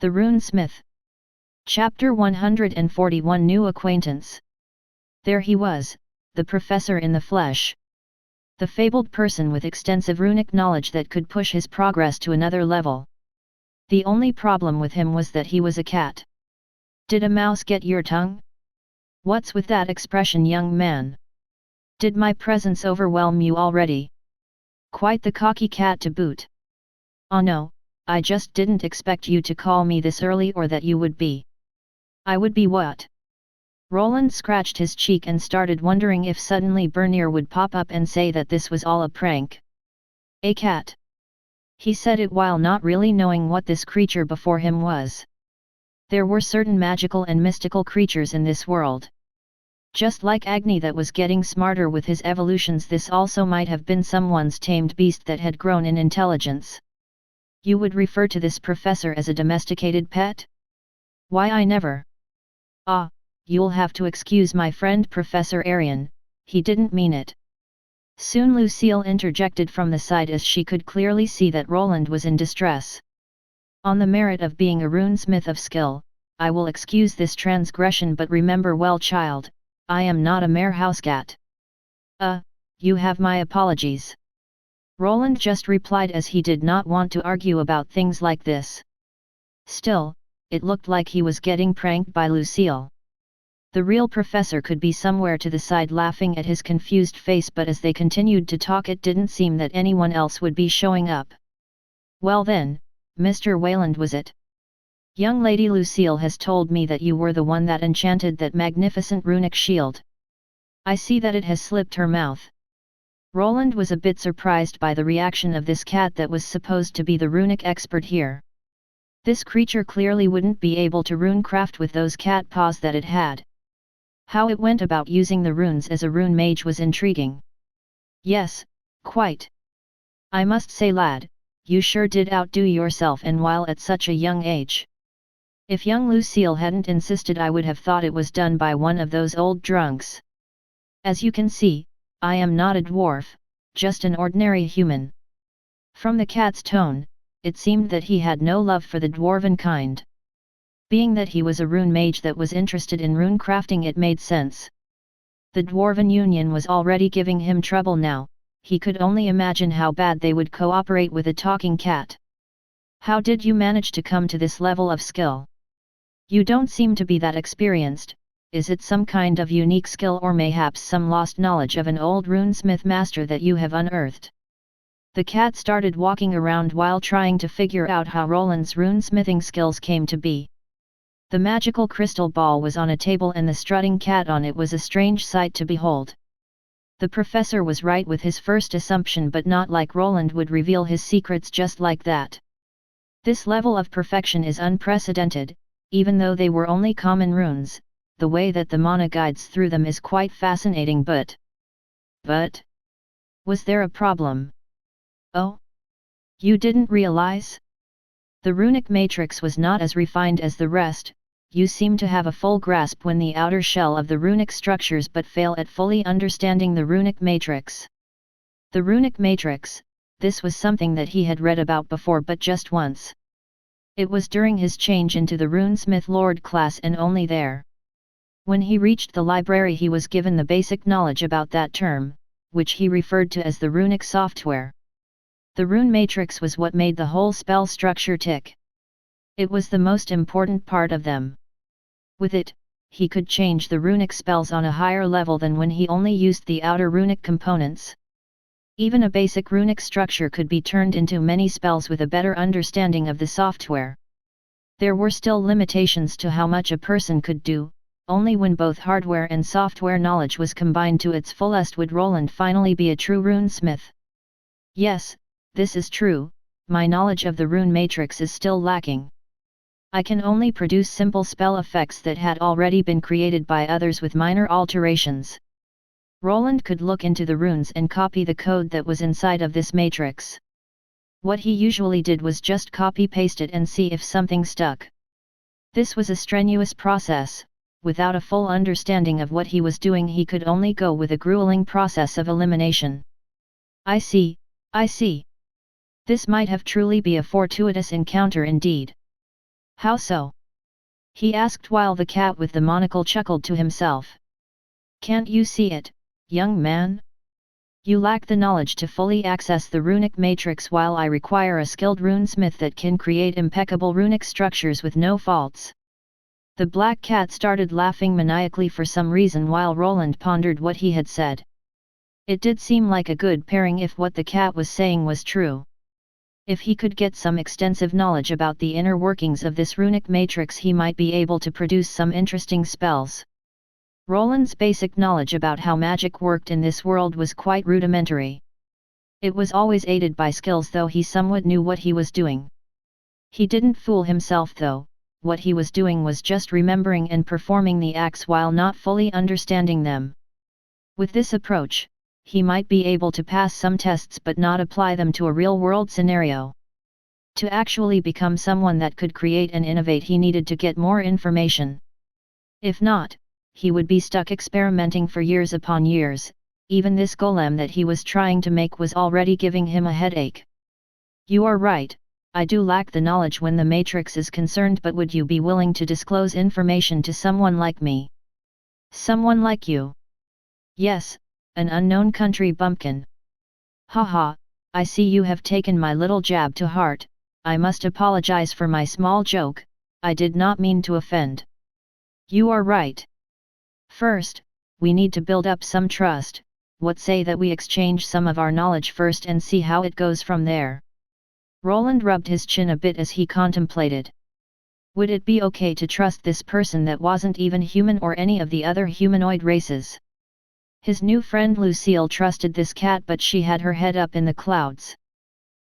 The Runesmith. Chapter 141 New Acquaintance. There he was, the professor in the flesh. The fabled person with extensive runic knowledge that could push his progress to another level. The only problem with him was that he was a cat. Did a mouse get your tongue? What's with that expression, young man? Did my presence overwhelm you already? Quite the cocky cat to boot. Oh no, I just didn't expect you to call me this early, or that you would be. I would be what? Roland scratched his cheek and started wondering if suddenly Bernier would pop up and say that this was all a prank. A cat. He said it while not really knowing what this creature before him was. There were certain magical and mystical creatures in this world. Just like Agni that was getting smarter with his evolutions, this also might have been someone's tamed beast that had grown in intelligence. You would refer to this professor as a domesticated pet? Why, I never. Ah, you'll have to excuse my friend Professor Arian, he didn't mean it. Soon Lucille interjected from the side, as she could clearly see that Roland was in distress. On the merit of being a runesmith of skill, I will excuse this transgression, but remember well, child, I am not a mere housecat. You have my apologies. Roland just replied, as he did not want to argue about things like this. Still, it looked like he was getting pranked by Lucille. The real professor could be somewhere to the side laughing at his confused face, but as they continued to talk it didn't seem that anyone else would be showing up. Well then, Mr. Wayland, was it? Young lady Lucille has told me that you were the one that enchanted that magnificent runic shield. I see that it has slipped her mouth. Roland was a bit surprised by the reaction of this cat that was supposed to be the runic expert here. This creature clearly wouldn't be able to runecraft with those cat paws that it had. How it went about using the runes as a rune mage was intriguing. Yes, quite. I must say, lad, you sure did outdo yourself, and while at such a young age. If young Lucille hadn't insisted, I would have thought it was done by one of those old drunks. As you can see, I am not a dwarf, just an ordinary human. From the cat's tone, it seemed that he had no love for the dwarven kind. Being that he was a rune mage that was interested in rune crafting, it made sense. The Dwarven Union was already giving him trouble now, he could only imagine how bad they would cooperate with a talking cat. How did you manage to come to this level of skill? You don't seem to be that experienced. Is it some kind of unique skill, or mayhaps some lost knowledge of an old runesmith master that you have unearthed? The cat started walking around while trying to figure out how Roland's runesmithing skills came to be. The magical crystal ball was on a table, and the strutting cat on it was a strange sight to behold. The professor was right with his first assumption, but not like Roland would reveal his secrets just like that. This level of perfection is unprecedented, even though they were only common runes. The way that the mana guides through them is quite fascinating, but... Was there a problem? Oh? You didn't realize? The Runic Matrix was not as refined as the rest. You seem to have a full grasp when the outer shell of the runic structures, but fail at fully understanding the Runic Matrix. The Runic Matrix, this was something that he had read about before, but just once. It was during his change into the Runesmith Lord class, and only there. When he reached the library, he was given the basic knowledge about that term, which he referred to as the runic software. The Rune Matrix was what made the whole spell structure tick. It was the most important part of them. With it, he could change the runic spells on a higher level than when he only used the outer runic components. Even a basic runic structure could be turned into many spells with a better understanding of the software. There were still limitations to how much a person could do. Only when both hardware and software knowledge was combined to its fullest would Roland finally be a true runesmith. Yes, this is true, my knowledge of the Rune Matrix is still lacking. I can only produce simple spell effects that had already been created by others with minor alterations. Roland could look into the runes and copy the code that was inside of this matrix. What he usually did was just copy-paste it and see if something stuck. This was a strenuous process. Without a full understanding of what he was doing, he could only go with a grueling process of elimination. I see. This might have truly be a fortuitous encounter indeed. How so? He asked while the cat with the monocle chuckled to himself. Can't you see it, young man? You lack the knowledge to fully access the Runic Matrix while I require a skilled runesmith that can create impeccable runic structures with no faults. The black cat started laughing maniacally for some reason while Roland pondered what he had said. It did seem like a good pairing if what the cat was saying was true. If he could get some extensive knowledge about the inner workings of this Runic Matrix, he might be able to produce some interesting spells. Roland's basic knowledge about how magic worked in this world was quite rudimentary. It was always aided by skills, though he somewhat knew what he was doing. He didn't fool himself though, what he was doing was just remembering and performing the acts while not fully understanding them. With this approach, he might be able to pass some tests but not apply them to a real-world scenario. To actually become someone that could create and innovate, he needed to get more information. If not, he would be stuck experimenting for years upon years. Even this golem that he was trying to make was already giving him a headache. You are right, I do lack the knowledge when the Matrix is concerned, but would you be willing to disclose information to someone like me? Someone like you? Yes, an unknown country bumpkin. Haha, I see you have taken my little jab to heart. I must apologize for my small joke, I did not mean to offend. You are right. First, we need to build up some trust. What say that we exchange some of our knowledge first and see how it goes from there? Roland rubbed his chin a bit as he contemplated. Would it be okay to trust this person that wasn't even human or any of the other humanoid races? His new friend Lucille trusted this cat, but she had her head up in the clouds.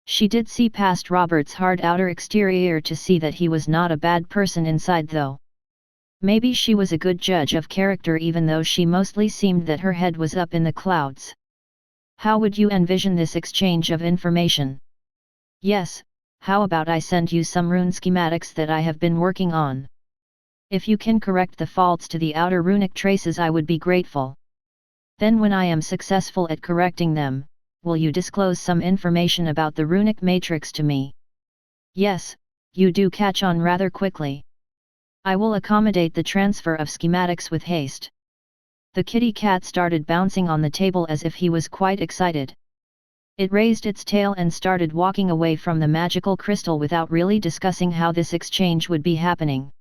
She did see past Robert's hard outer exterior to see that he was not a bad person inside though. Maybe she was a good judge of character even though she mostly seemed that her head was up in the clouds. How would you envision this exchange of information? Yes, how about I send you some rune schematics that I have been working on? If you can correct the faults to the outer runic traces, I would be grateful. Then when I am successful at correcting them, will you disclose some information about the Runic Matrix to me? Yes, you do catch on rather quickly. I will accommodate the transfer of schematics with haste. The kitty cat started bouncing on the table as if he was quite excited. It raised its tail and started walking away from the magical crystal without really discussing how this exchange would be happening.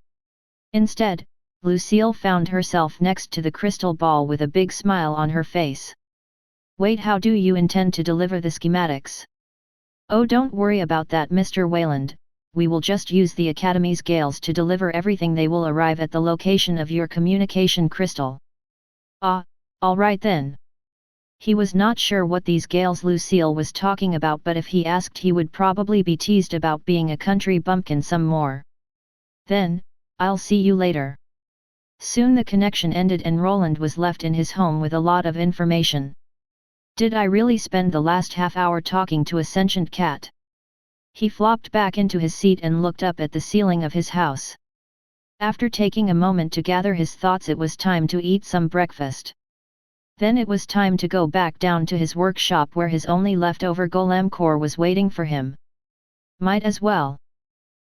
Instead, Lucille found herself next to the crystal ball with a big smile on her face. Wait, how do you intend to deliver the schematics? Oh, don't worry about that, Mr. Wayland, we will just use the Academy's gales to deliver everything. They will arrive at the location of your communication crystal. Ah, alright then. He was not sure what these gales Lucille was talking about, but if he asked he would probably be teased about being a country bumpkin some more. Then, I'll see you later. Soon the connection ended and Roland was left in his home with a lot of information. Did I really spend the last half hour talking to a sentient cat? He flopped back into his seat and looked up at the ceiling of his house. After taking a moment to gather his thoughts, it was time to eat some breakfast. Then it was time to go back down to his workshop where his only leftover golem core was waiting for him. Might as well.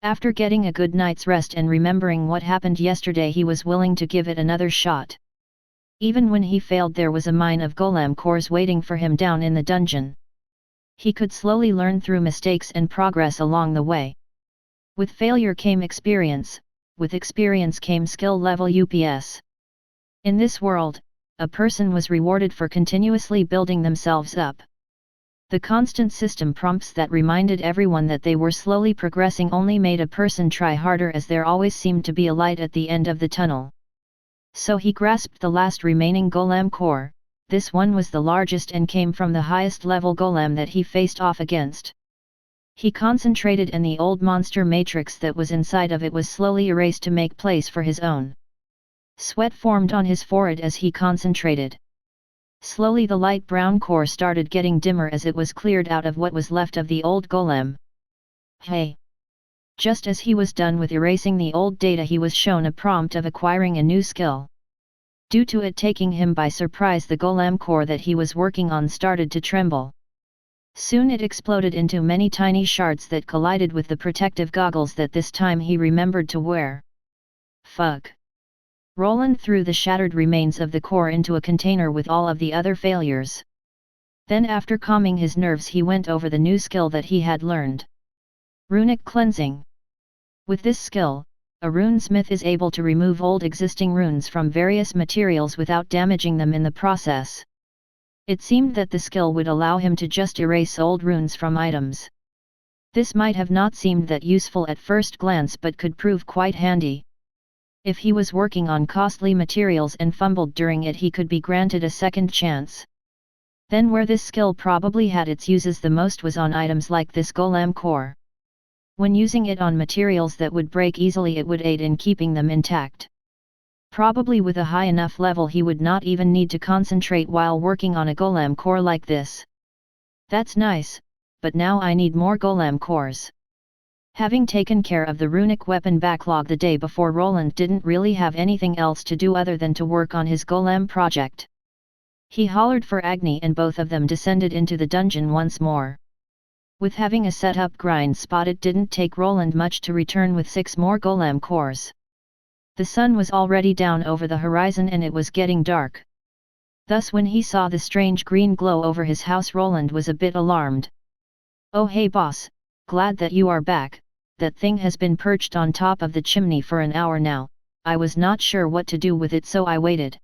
After getting a good night's rest and remembering what happened yesterday, he was willing to give it another shot. Even when he failed, there was a mine of golem cores waiting for him down in the dungeon. He could slowly learn through mistakes and progress along the way. With failure came experience, with experience came skill level UPS. In this world, a person was rewarded for continuously building themselves up. The constant system prompts that reminded everyone that they were slowly progressing only made a person try harder, as there always seemed to be a light at the end of the tunnel. So he grasped the last remaining golem core. This one was the largest and came from the highest level golem that he faced off against. He concentrated, and the old monster matrix that was inside of it was slowly erased to make place for his own. Sweat formed on his forehead as he concentrated. Slowly the light brown core started getting dimmer as it was cleared out of what was left of the old golem. Hey! Just as he was done with erasing the old data, he was shown a prompt of acquiring a new skill. Due to it taking him by surprise, the golem core that he was working on started to tremble. Soon it exploded into many tiny shards that collided with the protective goggles that this time he remembered to wear. Fuck. Roland threw the shattered remains of the core into a container with all of the other failures. Then after calming his nerves he went over the new skill that he had learned. Runic Cleansing. With this skill, a runesmith is able to remove old existing runes from various materials without damaging them in the process. It seemed that the skill would allow him to just erase old runes from items. This might have not seemed that useful at first glance but could prove quite handy. If he was working on costly materials and fumbled during it, he could be granted a second chance. Then where this skill probably had its uses the most was on items like this golem core. When using it on materials that would break easily, it would aid in keeping them intact. Probably with a high enough level he would not even need to concentrate while working on a golem core like this. That's nice, but now I need more golem cores. Having taken care of the runic weapon backlog the day before, Roland didn't really have anything else to do other than to work on his golem project. He hollered for Agni and both of them descended into the dungeon once more. With having a set-up grind spot, it didn't take Roland much to return with 6 more golem cores. The sun was already down over the horizon and it was getting dark. Thus when he saw the strange green glow over his house, Roland was a bit alarmed. "Oh hey boss, glad that you are back. That thing has been perched on top of the chimney for an hour now. I was not sure what to do with it, so I waited."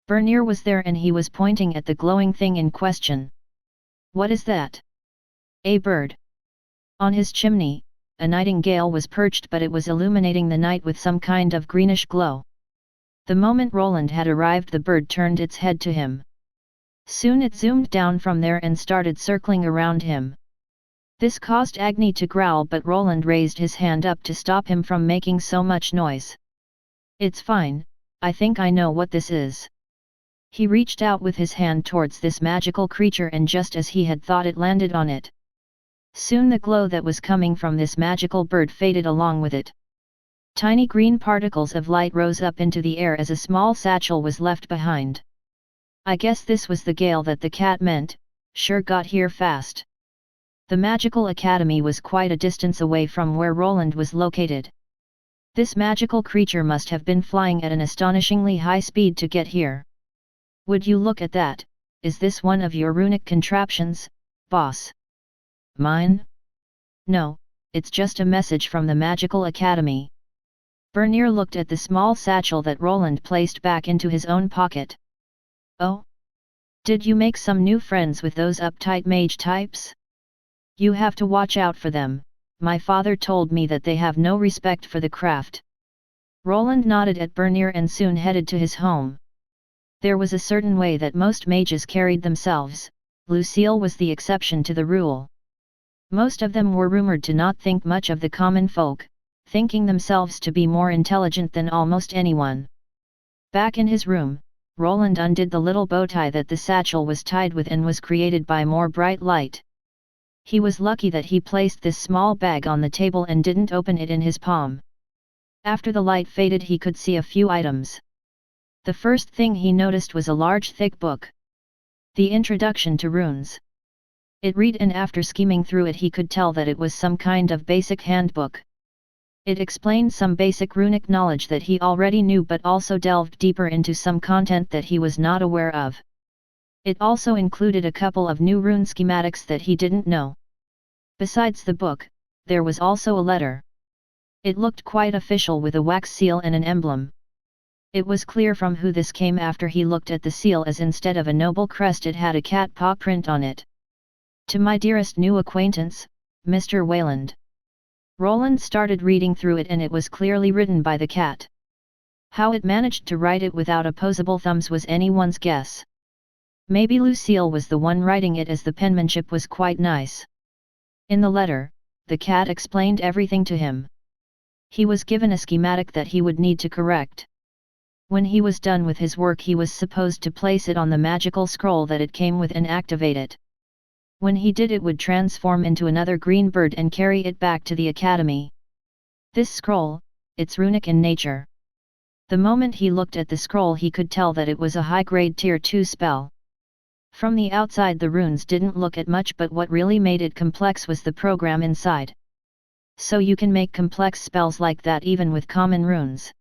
Bernier was there and he was pointing at the glowing thing in question. "What is that?" "A bird." On his chimney, a nightingale was perched, but it was illuminating the night with some kind of greenish glow. The moment Roland had arrived, the bird turned its head to him. Soon it zoomed down from there and started circling around him. This caused Agni to growl, but Roland raised his hand up to stop him from making so much noise. "It's fine, I think I know what this is." He reached out with his hand towards this magical creature, and just as he had thought, it landed on it. Soon the glow that was coming from this magical bird faded along with it. Tiny green particles of light rose up into the air as a small satchel was left behind. I guess this was the gale that the cat meant. Sure got here fast. The magical academy was quite a distance away from where Roland was located. This magical creature must have been flying at an astonishingly high speed to get here. "Would you look at that? Is this one of your runic contraptions, boss?" "Mine? No, it's just a message from the Magical Academy." Bernier looked at the small satchel that Roland placed back into his own pocket. "Oh? Did you make some new friends with those uptight mage types? You have to watch out for them. My father told me that they have no respect for the craft." Roland nodded at Bernier and soon headed to his home. There was a certain way that most mages carried themselves. Lucille was the exception to the rule. Most of them were rumored to not think much of the common folk, thinking themselves to be more intelligent than almost anyone. Back in his room, Roland undid the little bow tie that the satchel was tied with and was created by more bright light. He was lucky that he placed this small bag on the table and didn't open it in his palm. After the light faded, he could see a few items. The first thing he noticed was a large thick book. The Introduction to Runes. It read, and after skimming through it he could tell that it was some kind of basic handbook. It explained some basic runic knowledge that he already knew, but also delved deeper into some content that he was not aware of. It also included a couple of new rune schematics that he didn't know. Besides the book, there was also a letter. It looked quite official with a wax seal and an emblem. It was clear from who this came after he looked at the seal, as instead of a noble crest it had a cat paw print on it. "To my dearest new acquaintance, Mr. Wayland." Roland started reading through it, and it was clearly written by the cat. How it managed to write it without opposable thumbs was anyone's guess. Maybe Lucille was the one writing it, as the penmanship was quite nice. In the letter, the cat explained everything to him. He was given a schematic that he would need to correct. When he was done with his work, he was supposed to place it on the magical scroll that it came with and activate it. When he did, it would transform into another green bird and carry it back to the academy. This scroll, it's runic in nature. The moment he looked at the scroll, he could tell that it was a high-grade tier 2 spell. From the outside the runes didn't look at much, but what really made it complex was the program inside. So you can make complex spells like that even with common runes.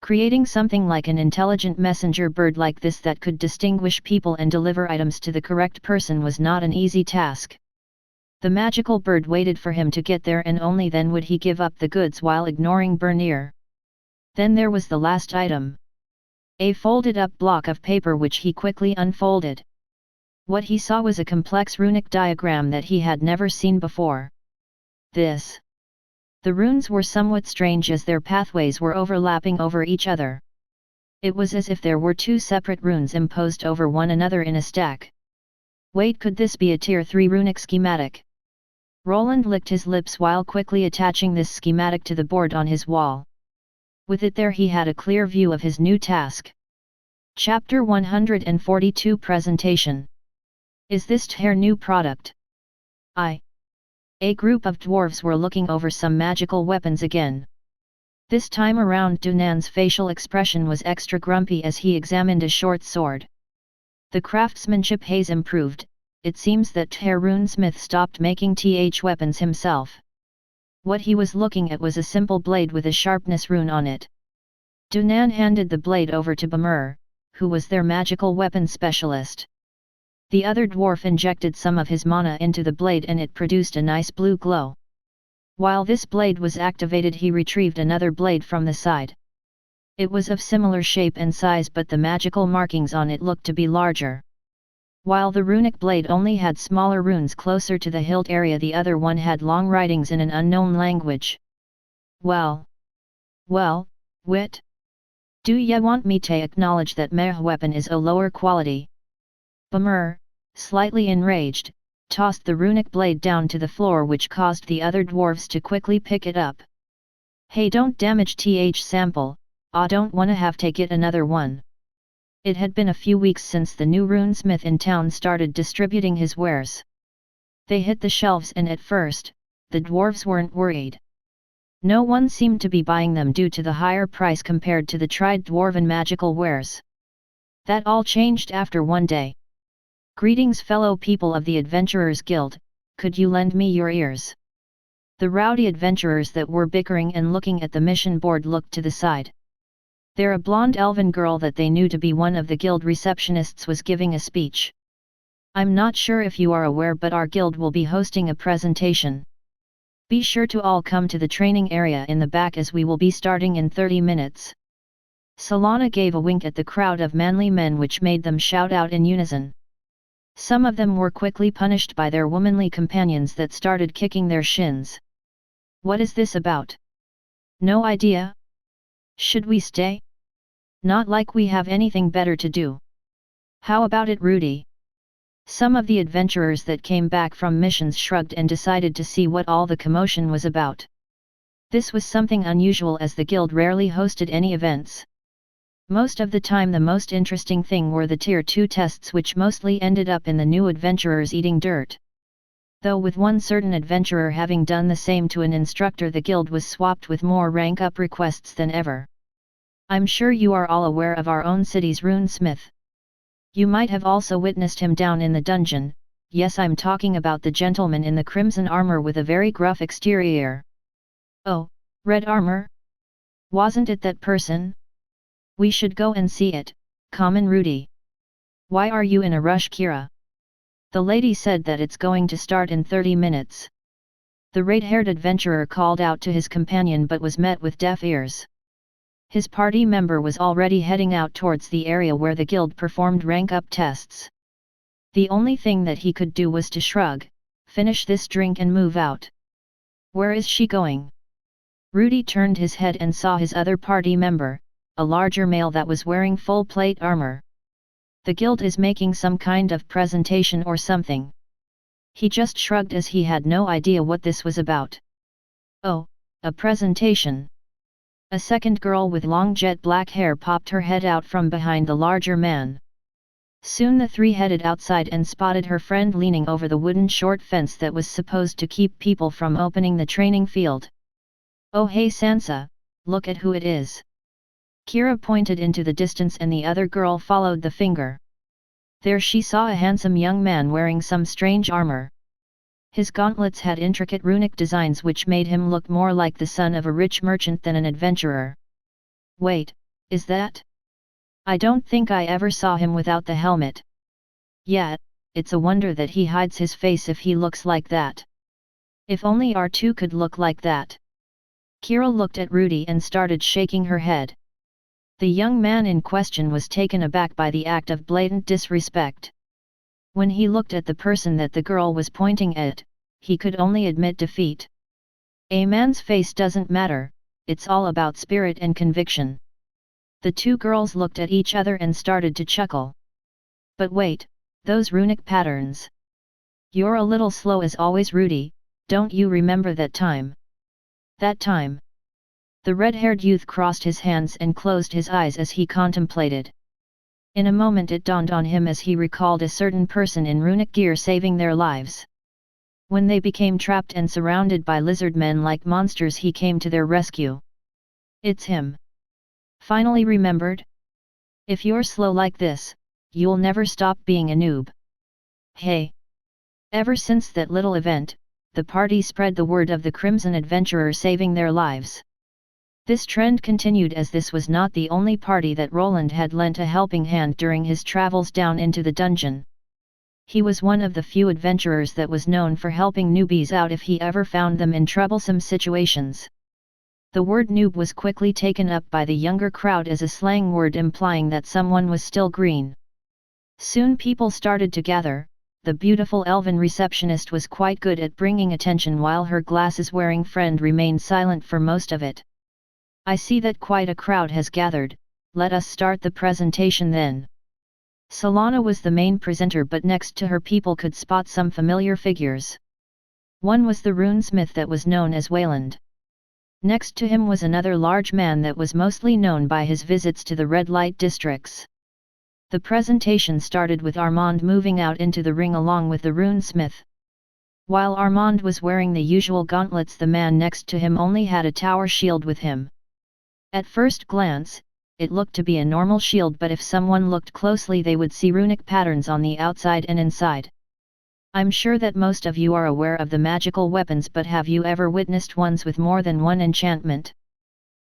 Creating something like an intelligent messenger bird like this that could distinguish people and deliver items to the correct person was not an easy task. The magical bird waited for him to get there, and only then would he give up the goods while ignoring Bernier. Then there was the last item. A folded up block of paper which he quickly unfolded. What he saw was a complex runic diagram that he had never seen before. The runes were somewhat strange as their pathways were overlapping over each other. It was as if there were two separate runes imposed over one another in a stack. Wait, could this be a Tier 3 runic schematic? Roland licked his lips while quickly attaching this schematic to the board on his wall. With it there he had a clear view of his new task. Chapter 142 Presentation. Is this her new product? A group of dwarves were looking over some magical weapons again. This time around Dunan's facial expression was extra grumpy as he examined a short sword. The craftsmanship has improved. It seems that Herr Runesmith stopped making weapons himself. What he was looking at was a simple blade with a sharpness rune on it. Dunan handed the blade over to Bamur, who was their magical weapon specialist. The other dwarf injected some of his mana into the blade and it produced a nice blue glow. While this blade was activated, he retrieved another blade from the side. It was of similar shape and size, but the magical markings on it looked to be larger. While the runic blade only had smaller runes closer to the hilt area, the other one had long writings in an unknown language. Well, wit? Do ya want me to acknowledge that meh weapon is a lower quality? Bamur, slightly enraged, tossed the runic blade down to the floor, which caused the other dwarves to quickly pick it up. Hey, don't damage sample, I don't wanna have to get another one. It had been a few weeks since the new runesmith in town started distributing his wares. They hit the shelves and at first, the dwarves weren't worried. No one seemed to be buying them due to the higher price compared to the tried dwarven magical wares. That all changed after one day. Greetings, fellow people of the Adventurers Guild, could you lend me your ears? The rowdy adventurers that were bickering and looking at the mission board looked to the side. There a blonde elven girl that they knew to be one of the guild receptionists was giving a speech. I'm not sure if you are aware, but our guild will be hosting a presentation. Be sure to all come to the training area in the back as we will be starting in 30 minutes. Solana gave a wink at the crowd of manly men, which made them shout out in unison. Some of them were quickly punished by their womanly companions that started kicking their shins. What is this about? No idea? Should we stay? Not like we have anything better to do. How about it, Rudy? Some of the adventurers that came back from missions shrugged and decided to see what all the commotion was about. This was something unusual as the guild rarely hosted any events. Most of the time the most interesting thing were the Tier 2 tests, which mostly ended up in the new adventurers eating dirt. Though with one certain adventurer having done the same to an instructor, the guild was swamped with more rank-up requests than ever. I'm sure you are all aware of our own city's runesmith. You might have also witnessed him down in the dungeon. Yes, I'm talking about the gentleman in the crimson armor with a very gruff exterior. Oh, red armor? Wasn't it that person? We should go and see it, Common Rudy. Why are you in a rush, Kira? The lady said that it's going to start in 30 minutes. The red-haired adventurer called out to his companion but was met with deaf ears. His party member was already heading out towards the area where the guild performed rank-up tests. The only thing that he could do was to shrug, finish this drink and move out. Where is she going? Rudy turned his head and saw his other party member, a larger male that was wearing full plate armor. The guild is making some kind of presentation or something. He just shrugged as he had no idea what this was about. Oh, a presentation. A second girl with long jet black hair popped her head out from behind the larger man. Soon the three headed outside and spotted her friend leaning over the wooden short fence that was supposed to keep people from opening the training field. Oh hey Sansa, look at who it is. Kira pointed into the distance and the other girl followed the finger. There she saw a handsome young man wearing some strange armor. His gauntlets had intricate runic designs which made him look more like the son of a rich merchant than an adventurer. Wait, is that? I don't think I ever saw him without the helmet. Yeah, it's a wonder that he hides his face if he looks like that. If only R2 could look like that. Kira looked at Rudy and started shaking her head. The young man in question was taken aback by the act of blatant disrespect. When he looked at the person that the girl was pointing at, he could only admit defeat. A man's face doesn't matter, it's all about spirit and conviction. The two girls looked at each other and started to chuckle. But wait, those runic patterns. You're a little slow as always, Rudy, don't you remember that time? That time. The red-haired youth crossed his hands and closed his eyes as he contemplated. In a moment it dawned on him as he recalled a certain person in runic gear saving their lives. When they became trapped and surrounded by lizard men like monsters, he came to their rescue. It's him. Finally remembered? If you're slow like this, you'll never stop being a noob. Hey! Ever since that little event, the party spread the word of the Crimson Adventurer saving their lives. This trend continued as this was not the only party that Roland had lent a helping hand during his travels down into the dungeon. He was one of the few adventurers that was known for helping newbies out if he ever found them in troublesome situations. The word noob was quickly taken up by the younger crowd as a slang word implying that someone was still green. Soon people started to gather. The beautiful elven receptionist was quite good at bringing attention while her glasses-wearing friend remained silent for most of it. I see that quite a crowd has gathered, let us start the presentation then. Solana was the main presenter, but next to her people could spot some familiar figures. One was the runesmith that was known as Wayland. Next to him was another large man that was mostly known by his visits to the red light districts. The presentation started with Armand moving out into the ring along with the runesmith. While Armand was wearing the usual gauntlets, the man next to him only had a tower shield with him. At first glance, it looked to be a normal shield, but if someone looked closely they would see runic patterns on the outside and inside. I'm sure that most of you are aware of the magical weapons, but have you ever witnessed ones with more than one enchantment?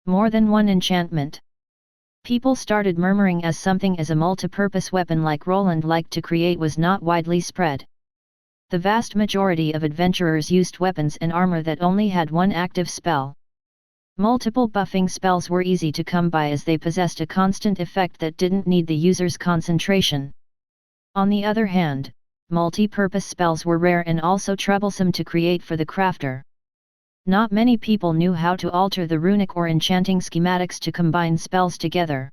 More than one enchantment? People started murmuring as something as a multi-purpose weapon like Roland liked to create was not widely spread. The vast majority of adventurers used weapons and armor that only had one active spell. Multiple buffing spells were easy to come by as they possessed a constant effect that didn't need the user's concentration. On the other hand, multi-purpose spells were rare and also troublesome to create for the crafter. Not many people knew how to alter the runic or enchanting schematics to combine spells together.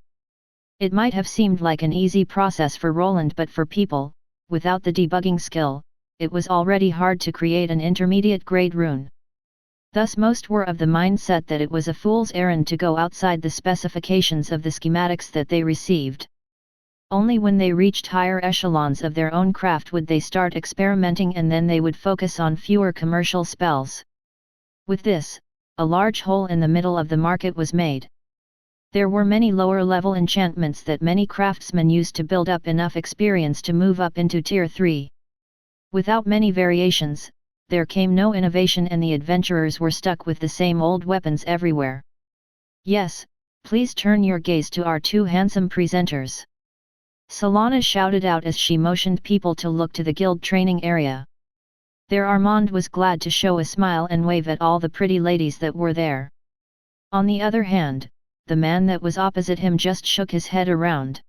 It might have seemed like an easy process for Roland, but for people, without the debugging skill, it was already hard to create an intermediate grade rune. Thus most were of the mindset that it was a fool's errand to go outside the specifications of the schematics that they received. Only when they reached higher echelons of their own craft would they start experimenting, and then they would focus on fewer commercial spells. With this, a large hole in the middle of the market was made. There were many lower-level enchantments that many craftsmen used to build up enough experience to move up into Tier 3. Without many variations, there came no innovation, and the adventurers were stuck with the same old weapons everywhere. Yes, please turn your gaze to our two handsome presenters. Solana shouted out as she motioned people to look to the guild training area. There Armand was glad to show a smile and wave at all the pretty ladies that were there. On the other hand, the man that was opposite him just shook his head around.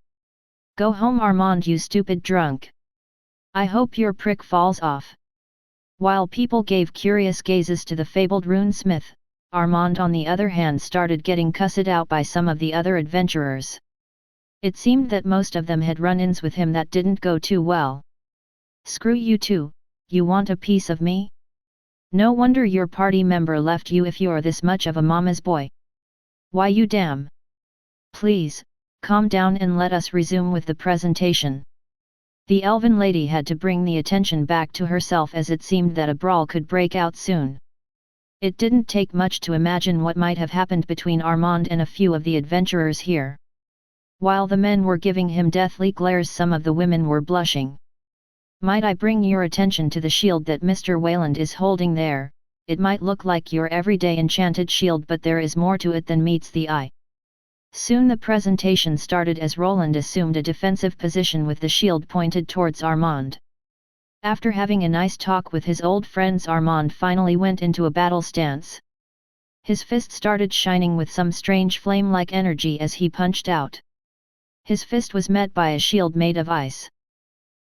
Go home, Armand, you stupid drunk. I hope your prick falls off. While people gave curious gazes to the fabled runesmith, Armand on the other hand started getting cussed out by some of the other adventurers. It seemed that most of them had run-ins with him that didn't go too well. Screw you too, you want a piece of me? No wonder your party member left you if you're this much of a mama's boy. Why you damn. Please, calm down and let us resume with the presentation. The elven lady had to bring the attention back to herself as it seemed that a brawl could break out soon. It didn't take much to imagine what might have happened between Armand and a few of the adventurers here. While the men were giving him deathly glares, some of the women were blushing. "Might I bring your attention to the shield that Mr. Wayland is holding there? It might look like your everyday enchanted shield, but there is more to it than meets the eye." Soon the presentation started as Roland assumed a defensive position with the shield pointed towards Armand. After having a nice talk with his old friends, Armand finally went into a battle stance. His fist started shining with some strange flame-like energy as he punched out. His fist was met by a shield made of ice.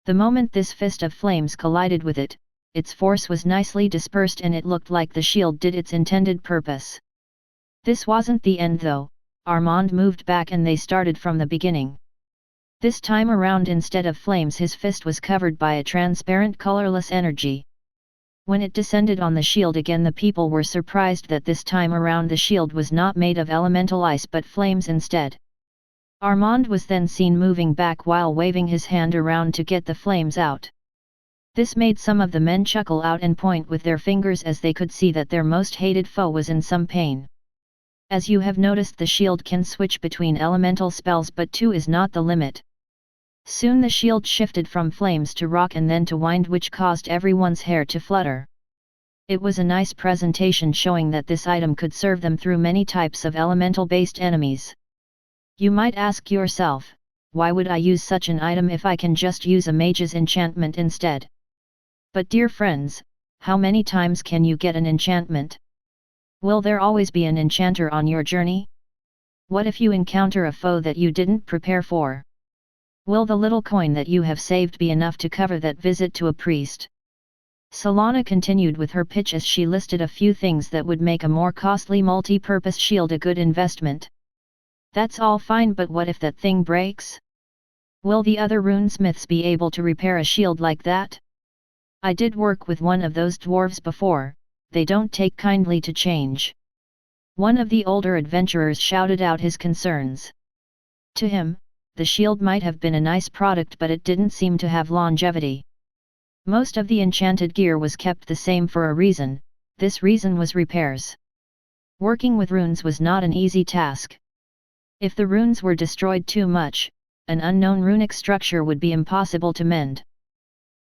The moment this fist of flames collided with it, its force was nicely dispersed and it looked like the shield did its intended purpose. This wasn't the end though. Armand moved back and they started from the beginning. This time around, instead of flames, his fist was covered by a transparent colorless energy. When it descended on the shield again, the people were surprised that this time around the shield was not made of elemental ice but flames instead. Armand was then seen moving back while waving his hand around to get the flames out. This made some of the men chuckle out and point with their fingers as they could see that their most hated foe was in some pain. As you have noticed, the shield can switch between elemental spells, but 2 is not the limit. Soon the shield shifted from flames to rock and then to wind, which caused everyone's hair to flutter. It was a nice presentation showing that this item could serve them through many types of elemental-based enemies. You might ask yourself, why would I use such an item if I can just use a mage's enchantment instead? But dear friends, how many times can you get an enchantment? Will there always be an enchanter on your journey? What if you encounter a foe that you didn't prepare for? Will the little coin that you have saved be enough to cover that visit to a priest? Solana continued with her pitch as she listed a few things that would make a more costly multi-purpose shield a good investment. That's all fine, but what if that thing breaks? Will the other runesmiths be able to repair a shield like that? I did work with one of those dwarves before, they don't take kindly to change. One of the older adventurers shouted out his concerns. To him, the shield might have been a nice product, but it didn't seem to have longevity. Most of the enchanted gear was kept the same for a reason. This reason was repairs. Working with runes was not an easy task. If the runes were destroyed too much, an unknown runic structure would be impossible to mend.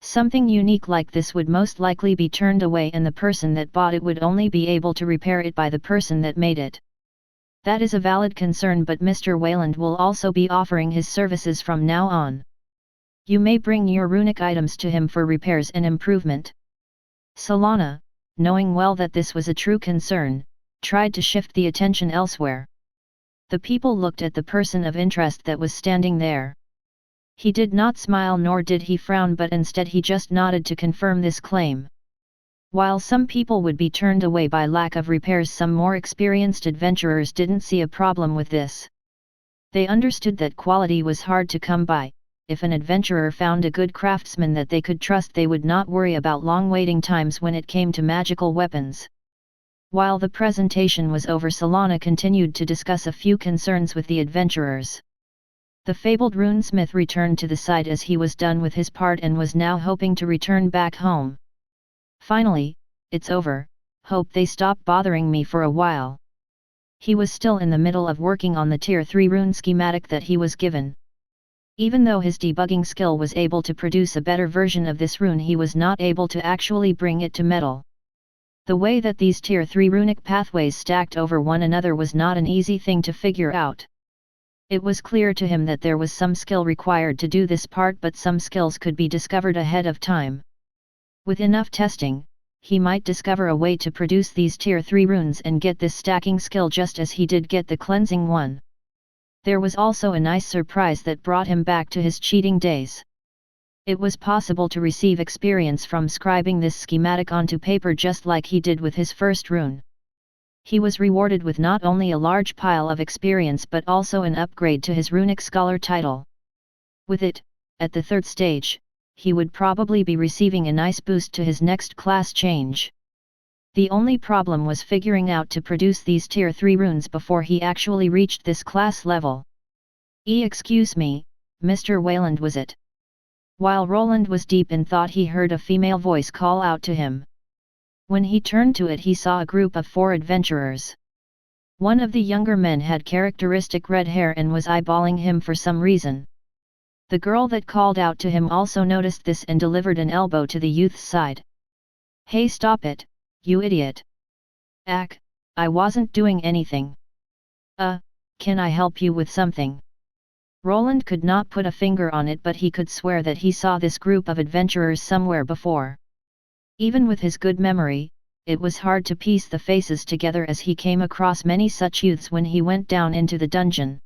Something unique like this would most likely be turned away, and the person that bought it would only be able to repair it by the person that made it. That is a valid concern, but Mr. Wayland will also be offering his services from now on. You may bring your runic items to him for repairs and improvement. Solana, knowing well that this was a true concern, tried to shift the attention elsewhere. The people looked at the person of interest that was standing there. He did not smile nor did he frown, but instead he just nodded to confirm this claim. While some people would be turned away by lack of repairs, some more experienced adventurers didn't see a problem with this. They understood that quality was hard to come by. If an adventurer found a good craftsman that they could trust, they would not worry about long waiting times when it came to magical weapons. While the presentation was over, Solana continued to discuss a few concerns with the adventurers. The fabled runesmith returned to the site as he was done with his part and was now hoping to return back home. Finally, it's over, hope they stop bothering me for a while. He was still in the middle of working on the Tier 3 rune schematic that he was given. Even though his debugging skill was able to produce a better version of this rune, he was not able to actually bring it to metal. The way that these Tier 3 runic pathways stacked over one another was not an easy thing to figure out. It was clear to him that there was some skill required to do this part, but some skills could be discovered ahead of time. With enough testing, he might discover a way to produce these Tier 3 runes and get this stacking skill just as he did get the cleansing one. There was also a nice surprise that brought him back to his cheating days. It was possible to receive experience from scribing this schematic onto paper just like he did with his first rune. He was rewarded with not only a large pile of experience but also an upgrade to his Runic Scholar title. With it, at the 3rd stage, he would probably be receiving a nice boost to his next class change. The only problem was figuring out to produce these Tier 3 runes before he actually reached this class level. Excuse me, Mr. Wayland, was it? While Roland was deep in thought, he heard a female voice call out to him. When he turned to it, he saw a group of 4 adventurers. One of the younger men had characteristic red hair and was eyeballing him for some reason. The girl that called out to him also noticed this and delivered an elbow to the youth's side. "Hey, stop it, you idiot. I wasn't doing anything. Can I help you with something?" Roland could not put a finger on it, but he could swear that he saw this group of adventurers somewhere before. Even with his good memory, it was hard to piece the faces together, as he came across many such youths when he went down into the dungeon.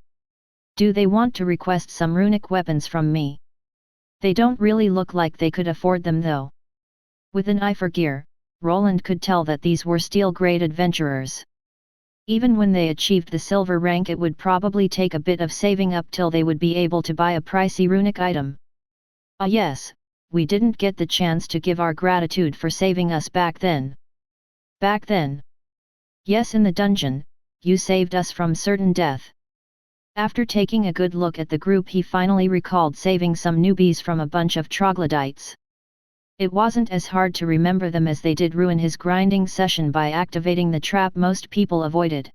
"Do they want to request some runic weapons from me? They don't really look like they could afford them though." With an eye for gear, Roland could tell that these were steel-grade adventurers. Even when they achieved the silver rank, it would probably take a bit of saving up till they would be able to buy a pricey runic item. "Ah yes, we didn't get the chance to give our gratitude for saving us back then." "Back then?" "Yes, in the dungeon, you saved us from certain death." After taking a good look at the group, he finally recalled saving some newbies from a bunch of troglodytes. It wasn't as hard to remember them as they did ruin his grinding session by activating the trap most people avoided.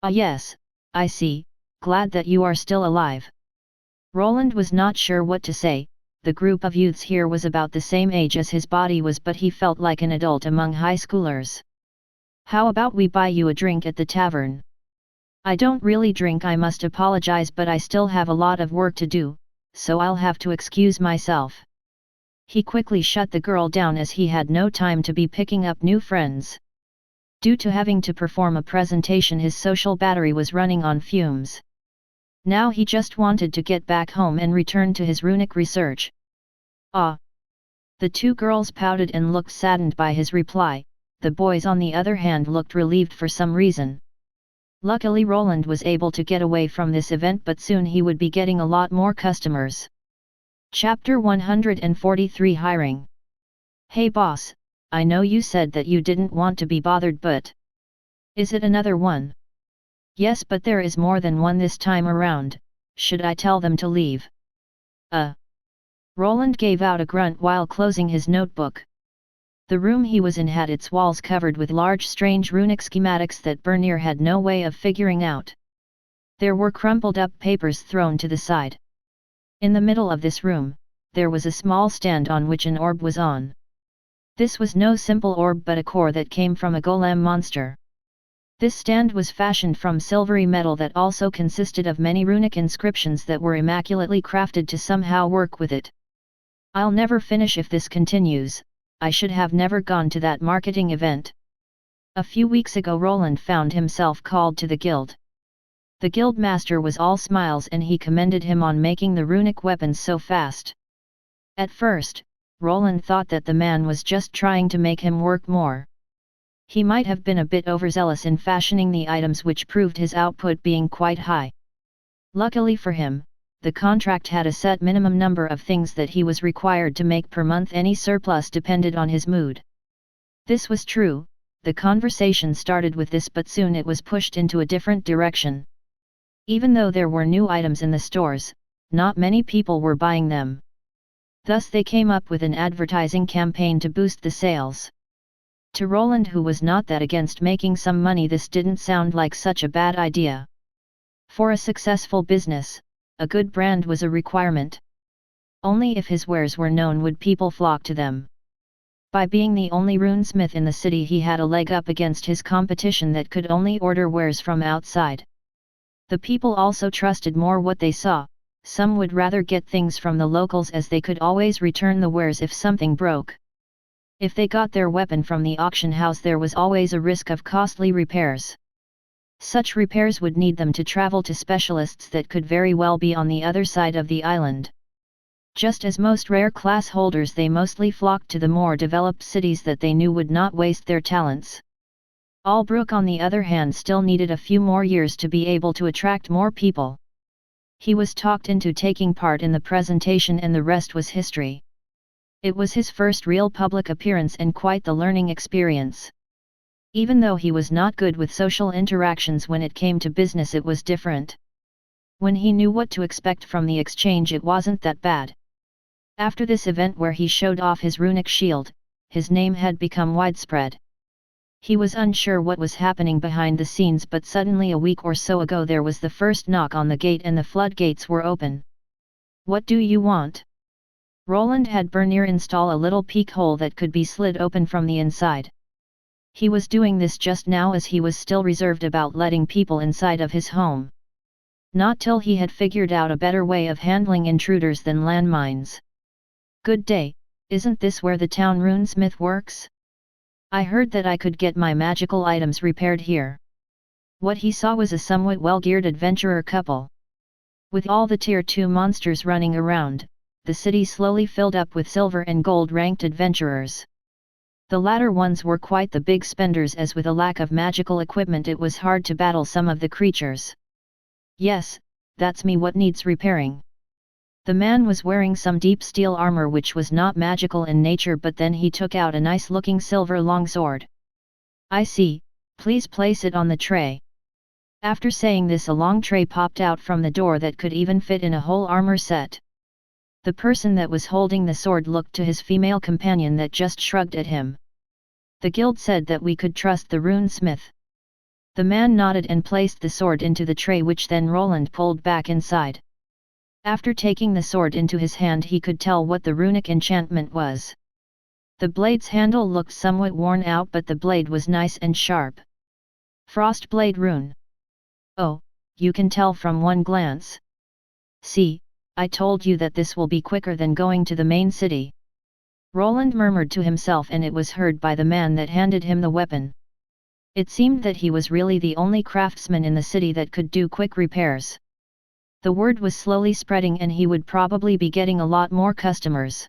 "Ah yes, I see, glad that you are still alive." Roland was not sure what to say. The group of youths here was about the same age as his body was, but he felt like an adult among high schoolers. "How about we buy you a drink at the tavern?" "I don't really drink, I must apologize, but I still have a lot of work to do, so I'll have to excuse myself." He quickly shut the girl down as he had no time to be picking up new friends. Due to having to perform a presentation, his social battery was running on fumes. Now he just wanted to get back home and return to his runic research. "Ah." The two girls pouted and looked saddened by his reply. The boys on the other hand looked relieved for some reason. Luckily Roland was able to get away from this event, but soon he would be getting a lot more customers. Chapter 143 Hiring. "Hey boss, I know you said that you didn't want to be bothered, but is it another one?" "Yes, but there is more than one this time around. Should I tell them to leave?" Roland gave out a grunt while closing his notebook. The room he was in had its walls covered with large strange runic schematics that Bernier had no way of figuring out. There were crumpled up papers thrown to the side. In the middle of this room, there was a small stand on which an orb was on. This was no simple orb but a core that came from a golem monster. This stand was fashioned from silvery metal that also consisted of many runic inscriptions that were immaculately crafted to somehow work with it. "I'll never finish if this continues. I should have never gone to that marketing event." A few weeks ago Roland found himself called to the guild. The guild master was all smiles and he commended him on making the runic weapons so fast. At first, Roland thought that the man was just trying to make him work more. He might have been a bit overzealous in fashioning the items, which proved his output being quite high. Luckily for him, the contract had a set minimum number of things that he was required to make per month. Any surplus depended on his mood. This was true. The conversation started with this, but soon it was pushed into a different direction. Even though there were new items in the stores, not many people were buying them. Thus they came up with an advertising campaign to boost the sales. To Roland, who was not that against making some money, this didn't sound like such a bad idea. For a successful business, a good brand was a requirement. Only if his wares were known would people flock to them. By being the only runesmith in the city, he had a leg up against his competition that could only order wares from outside. The people also trusted more what they saw. Some would rather get things from the locals, as they could always return the wares if something broke. If they got their weapon from the auction house, there was always a risk of costly repairs. Such repairs would need them to travel to specialists that could very well be on the other side of the island. Just as most rare class holders, they mostly flocked to the more developed cities that they knew would not waste their talents. Albrook, on the other hand, still needed a few more years to be able to attract more people. He was talked into taking part in the presentation, and the rest was history. It was his first real public appearance and quite the learning experience. Even though he was not good with social interactions, when it came to business it was different. When he knew what to expect from the exchange, it wasn't that bad. After this event where he showed off his runic shield, his name had become widespread. He was unsure what was happening behind the scenes, but suddenly a week or so ago there was the first knock on the gate and the floodgates were open. "What do you want?" Roland had Bernier install a little peek hole that could be slid open from the inside. He was doing this just now as he was still reserved about letting people inside of his home. Not till he had figured out a better way of handling intruders than landmines. "Good day, isn't this where the town runesmith works? I heard that I could get my magical items repaired here." What he saw was a somewhat well-geared adventurer couple. With all the Tier 2 monsters running around, the city slowly filled up with silver and gold ranked adventurers. The latter ones were quite the big spenders, as with a lack of magical equipment it was hard to battle some of the creatures. "Yes, that's me. What needs repairing?" The man was wearing some deep steel armor which was not magical in nature, but then he took out a nice-looking silver longsword. "I see, please place it on the tray." After saying this, a long tray popped out from the door that could even fit in a whole armor set. The person that was holding the sword looked to his female companion that just shrugged at him. "The guild said that we could trust the runesmith." The man nodded and placed the sword into the tray, which then Roland pulled back inside. After taking the sword into his hand, he could tell what the runic enchantment was. The blade's handle looked somewhat worn out, but the blade was nice and sharp. "Frost Blade Rune." "Oh, you can tell from one glance. See, I told you that this will be quicker than going to the main city." Roland murmured to himself, and it was heard by the man that handed him the weapon. It seemed that he was really the only craftsman in the city that could do quick repairs. The word was slowly spreading, and he would probably be getting a lot more customers.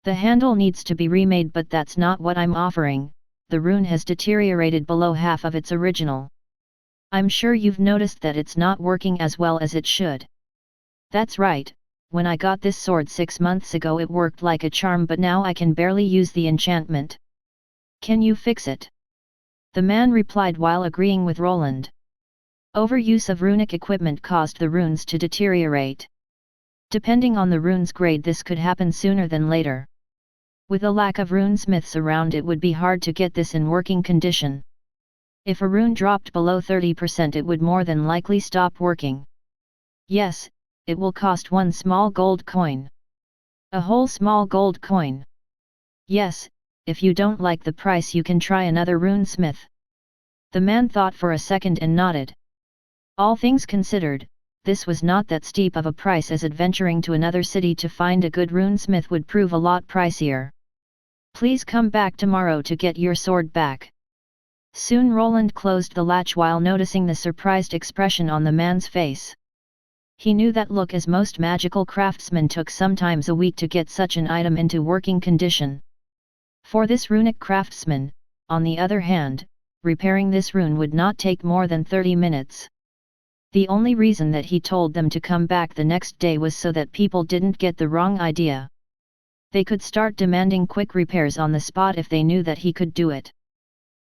"The handle needs to be remade, but that's not what I'm offering. The rune has deteriorated below half of its original. I'm sure you've noticed that it's not working as well as it should." "That's right, when I got this sword 6 months ago it worked like a charm, but now I can barely use the enchantment. Can you fix it?" The man replied while agreeing with Roland. Overuse of runic equipment caused the runes to deteriorate. Depending on the rune's grade, this could happen sooner than later. With a lack of runesmiths around, it would be hard to get this in working condition. If a rune dropped below 30%, it would more than likely stop working. "Yes, it will cost 1 small gold coin." "A whole small gold coin?" "Yes, if you don't like the price you can try another runesmith." The man thought for a second and nodded. All things considered, this was not that steep of a price, as adventuring to another city to find a good runesmith would prove a lot pricier. "Please come back tomorrow to get your sword back." Soon Roland closed the latch while noticing the surprised expression on the man's face. He knew that look, as most magical craftsmen took sometimes a week to get such an item into working condition. For this runic craftsman, on the other hand, repairing this rune would not take more than 30 minutes. The only reason that he told them to come back the next day was so that people didn't get the wrong idea. They could start demanding quick repairs on the spot if they knew that he could do it.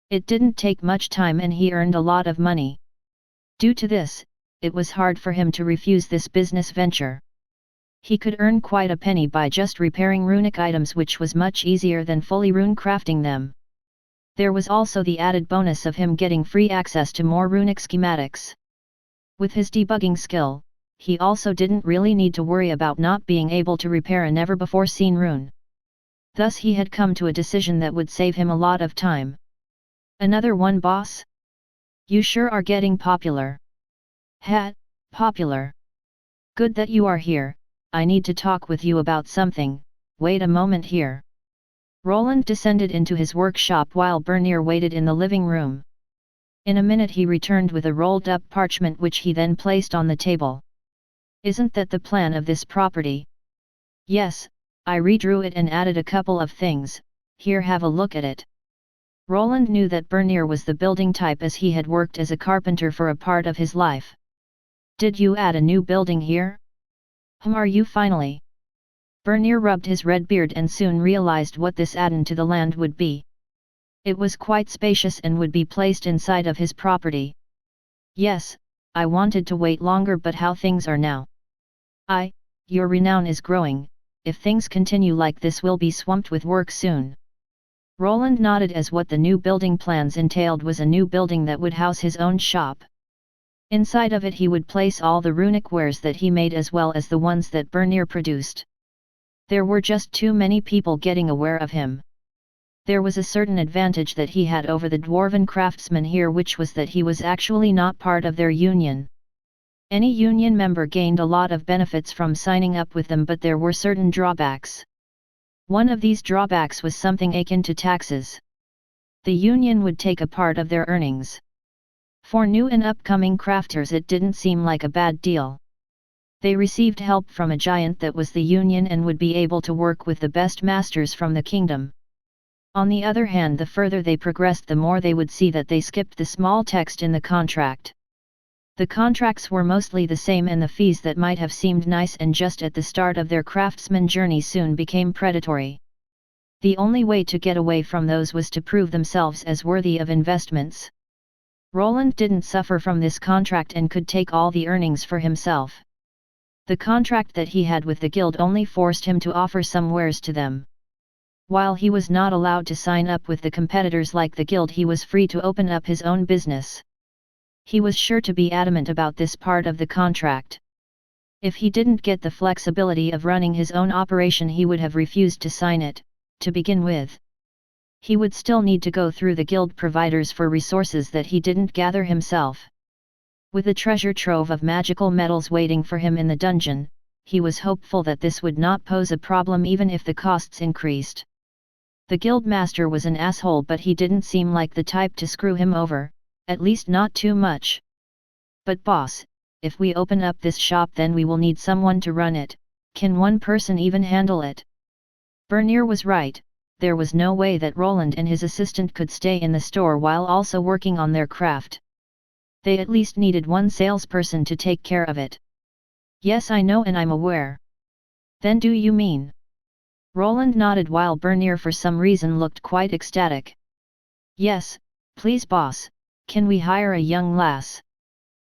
It didn't take much time and he earned a lot of money. Due to this, it was hard for him to refuse this business venture. He could earn quite a penny by just repairing runic items, which was much easier than fully rune crafting them. There was also the added bonus of him getting free access to more runic schematics. With his debugging skill, he also didn't really need to worry about not being able to repair a never-before-seen rune. Thus he had come to a decision that would save him a lot of time. "Another one, boss? You sure are getting popular." "Ha, popular. Good that you are here. I need to talk with you about something. Wait a moment here." Roland descended into his workshop while Bernier waited in the living room. In a minute he returned with a rolled-up parchment, which he then placed on the table. "Isn't that the plan of this property?" "Yes, I redrew it and added a couple of things. Here, have a look at it." Roland knew that Bernier was the building type, as he had worked as a carpenter for a part of his life. "Did you add a new building here?" Are you finally?" Bernier rubbed his red beard and soon realized what this add-on to the land would be. It was quite spacious and would be placed inside of his property. "Yes, I wanted to wait longer, but how things are now?" Your renown is growing. If things continue like this, we'll be swamped with work soon." Roland nodded as what the new building plans entailed was a new building that would house his own shop. Inside of it he would place all the runic wares that he made as well as the ones that Bernier produced. There were just too many people getting aware of him. There was a certain advantage that he had over the dwarven craftsmen here, which was that he was actually not part of their union. Any union member gained a lot of benefits from signing up with them, but there were certain drawbacks. One of these drawbacks was something akin to taxes. The union would take a part of their earnings. For new and upcoming crafters it didn't seem like a bad deal. They received help from a giant that was the union and would be able to work with the best masters from the kingdom. On the other hand, the further they progressed, the more they would see that they skipped the small text in the contract. The contracts were mostly the same, and the fees that might have seemed nice and just at the start of their craftsman journey soon became predatory. The only way to get away from those was to prove themselves as worthy of investments. Roland didn't suffer from this contract and could take all the earnings for himself. The contract that he had with the guild only forced him to offer some wares to them. While he was not allowed to sign up with the competitors like the guild, he was free to open up his own business. He was sure to be adamant about this part of the contract. If he didn't get the flexibility of running his own operation, he would have refused to sign it, to begin with. He would still need to go through the guild providers for resources that he didn't gather himself. With a treasure trove of magical metals waiting for him in the dungeon, he was hopeful that this would not pose a problem even if the costs increased. The guild master was an asshole, but he didn't seem like the type to screw him over, at least not too much. But boss, if we open up this shop then we will need someone to run it. Can one person even handle it? Bernier was right. There was no way that Roland and his assistant could stay in the store while also working on their craft. They at least needed one salesperson to take care of it. Yes, I know and I'm aware. Then do you mean? Roland nodded while Bernier for some reason looked quite ecstatic. Yes, please boss, can we hire a young lass?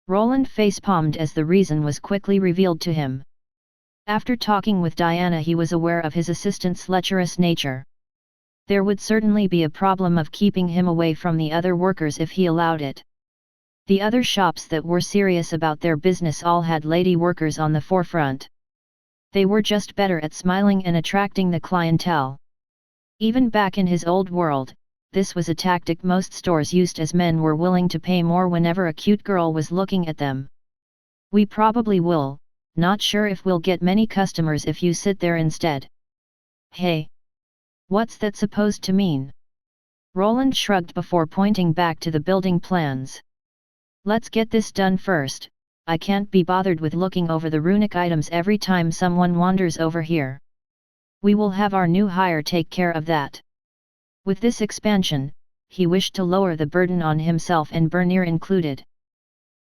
Roland facepalmed as the reason was quickly revealed to him. After talking with Diana, he was aware of his assistant's lecherous nature. There would certainly be a problem of keeping him away from the other workers if he allowed it. The other shops that were serious about their business all had lady workers on the forefront. They were just better at smiling and attracting the clientele. Even back in his old world, this was a tactic most stores used, as men were willing to pay more whenever a cute girl was looking at them. We probably will, not sure if we'll get many customers if you sit there instead. Hey! What's that supposed to mean? Roland shrugged before pointing back to the building plans. Let's get this done first. I can't be bothered with looking over the runic items every time someone wanders over here. We will have our new hire take care of that. With this expansion, he wished to lower the burden on himself and Bernier included.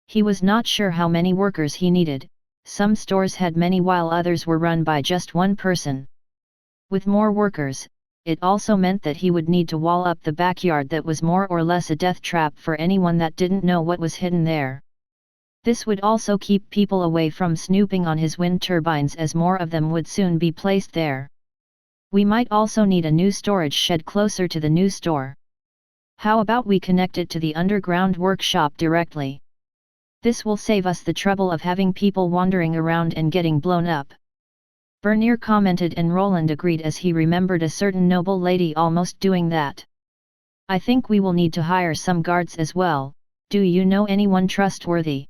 He was not sure how many workers he needed. Some stores had many while others were run by just one person. With more workers, it also meant that he would need to wall up the backyard that was more or less a death trap for anyone that didn't know what was hidden there. This would also keep people away from snooping on his wind turbines, as more of them would soon be placed there. We might also need a new storage shed closer to the new store. How about we connect it to the underground workshop directly? This will save us the trouble of having people wandering around and getting blown up. Bernier commented, and Roland agreed as he remembered a certain noble lady almost doing that. I think we will need to hire some guards as well. Do you know anyone trustworthy?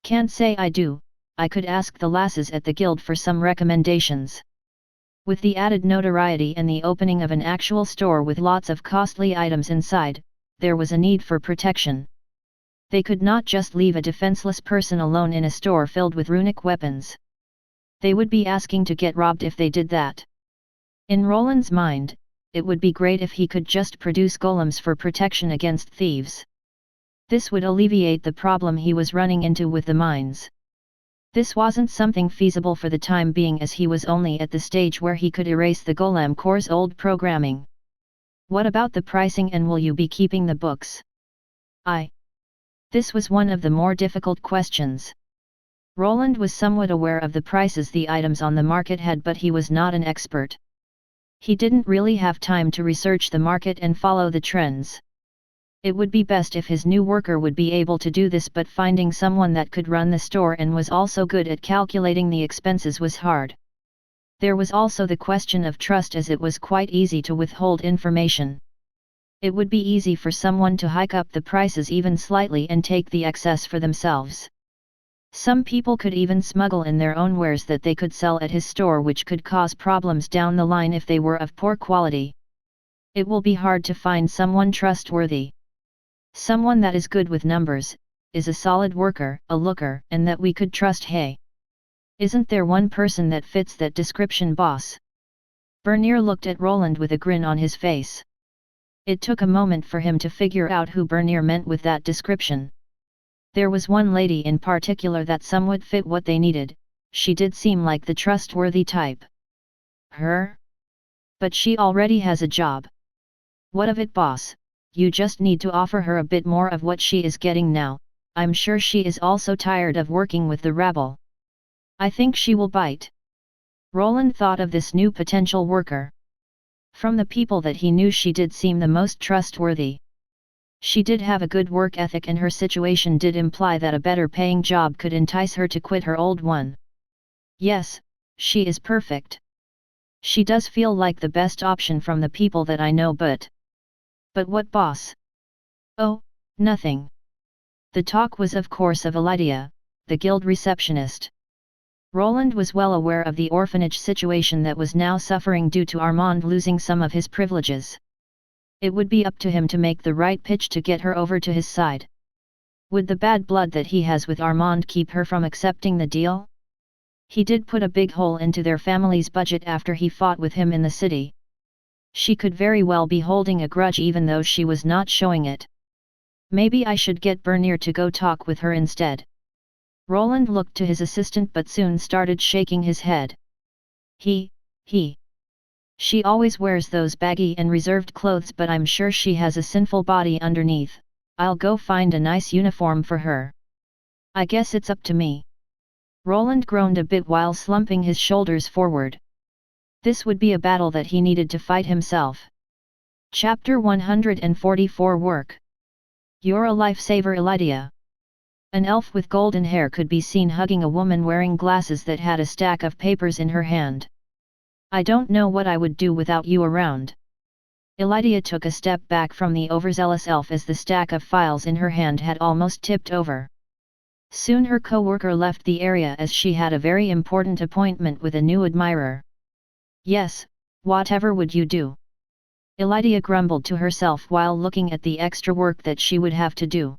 Can't say I do. I could ask the lasses at the guild for some recommendations. With the added notoriety and the opening of an actual store with lots of costly items inside, there was a need for protection. They could not just leave a defenseless person alone in a store filled with runic weapons. They would be asking to get robbed if they did that. In Roland's mind, it would be great if he could just produce golems for protection against thieves. This would alleviate the problem he was running into with the mines. This wasn't something feasible for the time being, as he was only at the stage where he could erase the Golem core's old programming. What about the pricing, and will you be keeping the books? This was one of the more difficult questions. Roland was somewhat aware of the prices the items on the market had, but he was not an expert. He didn't really have time to research the market and follow the trends. It would be best if his new worker would be able to do this, but finding someone that could run the store and was also good at calculating the expenses was hard. There was also the question of trust, as it was quite easy to withhold information. It would be easy for someone to hike up the prices even slightly and take the excess for themselves. Some people could even smuggle in their own wares that they could sell at his store, which could cause problems down the line if they were of poor quality. It will be hard to find someone trustworthy. Someone that is good with numbers, is a solid worker, a looker, and that we could trust. Hey! Isn't there one person that fits that description, boss? Bernier looked at Roland with a grin on his face. It took a moment for him to figure out who Bernier meant with that description. There was one lady in particular that somewhat fit what they needed. She did seem like the trustworthy type. Her? But she already has a job. What of it, boss? You just need to offer her a bit more of what she is getting now. I'm sure she is also tired of working with the rabble. I think she will bite. Roland thought of this new potential worker. From the people that he knew, she did seem the most trustworthy. She did have a good work ethic, and her situation did imply that a better paying job could entice her to quit her old one. Yes, she is perfect. She does feel like the best option from the people that I know, but what, boss? Oh, nothing. The talk was of course of Elydia, the guild receptionist. Roland was well aware of the orphanage situation that was now suffering due to Armand losing some of his privileges. It would be up to him to make the right pitch to get her over to his side. Would the bad blood that he has with Armand keep her from accepting the deal? He did put a big hole into their family's budget after he fought with him in the city. She could very well be holding a grudge even though she was not showing it. Maybe I should get Bernier to go talk with her instead. Roland looked to his assistant but soon started shaking his head. She always wears those baggy and reserved clothes, but I'm sure she has a sinful body underneath. I'll go find a nice uniform for her. I guess it's up to me. Roland groaned a bit while slumping his shoulders forward. This would be a battle that he needed to fight himself. Chapter 144 Work. You're a lifesaver, Elydia. An elf with golden hair could be seen hugging a woman wearing glasses that had a stack of papers in her hand. I don't know what I would do without you around. Elydia took a step back from the overzealous elf as the stack of files in her hand had almost tipped over. Soon her co-worker left the area as she had a very important appointment with a new admirer. Yes, whatever would you do? Elydia grumbled to herself while looking at the extra work that she would have to do.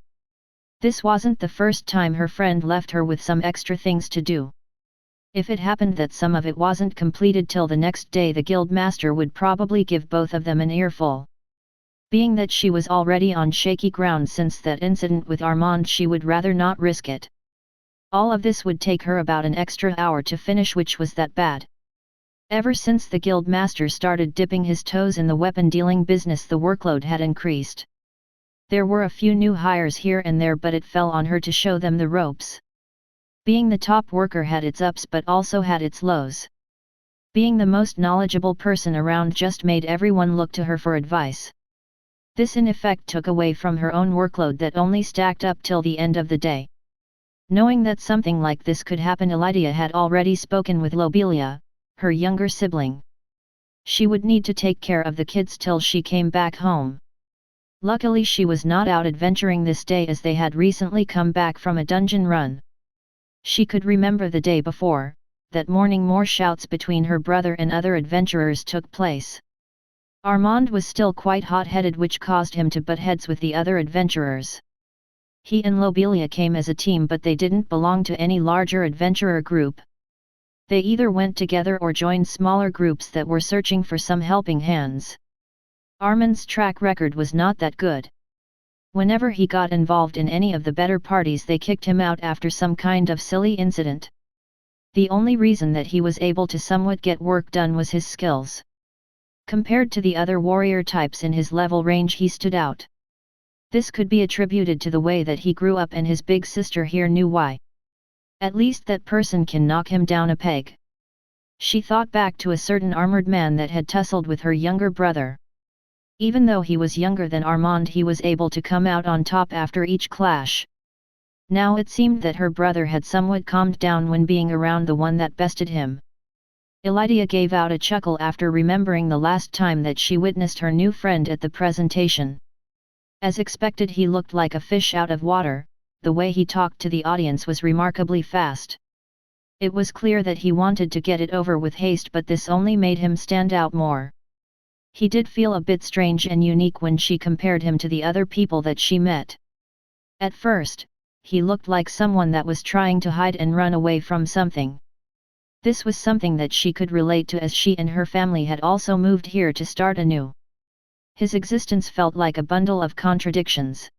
This wasn't the first time her friend left her with some extra things to do. If it happened that some of it wasn't completed till the next day, the guild master would probably give both of them an earful. Being that she was already on shaky ground since that incident with Armand, she would rather not risk it. All of this would take her about an extra hour to finish, which was that bad. Ever since the guild master started dipping his toes in the weapon dealing business, the workload had increased. There were a few new hires here and there, but it fell on her to show them the ropes. Being the top worker had its ups but also had its lows. Being the most knowledgeable person around just made everyone look to her for advice. This in effect took away from her own workload that only stacked up till the end of the day. Knowing that something like this could happen, Elydia had already spoken with Lobelia, her younger sibling. She would need to take care of the kids till she came back home. Luckily she was not out adventuring this day, as they had recently come back from a dungeon run. She could remember the day before, that morning more shouts between her brother and other adventurers took place. Armand was still quite hot-headed, which caused him to butt heads with the other adventurers. He and Lobelia came as a team, but they didn't belong to any larger adventurer group. They either went together or joined smaller groups that were searching for some helping hands. Armand's track record was not that good. Whenever he got involved in any of the better parties, they kicked him out after some kind of silly incident. The only reason that he was able to somewhat get work done was his skills. Compared to the other warrior types in his level range, he stood out. This could be attributed to the way that he grew up, and his big sister here knew why. At least that person can knock him down a peg. She thought back to a certain armored man that had tussled with her younger brother. Even though he was younger than Armand, he was able to come out on top after each clash. Now it seemed that her brother had somewhat calmed down when being around the one that bested him. Elydia gave out a chuckle after remembering the last time that she witnessed her new friend at the presentation. As expected, he looked like a fish out of water. The way he talked to the audience was remarkably fast. It was clear that he wanted to get it over with haste, but this only made him stand out more. He did feel a bit strange and unique when she compared him to the other people that she met. At first, he looked like someone that was trying to hide and run away from something. This was something that she could relate to, as she and her family had also moved here to start anew. His existence felt like a bundle of contradictions.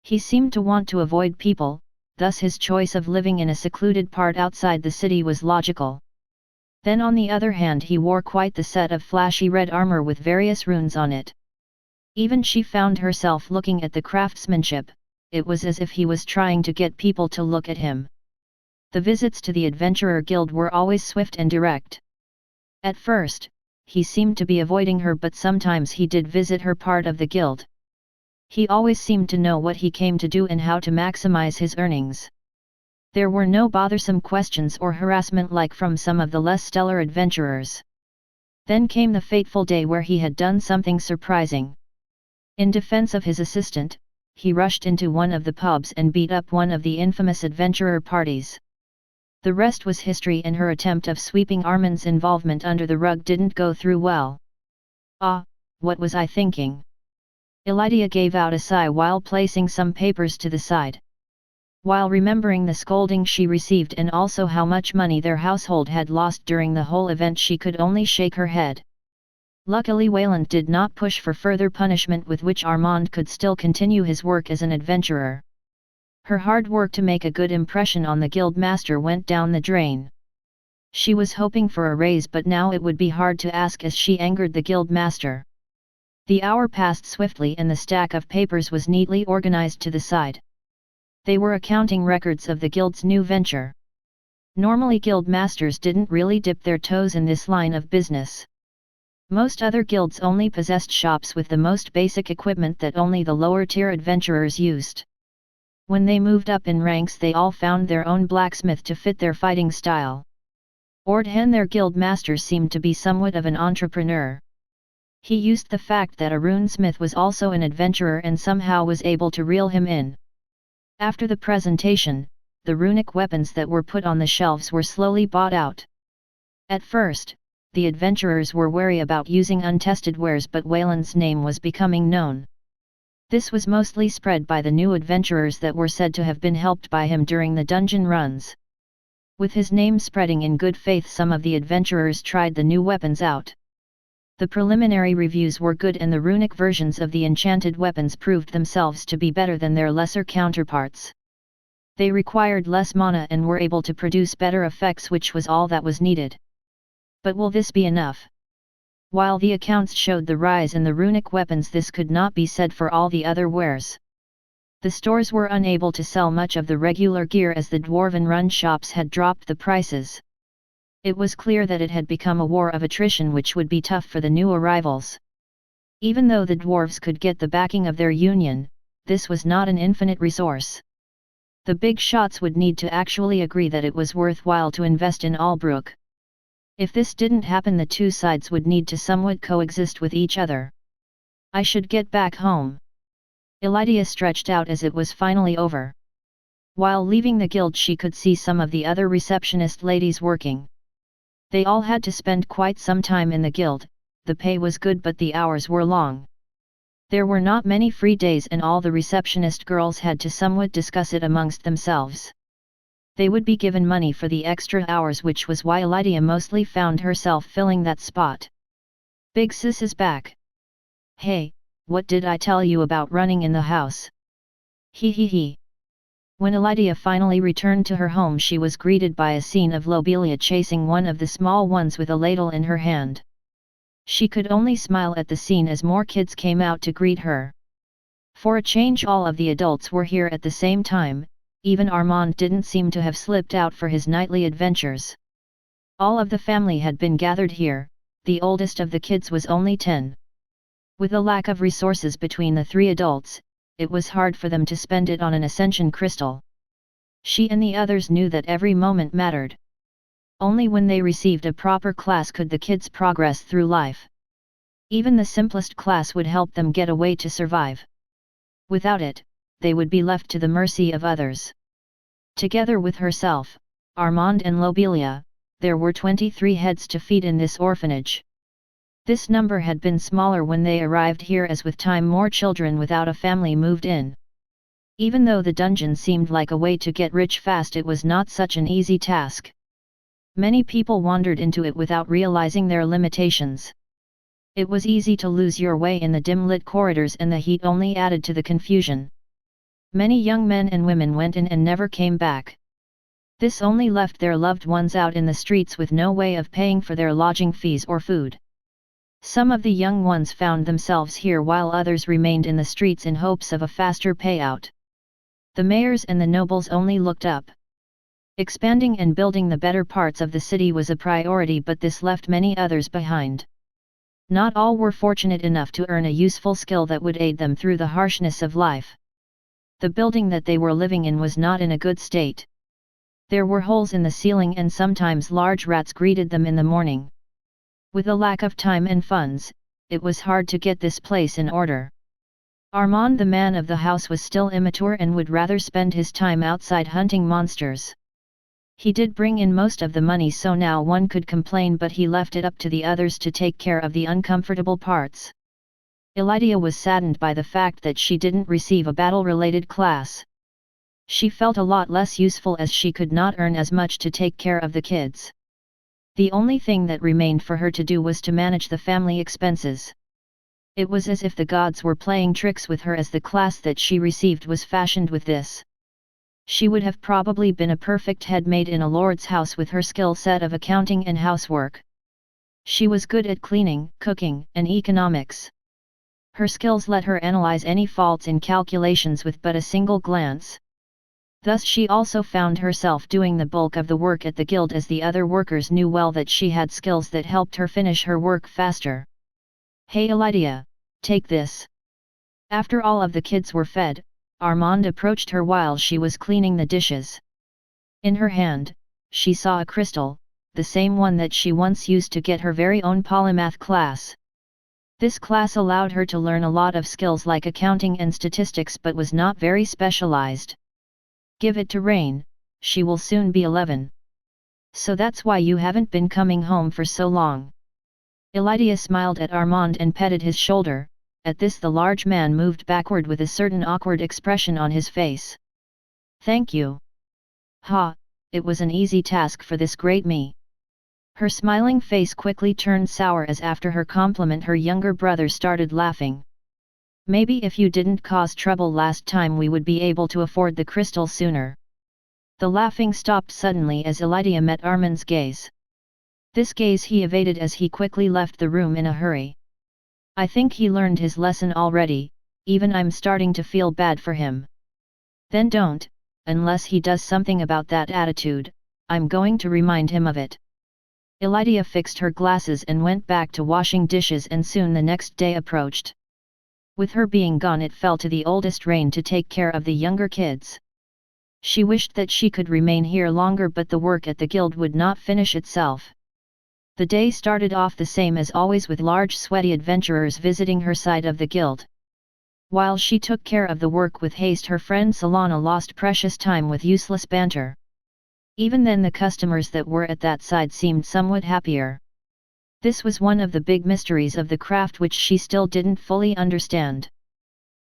He seemed to want to avoid people, thus his choice of living in a secluded part outside the city was logical. Then on the other hand, he wore quite the set of flashy red armor with various runes on it. Even she found herself looking at the craftsmanship. It was as if he was trying to get people to look at him. The visits to the Adventurer Guild were always swift and direct. At first, he seemed to be avoiding her, but sometimes he did visit her part of the guild. He always seemed to know what he came to do and how to maximize his earnings. There were no bothersome questions or harassment like from some of the less stellar adventurers. Then came the fateful day where he had done something surprising. In defense of his assistant, he rushed into one of the pubs and beat up one of the infamous adventurer parties. The rest was history, and her attempt of sweeping Armand's involvement under the rug didn't go through well. Ah, what was I thinking? Elydia gave out a sigh while placing some papers to the side. While remembering the scolding she received and also how much money their household had lost during the whole event, she could only shake her head. Luckily, Wayland did not push for further punishment, with which Armand could still continue his work as an adventurer. Her hard work to make a good impression on the guild master went down the drain. She was hoping for a raise, but now it would be hard to ask as she angered the guild master. The hour passed swiftly and the stack of papers was neatly organized to the side. They were accounting records of the guild's new venture. Normally guild masters didn't really dip their toes in this line of business. Most other guilds only possessed shops with the most basic equipment that only the lower-tier adventurers used. When they moved up in ranks, they all found their own blacksmith to fit their fighting style. Ordhen, their guild master, seemed to be somewhat of an entrepreneur. He used the fact that a runesmith was also an adventurer and somehow was able to reel him in. After the presentation, the runic weapons that were put on the shelves were slowly bought out. At first, the adventurers were wary about using untested wares, but Wayland's name was becoming known. This was mostly spread by the new adventurers that were said to have been helped by him during the dungeon runs. With his name spreading in good faith, some of the adventurers tried the new weapons out. The preliminary reviews were good, and the runic versions of the enchanted weapons proved themselves to be better than their lesser counterparts. They required less mana and were able to produce better effects, which was all that was needed. But will this be enough? While the accounts showed the rise in the runic weapons, this could not be said for all the other wares. The stores were unable to sell much of the regular gear as the dwarven run shops had dropped the prices. It was clear that it had become a war of attrition, which would be tough for the new arrivals. Even though the dwarves could get the backing of their union, this was not an infinite resource. The big shots would need to actually agree that it was worthwhile to invest in Albrook. If this didn't happen, the two sides would need to somewhat coexist with each other. I should get back home. Elydia stretched out as it was finally over. While leaving the guild, she could see some of the other receptionist ladies working. They all had to spend quite some time in the guild. The pay was good, but the hours were long. There were not many free days, and all the receptionist girls had to somewhat discuss it amongst themselves. They would be given money for the extra hours, which was why Elydia mostly found herself filling that spot. Big Sis is back. Hey, what did I tell you about running in the house? Hee hee hee. When Elydia finally returned to her home, she was greeted by a scene of Lobelia chasing one of the small ones with a ladle in her hand. She could only smile at the scene as more kids came out to greet her. For a change, all of the adults were here at the same time. Even Armand didn't seem to have slipped out for his nightly adventures. All of the family had been gathered here, the oldest of the kids was only 10. With a lack of resources between the 3 adults, it was hard for them to spend it on an ascension crystal. She and the others knew that every moment mattered. Only when they received a proper class could the kids progress through life. Even the simplest class would help them get a way to survive. Without it, they would be left to the mercy of others. Together with herself, Armand and Lobelia, there were 23 heads to feed in this orphanage. This number had been smaller when they arrived here, as with time more children without a family moved in. Even though the dungeon seemed like a way to get rich fast, it was not such an easy task. Many people wandered into it without realizing their limitations. It was easy to lose your way in the dim-lit corridors, and the heat only added to the confusion. Many young men and women went in and never came back. This only left their loved ones out in the streets with no way of paying for their lodging fees or food. Some of the young ones found themselves here while others remained in the streets in hopes of a faster payout. The mayors and the nobles only looked up. Expanding and building the better parts of the city was a priority, but this left many others behind. Not all were fortunate enough to earn a useful skill that would aid them through the harshness of life. The building that they were living in was not in a good state. There were holes in the ceiling, and sometimes large rats greeted them in the morning. With a lack of time and funds, it was hard to get this place in order. Armand, the man of the house, was still immature and would rather spend his time outside hunting monsters. He did bring in most of the money, so now one could complain, but he left it up to the others to take care of the uncomfortable parts. Elydia was saddened by the fact that she didn't receive a battle-related class. She felt a lot less useful as she could not earn as much to take care of the kids. The only thing that remained for her to do was to manage the family expenses. It was as if the gods were playing tricks with her, as the class that she received was fashioned with this. She would have probably been a perfect headmaid in a lord's house with her skill set of accounting and housework. She was good at cleaning, cooking, and economics. Her skills let her analyze any faults in calculations with but a single glance. Thus she also found herself doing the bulk of the work at the guild, as the other workers knew well that she had skills that helped her finish her work faster. "Hey Elydia, take this." After all of the kids were fed, Armand approached her while she was cleaning the dishes. In her hand, she saw a crystal, the same one that she once used to get her very own polymath class. This class allowed her to learn a lot of skills like accounting and statistics, but was not very specialized. "Give it to Rain, she will soon be 11. So that's why you haven't been coming home for so long." Elydia smiled at Armand and petted his shoulder. At this the large man moved backward with a certain awkward expression on his face. "Thank you." "Ha, it was an easy task for this great me." Her smiling face quickly turned sour as after her compliment her younger brother started laughing. "Maybe if you didn't cause trouble last time we would be able to afford the crystal sooner." The laughing stopped suddenly as Elydia met Armand's gaze. This gaze he evaded as he quickly left the room in a hurry. "I think he learned his lesson already, even I'm starting to feel bad for him." "Then don't, unless he does something about that attitude, I'm going to remind him of it." Elydia fixed her glasses and went back to washing dishes, and soon the next day approached. With her being gone, it fell to the oldest Rain to take care of the younger kids. She wished that she could remain here longer, but the work at the guild would not finish itself. The day started off the same as always, with large sweaty adventurers visiting her side of the guild. While she took care of the work with haste, her friend Solana lost precious time with useless banter. Even then the customers that were at that side seemed somewhat happier. This was one of the big mysteries of the craft which she still didn't fully understand.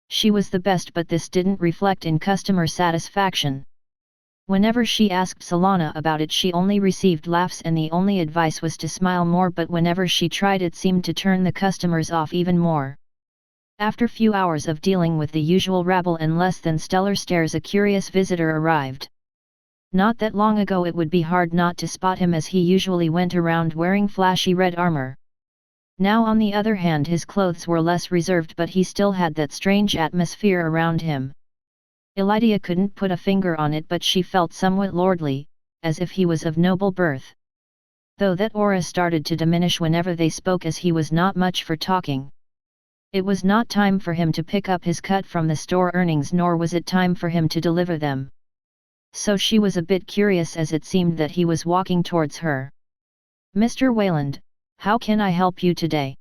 She was the best, but this didn't reflect in customer satisfaction. Whenever she asked Solana about it, she only received laughs, and the only advice was to smile more, but whenever she tried it seemed to turn the customers off even more. After few hours of dealing with the usual rabble and less than stellar stares, a curious visitor arrived. Not that long ago it would be hard not to spot him, as he usually went around wearing flashy red armor. Now on the other hand his clothes were less reserved, but he still had that strange atmosphere around him. Elydia couldn't put a finger on it, but she felt somewhat lordly, as if he was of noble birth. though that aura started to diminish whenever they spoke, as he was not much for talking. It was not time for him to pick up his cut from the store earnings, nor was it time for him to deliver them. So she was a bit curious, as it seemed that he was walking towards her. "Mr. Wayland, how can I help you today?"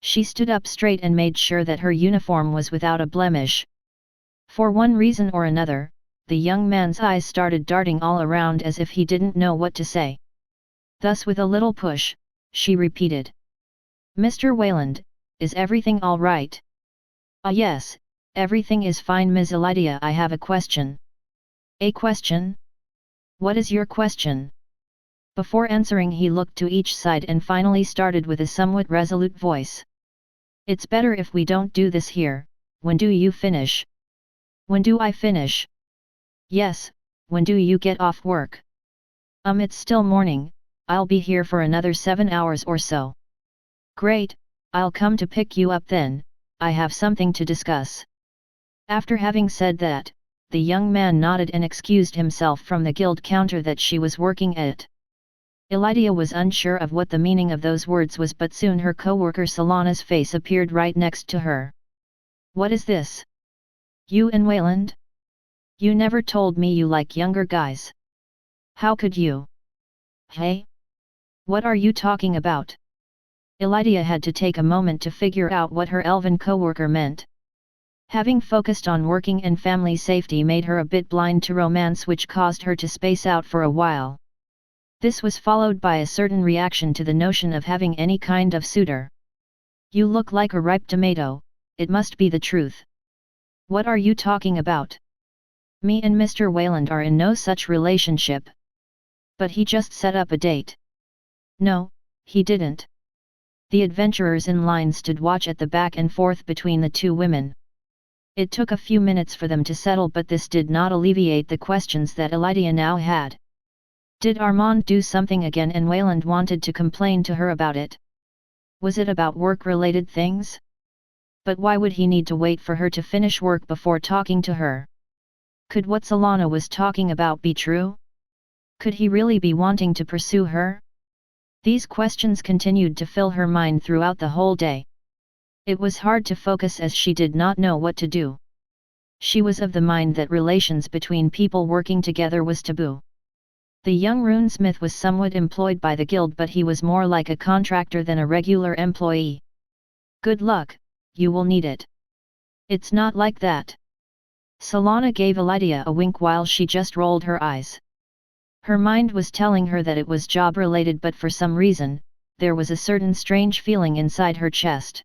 She stood up straight and made sure that her uniform was without a blemish. For one reason or another, the young man's eyes started darting all around as if he didn't know what to say. Thus, with a little push, she repeated, "Mr. Wayland, is everything all right?" "Ah, yes, everything is fine, Ms. Elydia. I have a question." "A question? What is your question?" Before answering, he looked to each side and finally started with a somewhat resolute voice. "It's better if we don't do this here. When do you finish?" "When do I finish?" "Yes, when do you get off work?" It's still morning. I'll be here for another 7 hours or so." "Great, I'll come to pick you up then. I have something to discuss." After having said that, the young man nodded and excused himself from the guild counter that she was working at. Elydia was unsure of what the meaning of those words was, but soon her co-worker Solana's face appeared right next to her. "What is this? You and Wayland? You never told me you like younger guys. How could you?" "Hey? What are you talking about?" Elydia had to take a moment to figure out what her elven co-worker meant. Having focused on working and family safety made her a bit blind to romance, which caused her to space out for a while. This was followed by a certain reaction to the notion of having any kind of suitor. "You look like a ripe tomato, it must be the truth." "What are you talking about? Me and Mr. Wayland are in no such relationship." "But he just set up a date." "No, he didn't." The adventurers in line stood watch at the back and forth between the two women. It took a few minutes for them to settle, but this did not alleviate the questions that Elydia now had. Did Armand do something again and Wayland wanted to complain to her about it? Was it about work-related things? But why would he need to wait for her to finish work before talking to her? Could what Solana was talking about be true? Could he really be wanting to pursue her? These questions continued to fill her mind throughout the whole day. It was hard to focus as she did not know what to do. She was of the mind that relations between people working together was taboo. The young runesmith was somewhat employed by the guild, but he was more like a contractor than a regular employee. "Good luck, you will need it." "It's not like that." Solana gave Elydia a wink while she just rolled her eyes. Her mind was telling her that it was job-related, but for some reason, there was a certain strange feeling inside her chest.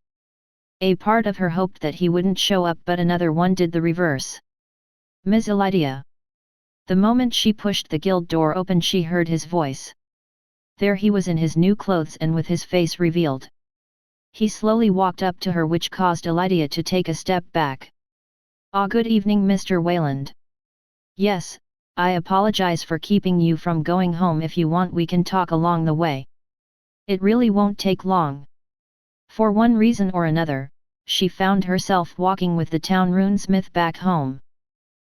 A part of her hoped that he wouldn't show up, but another one did the reverse. "Ms. Elydia." The moment she pushed the guild door open, she heard his voice. There he was in his new clothes and with his face revealed. He slowly walked up to her, which caused Elydia to take a step back. "Ah, good evening, Mr. Wayland." "Yes, I apologize for keeping you from going home. If you want, we can talk along the way. It really won't take long." For one reason or another, she found herself walking with the town runesmith back home.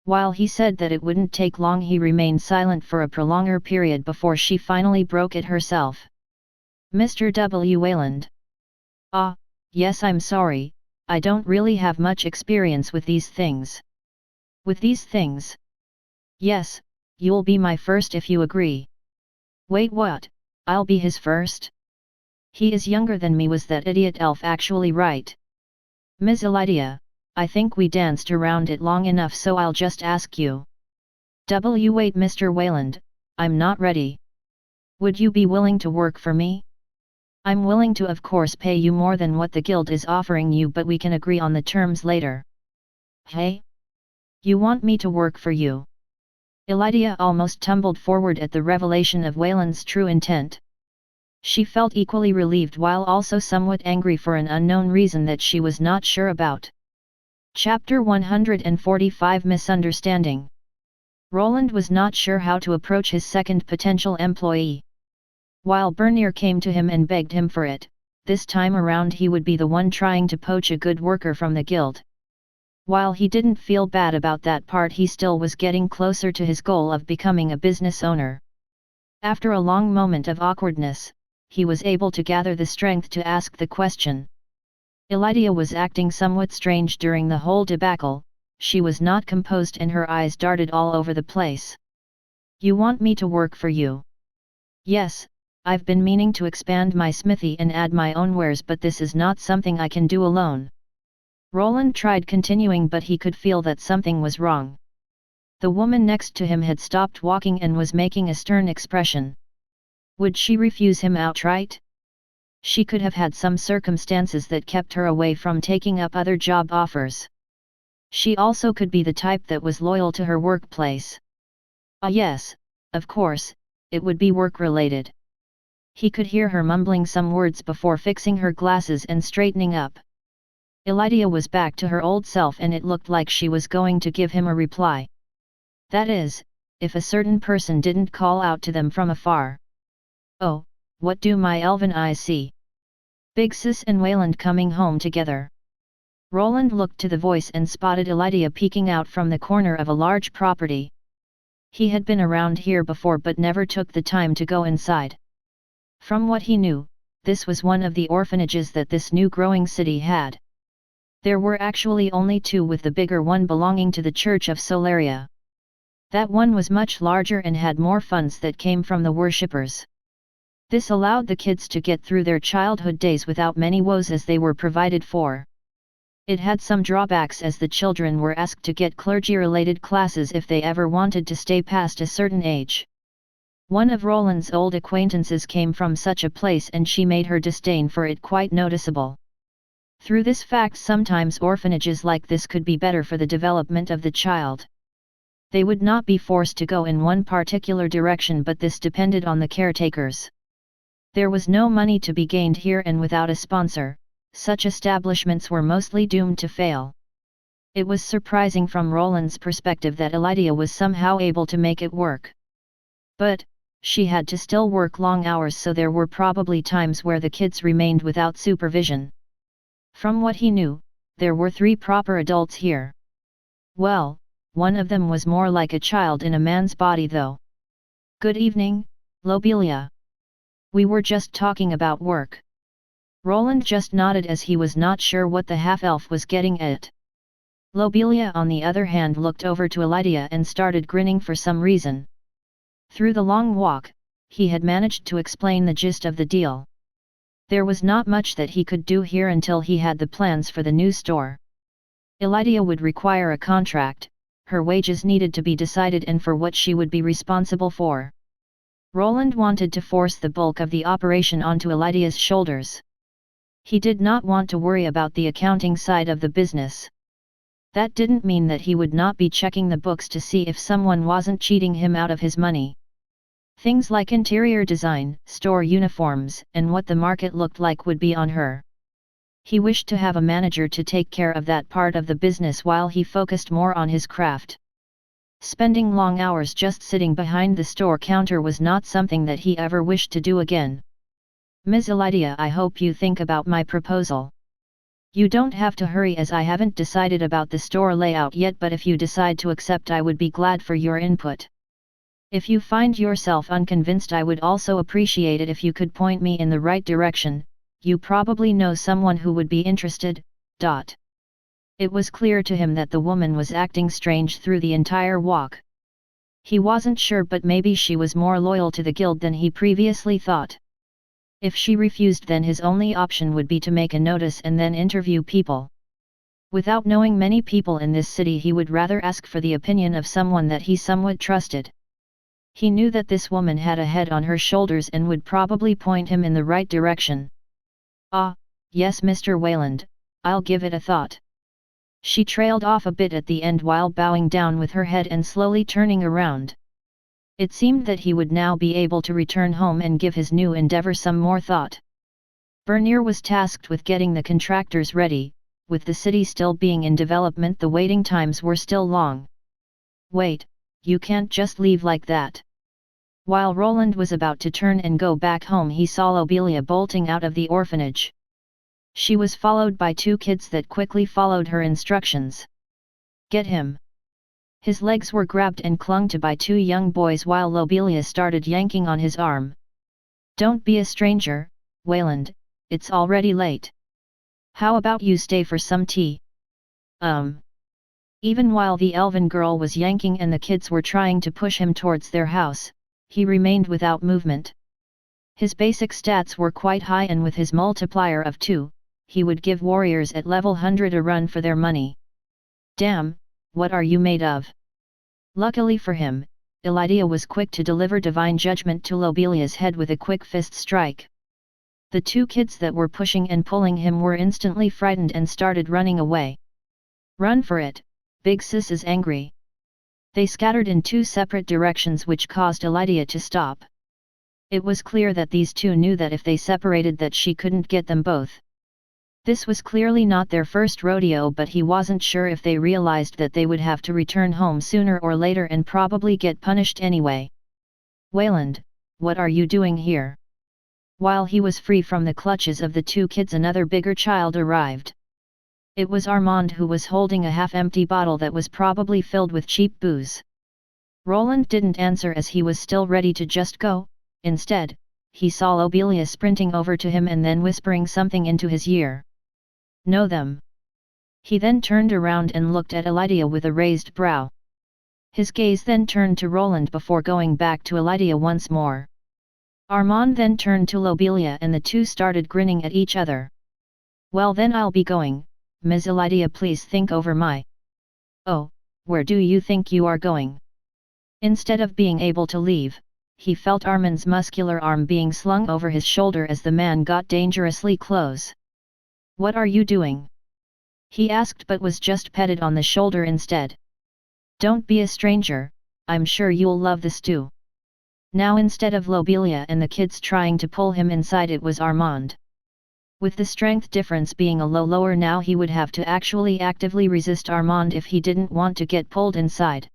While he said that it wouldn't take long, he remained silent for a prolonger period before she finally broke it herself. "Mr. W. Wayland." "Ah, yes, I'm sorry, I don't really have much experience with these things." "With these things?" "Yes, you'll be my first if you agree." "Wait, what? I'll be his first? He is younger than me. Was that idiot elf actually right?" "Ms. Elydia, I think we danced around it long enough, so I'll just ask you." Wait, Mr. Wayland, I'm not ready." "Would you be willing to work for me?" "I'm willing to, of course, pay you more than what the guild is offering you, but we can agree on the terms later." "Hey? You want me to work for you?" Elydia almost tumbled forward at the revelation of Wayland's true intent. She felt equally relieved while also somewhat angry for an unknown reason that she was not sure about. Chapter 145 Misunderstanding. Roland was not sure how to approach his second potential employee. While Bernier came to him and begged him for it, this time around he would be the one trying to poach a good worker from the guild. While he didn't feel bad about that part, he still was getting closer to his goal of becoming a business owner. After a long moment of awkwardness, he was able to gather the strength to ask the question. Elydia was acting somewhat strange during the whole debacle. She was not composed and her eyes darted all over the place. You want me to work for you? Yes, I've been meaning to expand my smithy and add my own wares, but this is not something I can do alone. Roland tried continuing, but he could feel that something was wrong. The woman next to him had stopped walking and was making a stern expression. Would she refuse him outright? She could have had some circumstances that kept her away from taking up other job offers. She also could be the type that was loyal to her workplace. Ah yes, of course, it would be work-related. He could hear her mumbling some words before fixing her glasses and straightening up. Elydia was back to her old self and it looked like she was going to give him a reply. That is, if a certain person didn't call out to them from afar. Oh, what do my elven eyes see? Big Sis and Wayland coming home together. Roland looked to the voice and spotted Elydia peeking out from the corner of a large property. He had been around here before but never took the time to go inside. From what he knew, this was one of the orphanages that this new growing city had. There were actually only two, with the bigger one belonging to the Church of Solaria. That one was much larger and had more funds that came from the worshippers. This allowed the kids to get through their childhood days without many woes as they were provided for. It had some drawbacks as the children were asked to get clergy-related classes if they ever wanted to stay past a certain age. One of Roland's old acquaintances came from such a place and she made her disdain for it quite noticeable. Through this fact, sometimes orphanages like this could be better for the development of the child. They would not be forced to go in one particular direction, but this depended on the caretakers. There was no money to be gained here, and without a sponsor, such establishments were mostly doomed to fail. It was surprising from Roland's perspective that Elydia was somehow able to make it work. But, she had to still work long hours, so there were probably times where the kids remained without supervision. From what he knew, there were 3 proper adults here. Well, one of them was more like a child in a man's body though. Good evening, Lobelia. We were just talking about work. Roland just nodded as he was not sure what the half-elf was getting at. Lobelia on the other hand looked over to Elydia and started grinning for some reason. Through the long walk, he had managed to explain the gist of the deal. There was not much that he could do here until he had the plans for the new store. Elydia would require a contract, her wages needed to be decided and for what she would be responsible for. Roland wanted to force the bulk of the operation onto Elydia's shoulders. He did not want to worry about the accounting side of the business. That didn't mean that he would not be checking the books to see if someone wasn't cheating him out of his money. Things like interior design, store uniforms, and what the market looked like would be on her. He wished to have a manager to take care of that part of the business while he focused more on his craft. Spending long hours just sitting behind the store counter was not something that he ever wished to do again. Ms. Elydia, I hope you think about my proposal. You don't have to hurry as I haven't decided about the store layout yet, but if you decide to accept, I would be glad for your input. If you find yourself unconvinced, I would also appreciate it if you could point me in the right direction. You probably know someone who would be interested. It was clear to him that the woman was acting strange through the entire walk. He wasn't sure, but maybe she was more loyal to the guild than he previously thought. If she refused, then his only option would be to make a notice and then interview people. Without knowing many people in this city, he would rather ask for the opinion of someone that he somewhat trusted. He knew that this woman had a head on her shoulders and would probably point him in the right direction. Ah, yes, Mr. Wayland, I'll give it a thought. She trailed off a bit at the end while bowing down with her head and slowly turning around. It seemed that he would now be able to return home and give his new endeavor some more thought. Bernier was tasked with getting the contractors ready. With the city still being in development, the waiting times were still long. Wait, you can't just leave like that. While Roland was about to turn and go back home, he saw Lobelia bolting out of the orphanage. She was followed by 2 kids that quickly followed her instructions. Get him! His legs were grabbed and clung to by two young boys while Lobelia started yanking on his arm. "Don't be a stranger, Wayland, it's already late. How about you stay for some tea?" Even while the elven girl was yanking and the kids were trying to push him towards their house, he remained without movement. His basic stats were quite high, and with his multiplier of 2, he would give warriors at level 100 a run for their money. "Damn, what are you made of?" Luckily for him, Elydia was quick to deliver divine judgment to Lobelia's head with a quick fist strike. The two kids that were pushing and pulling him were instantly frightened and started running away. "Run for it, Big Sis is angry." They scattered in two separate directions, which caused Elydia to stop. It was clear that these two knew that if they separated that she couldn't get them both. This was clearly not their first rodeo, but he wasn't sure if they realized that they would have to return home sooner or later and probably get punished anyway. "Wayland, what are you doing here?" While he was free from the clutches of the two kids, another bigger child arrived. It was Armand, who was holding a half-empty bottle that was probably filled with cheap booze. Roland didn't answer as he was still ready to just go. Instead, he saw Lobelia sprinting over to him and then whispering something into his ear. "Know them?" He then turned around and looked at Elydia with a raised brow. His gaze then turned to Roland before going back to Elydia once more. Armand then turned to Lobelia and the two started grinning at each other. "Well then, I'll be going. Ms. Elydia, please think over my..." "Oh, where do you think you are going?" Instead of being able to leave, he felt Armand's muscular arm being slung over his shoulder as the man got dangerously close. "What are you doing?" he asked, but was just petted on the shoulder instead. "Don't be a stranger, I'm sure you'll love the stew." Now instead of Lobelia and the kids trying to pull him inside, it was Armand. With the strength difference being a low lower now, he would have to actually actively resist Armand if he didn't want to get pulled inside.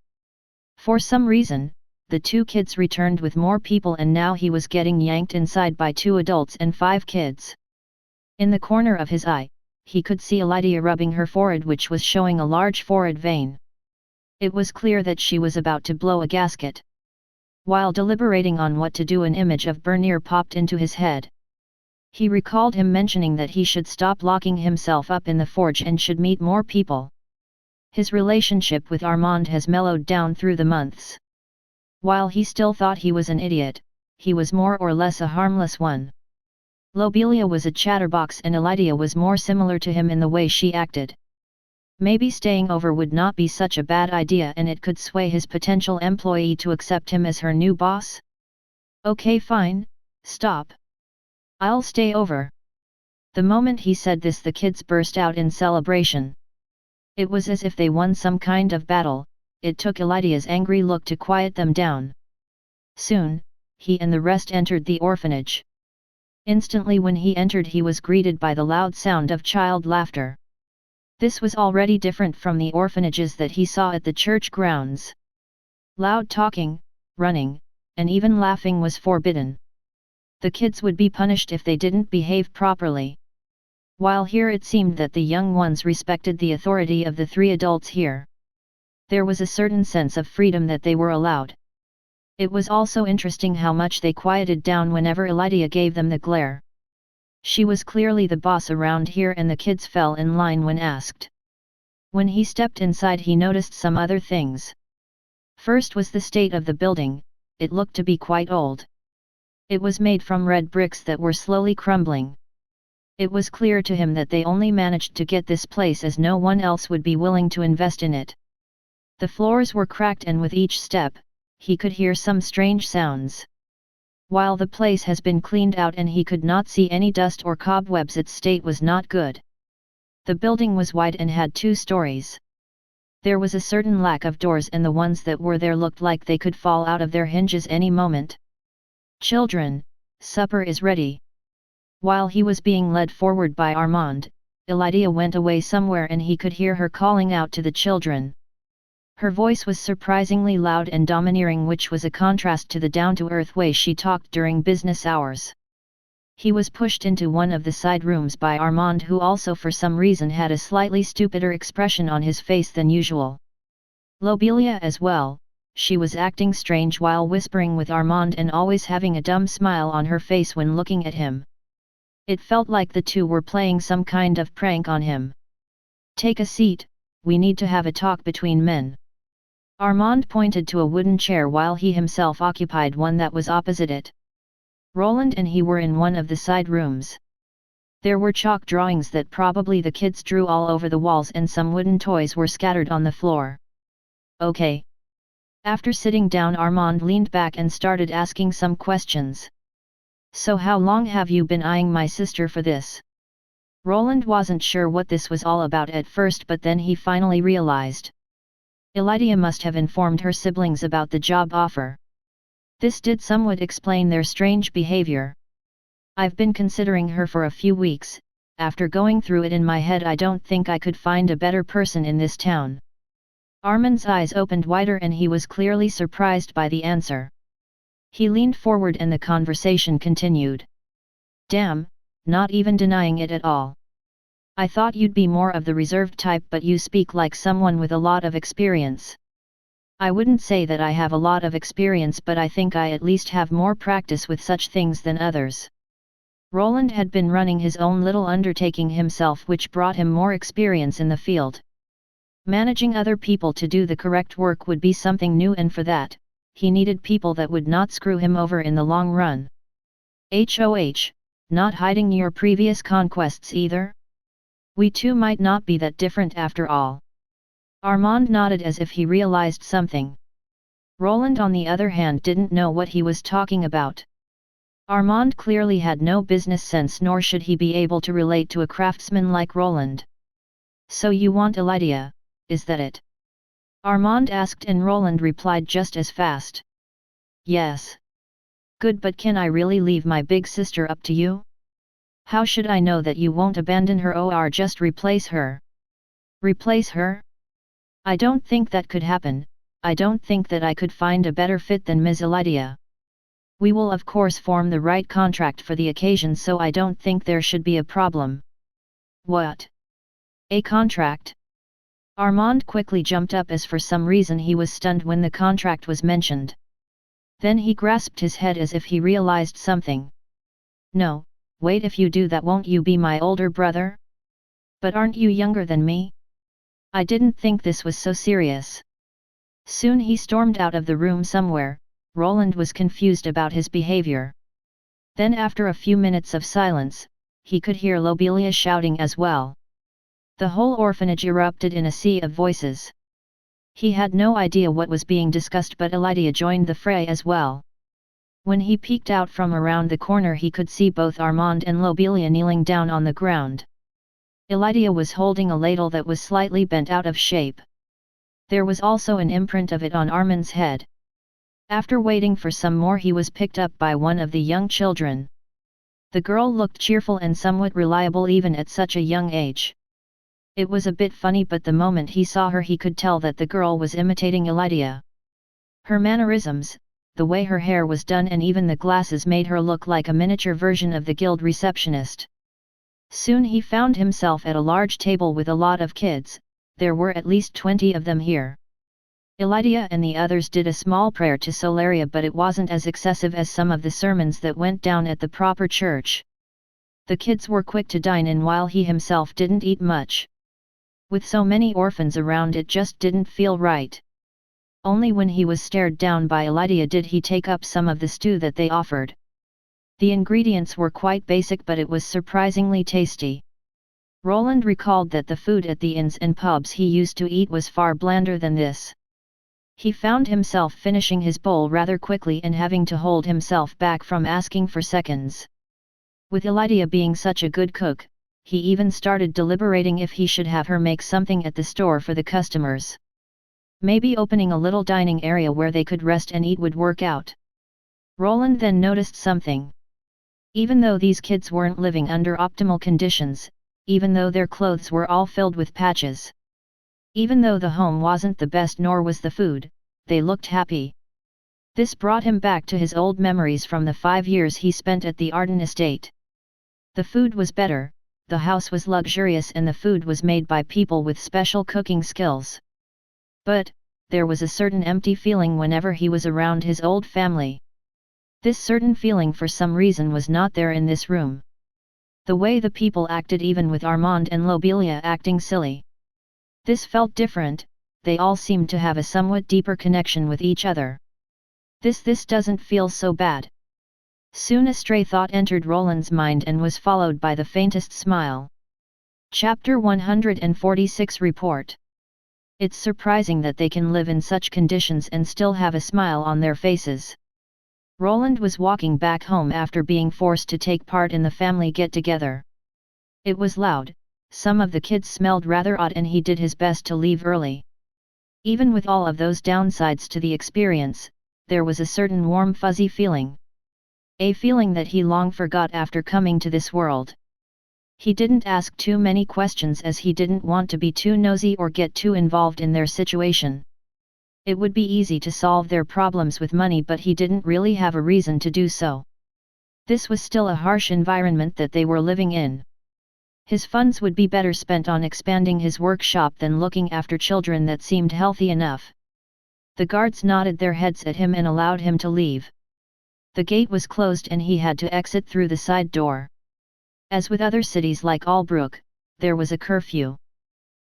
For some reason, the two kids returned with more people and now he was getting yanked inside by two adults and 5 kids. In the corner of his eye, he could see Elydia rubbing her forehead, which was showing a large forehead vein. It was clear that she was about to blow a gasket. While deliberating on what to do, an image of Bernier popped into his head. He recalled him mentioning that he should stop locking himself up in the forge and should meet more people. His relationship with Armand has mellowed down through the months. While he still thought he was an idiot, he was more or less a harmless one. Lobelia was a chatterbox and Elydia was more similar to him in the way she acted. Maybe staying over would not be such a bad idea, and it could sway his potential employee to accept him as her new boss. "Okay, fine, stop. I'll stay over." The moment he said this, the kids burst out in celebration. It was as if they won some kind of battle. It took Elydia's angry look to quiet them down. Soon, he and the rest entered the orphanage. Instantly when he entered, he was greeted by the loud sound of child laughter. This was already different from the orphanages that he saw at the church grounds. Loud talking, running, and even laughing was forbidden. The kids would be punished if they didn't behave properly. While here it seemed that the young ones respected the authority of the 3 adults here. There was a certain sense of freedom that they were allowed. It was also interesting how much they quieted down whenever Elydia gave them the glare. She was clearly the boss around here, and the kids fell in line when asked. When he stepped inside, he noticed some other things. First was the state of the building. It looked to be quite old. It was made from red bricks that were slowly crumbling. It was clear to him that they only managed to get this place as no one else would be willing to invest in it. The floors were cracked, and with each step, he could hear some strange sounds. While the place has been cleaned out and he could not see any dust or cobwebs, its state was not good. The building was wide and had 2 stories. There was a certain lack of doors, and the ones that were there looked like they could fall out of their hinges any moment. "Children, supper is ready." While he was being led forward by Armand, Elydia went away somewhere and he could hear her calling out to the children. Her voice was surprisingly loud and domineering, which was a contrast to the down-to-earth way she talked during business hours. He was pushed into one of the side rooms by Armand, who also for some reason had a slightly stupider expression on his face than usual. Lobelia as well, she was acting strange while whispering with Armand and always having a dumb smile on her face when looking at him. It felt like the two were playing some kind of prank on him. "Take a seat, we need to have a talk between men." Armand pointed to a wooden chair while he himself occupied one that was opposite it. Roland and he were in one of the side rooms. There were chalk drawings that probably the kids drew all over the walls and some wooden toys were scattered on the floor. "Okay." After sitting down, Armand leaned back and started asking some questions. "So how long have you been eyeing my sister for this?" Roland wasn't sure what this was all about at first, but then he finally realized. Elydia must have informed her siblings about the job offer. This did somewhat explain their strange behavior. "I've been considering her for a few weeks. After going through it in my head, I don't think I could find a better person in this town." Armand's eyes opened wider and he was clearly surprised by the answer. He leaned forward and the conversation continued. "Damn, not even denying it at all. I thought you'd be more of the reserved type, but you speak like someone with a lot of experience." "I wouldn't say that I have a lot of experience, but I think I at least have more practice with such things than others." Roland had been running his own little undertaking himself, which brought him more experience in the field. Managing other people to do the correct work would be something new, and for that, he needed people that would not screw him over in the long run. "HOH, not hiding your previous conquests either? We two might not be that different after all." Armand nodded as if he realized something. Roland on the other hand didn't know what he was talking about. Armand clearly had no business sense, nor should he be able to relate to a craftsman like Roland. "So you want Elydia, is that it?" Armand asked, and Roland replied just as fast. "Yes." "Good, but can I really leave my big sister up to you? How should I know that you won't abandon her or just replace her?" "Replace her? I don't think that could happen. I don't think that I could find a better fit than Ms. Elydia. We will of course form the right contract for the occasion, so I don't think there should be a problem." "What? A contract?" Armand quickly jumped up as for some reason he was stunned when the contract was mentioned. Then he grasped his head as if he realized something. "No, wait, if you do that, won't you be my older brother? But aren't you younger than me? I didn't think this was so serious." Soon he stormed out of the room somewhere. Roland was confused about his behavior. Then after a few minutes of silence, he could hear Lobelia shouting as well. The whole orphanage erupted in a sea of voices. He had no idea what was being discussed, but Elydia joined the fray as well. When he peeked out from around the corner, he could see both Armand and Lobelia kneeling down on the ground. Elydia was holding a ladle that was slightly bent out of shape. There was also an imprint of it on Armand's head. After waiting for some more, he was picked up by one of the young children. The girl looked cheerful and somewhat reliable even at such a young age. It was a bit funny, but the moment he saw her he could tell that the girl was imitating Elydia. Her mannerisms, the way her hair was done, and even the glasses made her look like a miniature version of the guild receptionist. Soon he found himself at a large table with a lot of kids. There were at least 20 of them here. Elydia and the others did a small prayer to Solaria, but it wasn't as excessive as some of the sermons that went down at the proper church. The kids were quick to dine in while he himself didn't eat much. With so many orphans around, it just didn't feel right. Only when he was stared down by Elydia did he take up some of the stew that they offered. The ingredients were quite basic, but it was surprisingly tasty. Roland recalled that the food at the inns and pubs he used to eat was far blander than this. He found himself finishing his bowl rather quickly and having to hold himself back from asking for seconds. With Elydia being such a good cook, he even started deliberating if he should have her make something at the store for the customers. Maybe opening a little dining area where they could rest and eat would work out. Roland then noticed something. Even though these kids weren't living under optimal conditions, even though their clothes were all filled with patches, even though the home wasn't the best nor was the food, they looked happy. This brought him back to his old memories from the 5 years he spent at the Arden estate. The food was better, the house was luxurious, and the food was made by people with special cooking skills. But, there was a certain empty feeling whenever he was around his old family. This certain feeling for some reason was not there in this room. The way the people acted, even with Armand and Lobelia acting silly. This felt different. They all seemed to have a somewhat deeper connection with each other. This doesn't feel so bad. Soon a stray thought entered Roland's mind and was followed by the faintest smile. Chapter 146 Report. It's surprising that they can live in such conditions and still have a smile on their faces. Roland was walking back home after being forced to take part in the family get-together. It was loud, some of the kids smelled rather odd, and he did his best to leave early. Even with all of those downsides to the experience, there was a certain warm fuzzy feeling. A feeling that he long forgot after coming to this world. He didn't ask too many questions as he didn't want to be too nosy or get too involved in their situation. It would be easy to solve their problems with money, but he didn't really have a reason to do so. This was still a harsh environment that they were living in. His funds would be better spent on expanding his workshop than looking after children that seemed healthy enough. The guards nodded their heads at him and allowed him to leave. The gate was closed and he had to exit through the side door. As with other cities like Albrook, there was a curfew.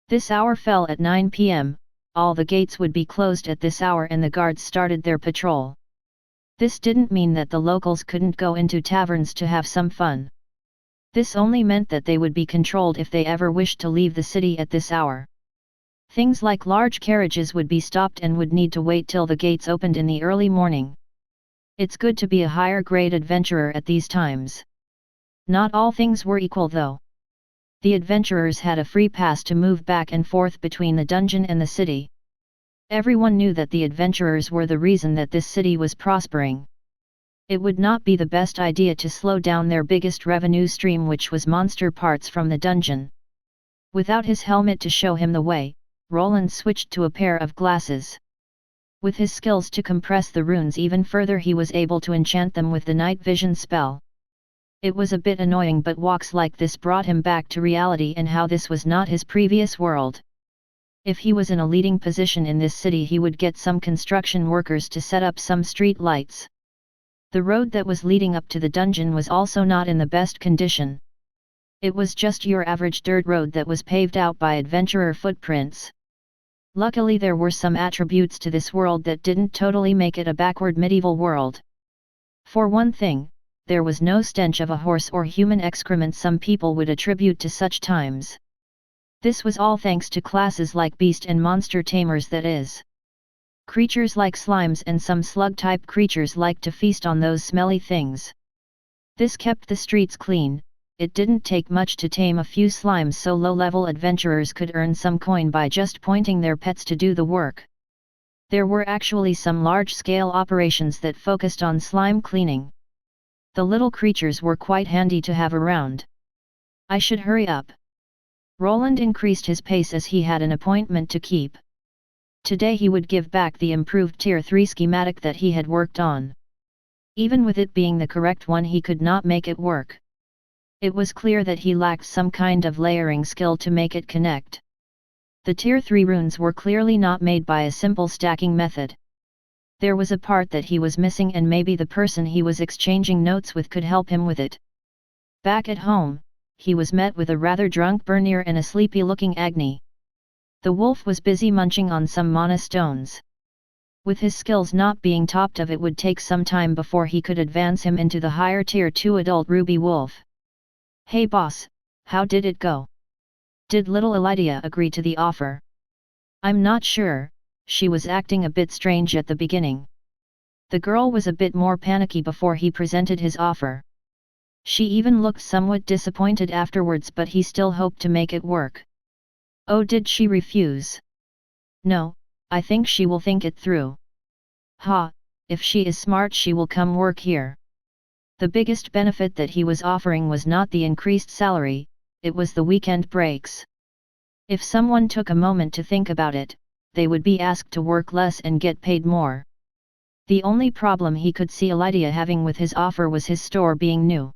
This hour fell at 9 p.m., all the gates would be closed at this hour and the guards started their patrol. This didn't mean that the locals couldn't go into taverns to have some fun. This only meant that they would be controlled if they ever wished to leave the city at this hour. Things like large carriages would be stopped and would need to wait till the gates opened in the early morning. It's good to be a higher grade adventurer at these times. Not all things were equal though. The adventurers had a free pass to move back and forth between the dungeon and the city. Everyone knew that the adventurers were the reason that this city was prospering. It would not be the best idea to slow down their biggest revenue stream, which was monster parts from the dungeon. Without his helmet to show him the way, Roland switched to a pair of glasses. With his skills to compress the runes even further, he was able to enchant them with the night vision spell. It was a bit annoying, but walks like this brought him back to reality and how this was not his previous world. If he was in a leading position in this city, he would get some construction workers to set up some street lights. The road that was leading up to the dungeon was also not in the best condition. It was just your average dirt road that was paved out by adventurer footprints. Luckily there were some attributes to this world that didn't totally make it a backward medieval world. For one thing, there was no stench of a horse or human excrement some people would attribute to such times. This was all thanks to classes like beast and monster tamers, that is. Creatures like slimes and some slug-type creatures liked to feast on those smelly things. This kept the streets clean. It didn't take much to tame a few slimes, so low-level adventurers could earn some coin by just pointing their pets to do the work. There were actually some large-scale operations that focused on slime cleaning. The little creatures were quite handy to have around. I should hurry up. Roland increased his pace as he had an appointment to keep. Today he would give back the improved Tier 3 schematic that he had worked on. Even with it being the correct one, he could not make it work. It was clear that he lacked some kind of layering skill to make it connect. The Tier 3 runes were clearly not made by a simple stacking method. There was a part that he was missing, and maybe the person he was exchanging notes with could help him with it. Back at home, he was met with a rather drunk Bernier and a sleepy-looking Agni. The wolf was busy munching on some mana stones. With his skills not being topped of, it would take some time before he could advance him into the higher Tier 2 adult Ruby Wolf. Hey boss, how did it go? Did little Elydia agree to the offer? I'm not sure. She was acting a bit strange at the beginning. The girl was a bit more panicky before he presented his offer. She even looked somewhat disappointed afterwards, but he still hoped to make it work. Oh, did she refuse? No, I think she will think it through. Ha, if she is smart she will come work here. The biggest benefit that he was offering was not the increased salary, it was the weekend breaks. If someone took a moment to think about it, they would be asked to work less and get paid more. The only problem he could see Elydia having with his offer was his store being new.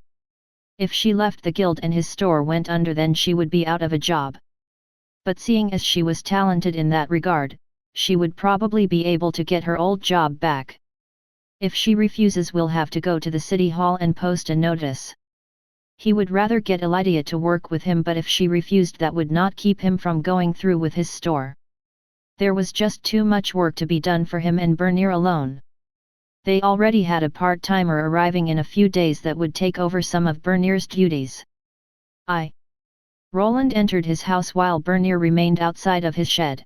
If she left the guild and his store went under, then she would be out of a job. But seeing as she was talented in that regard, she would probably be able to get her old job back. If she refuses, we'll have to go to the city hall and post a notice. He would rather get Elydia to work with him, but if she refused, that would not keep him from going through with his store. There was just too much work to be done for him and Bernier alone. They already had a part-timer arriving in a few days that would take over some of Bernier's duties. Roland entered his house while Bernier remained outside of his shed.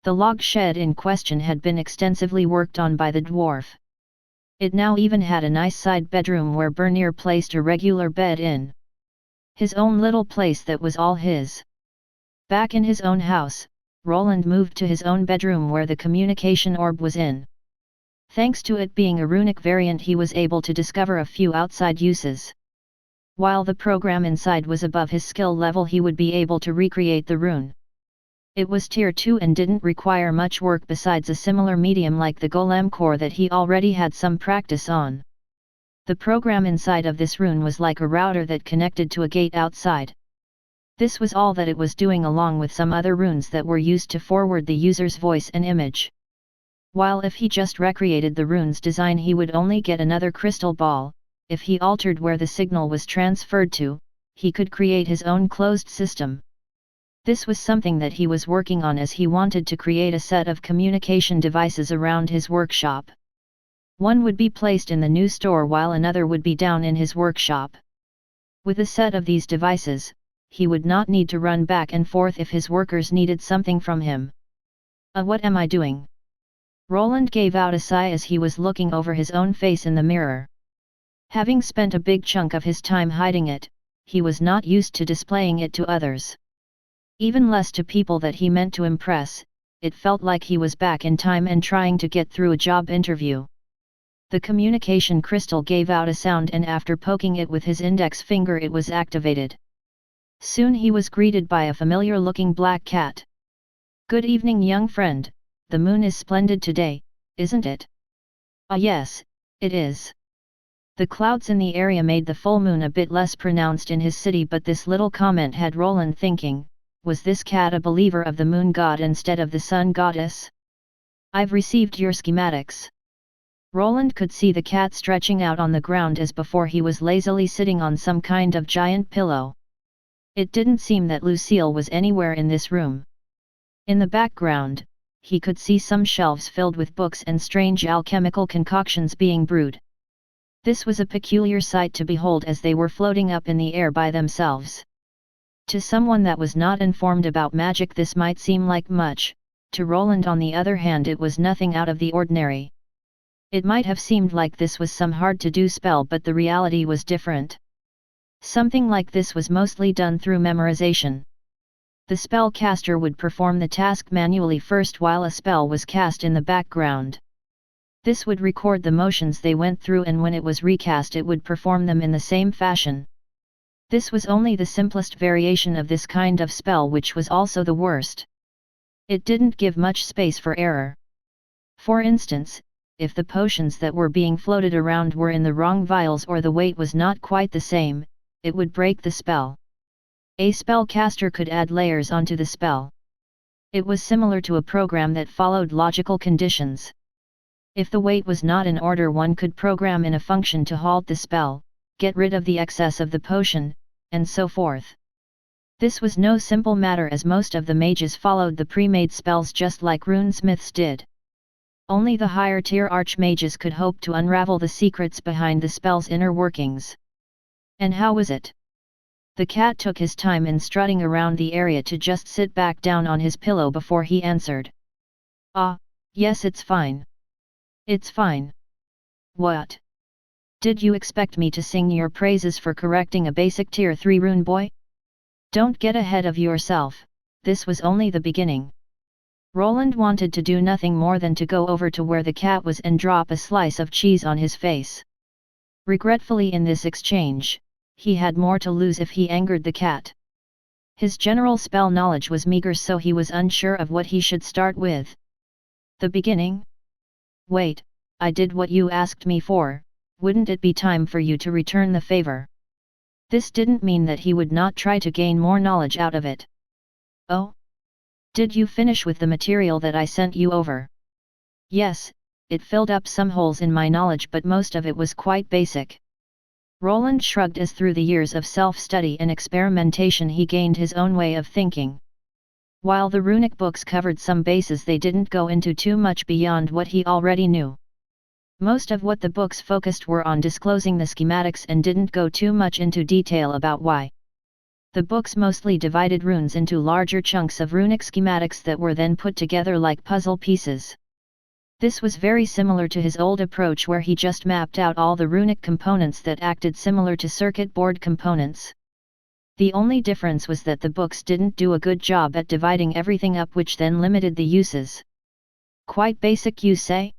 The log shed in question had been extensively worked on by the dwarf. It now even had a nice side bedroom where Bernier placed a regular bed in. His own little place that was all his. Back in his own house, Roland moved to his own bedroom where the communication orb was in. Thanks to it being a runic variant, he was able to discover a few outside uses. While the program inside was above his skill level, he would be able to recreate the rune. It was tier 2 and didn't require much work besides a similar medium like the Golem core that he already had some practice on. The program inside of this rune was like a router that connected to a gate outside. This was all that it was doing, along with some other runes that were used to forward the user's voice and image. While if he just recreated the rune's design, he would only get another crystal ball. If he altered where the signal was transferred to, he could create his own closed system. This was something that he was working on, as he wanted to create a set of communication devices around his workshop. One would be placed in the new store while another would be down in his workshop. With a set of these devices, he would not need to run back and forth if his workers needed something from him. What am I doing? Roland gave out a sigh as he was looking over his own face in the mirror. Having spent a big chunk of his time hiding it, he was not used to displaying it to others. Even less to people that he meant to impress. It felt like he was back in time and trying to get through a job interview. The communication crystal gave out a sound, and after poking it with his index finger, it was activated. Soon he was greeted by a familiar-looking black cat. "Good evening, young friend. The moon is splendid today, isn't it?" Yes, it is." The clouds in the area made the full moon a bit less pronounced in his city, but this little comment had Roland thinking, was this cat a believer of the moon god instead of the sun goddess? "I've received your schematics." Roland could see the cat stretching out on the ground as before. He was lazily sitting on some kind of giant pillow. It didn't seem that Lucille was anywhere in this room. In the background, he could see some shelves filled with books and strange alchemical concoctions being brewed. This was a peculiar sight to behold, as they were floating up in the air by themselves. To someone that was not informed about magic, this might seem like much. To Roland, on the other hand, it was nothing out of the ordinary. It might have seemed like this was some hard-to-do spell, but the reality was different. Something like this was mostly done through memorization. The spellcaster would perform the task manually first while a spell was cast in the background. This would record the motions they went through, and when it was recast it would perform them in the same fashion. This was only the simplest variation of this kind of spell, which was also the worst. It didn't give much space for error. For instance, if the potions that were being floated around were in the wrong vials or the weight was not quite the same, it would break the spell. A spellcaster could add layers onto the spell. It was similar to a program that followed logical conditions. If the weight was not in order, one could program in a function to halt the spell, get rid of the excess of the potion, and so forth. This was no simple matter, as most of the mages followed the pre-made spells just like runesmiths did. Only the higher tier archmages could hope to unravel the secrets behind the spell's inner workings. And how was it? The cat took his time in strutting around the area to just sit back down on his pillow before he answered. Yes, it's fine. It's fine. What? Did you expect me to sing your praises for correcting a basic tier 3 rune, boy? Don't get ahead of yourself, this was only the beginning. Roland wanted to do nothing more than to go over to where the cat was and drop a slice of cheese on his face. Regretfully, in this exchange, he had more to lose if he angered the cat. His general spell knowledge was meager, so he was unsure of what he should start with. The beginning? Wait, I did what you asked me for, wouldn't it be time for you to return the favor? This didn't mean that he would not try to gain more knowledge out of it. Oh? Did you finish with the material that I sent you over? Yes, it filled up some holes in my knowledge, but most of it was quite basic. Roland shrugged as through the years of self-study and experimentation he gained his own way of thinking. While the runic books covered some bases, they didn't go into too much beyond what he already knew. Most of what the books focused were on disclosing the schematics and didn't go too much into detail about why. The books mostly divided runes into larger chunks of runic schematics that were then put together like puzzle pieces. This was very similar to his old approach where he just mapped out all the runic components that acted similar to circuit board components. The only difference was that the books didn't do a good job at dividing everything up, which then limited the uses. Quite basic, you say?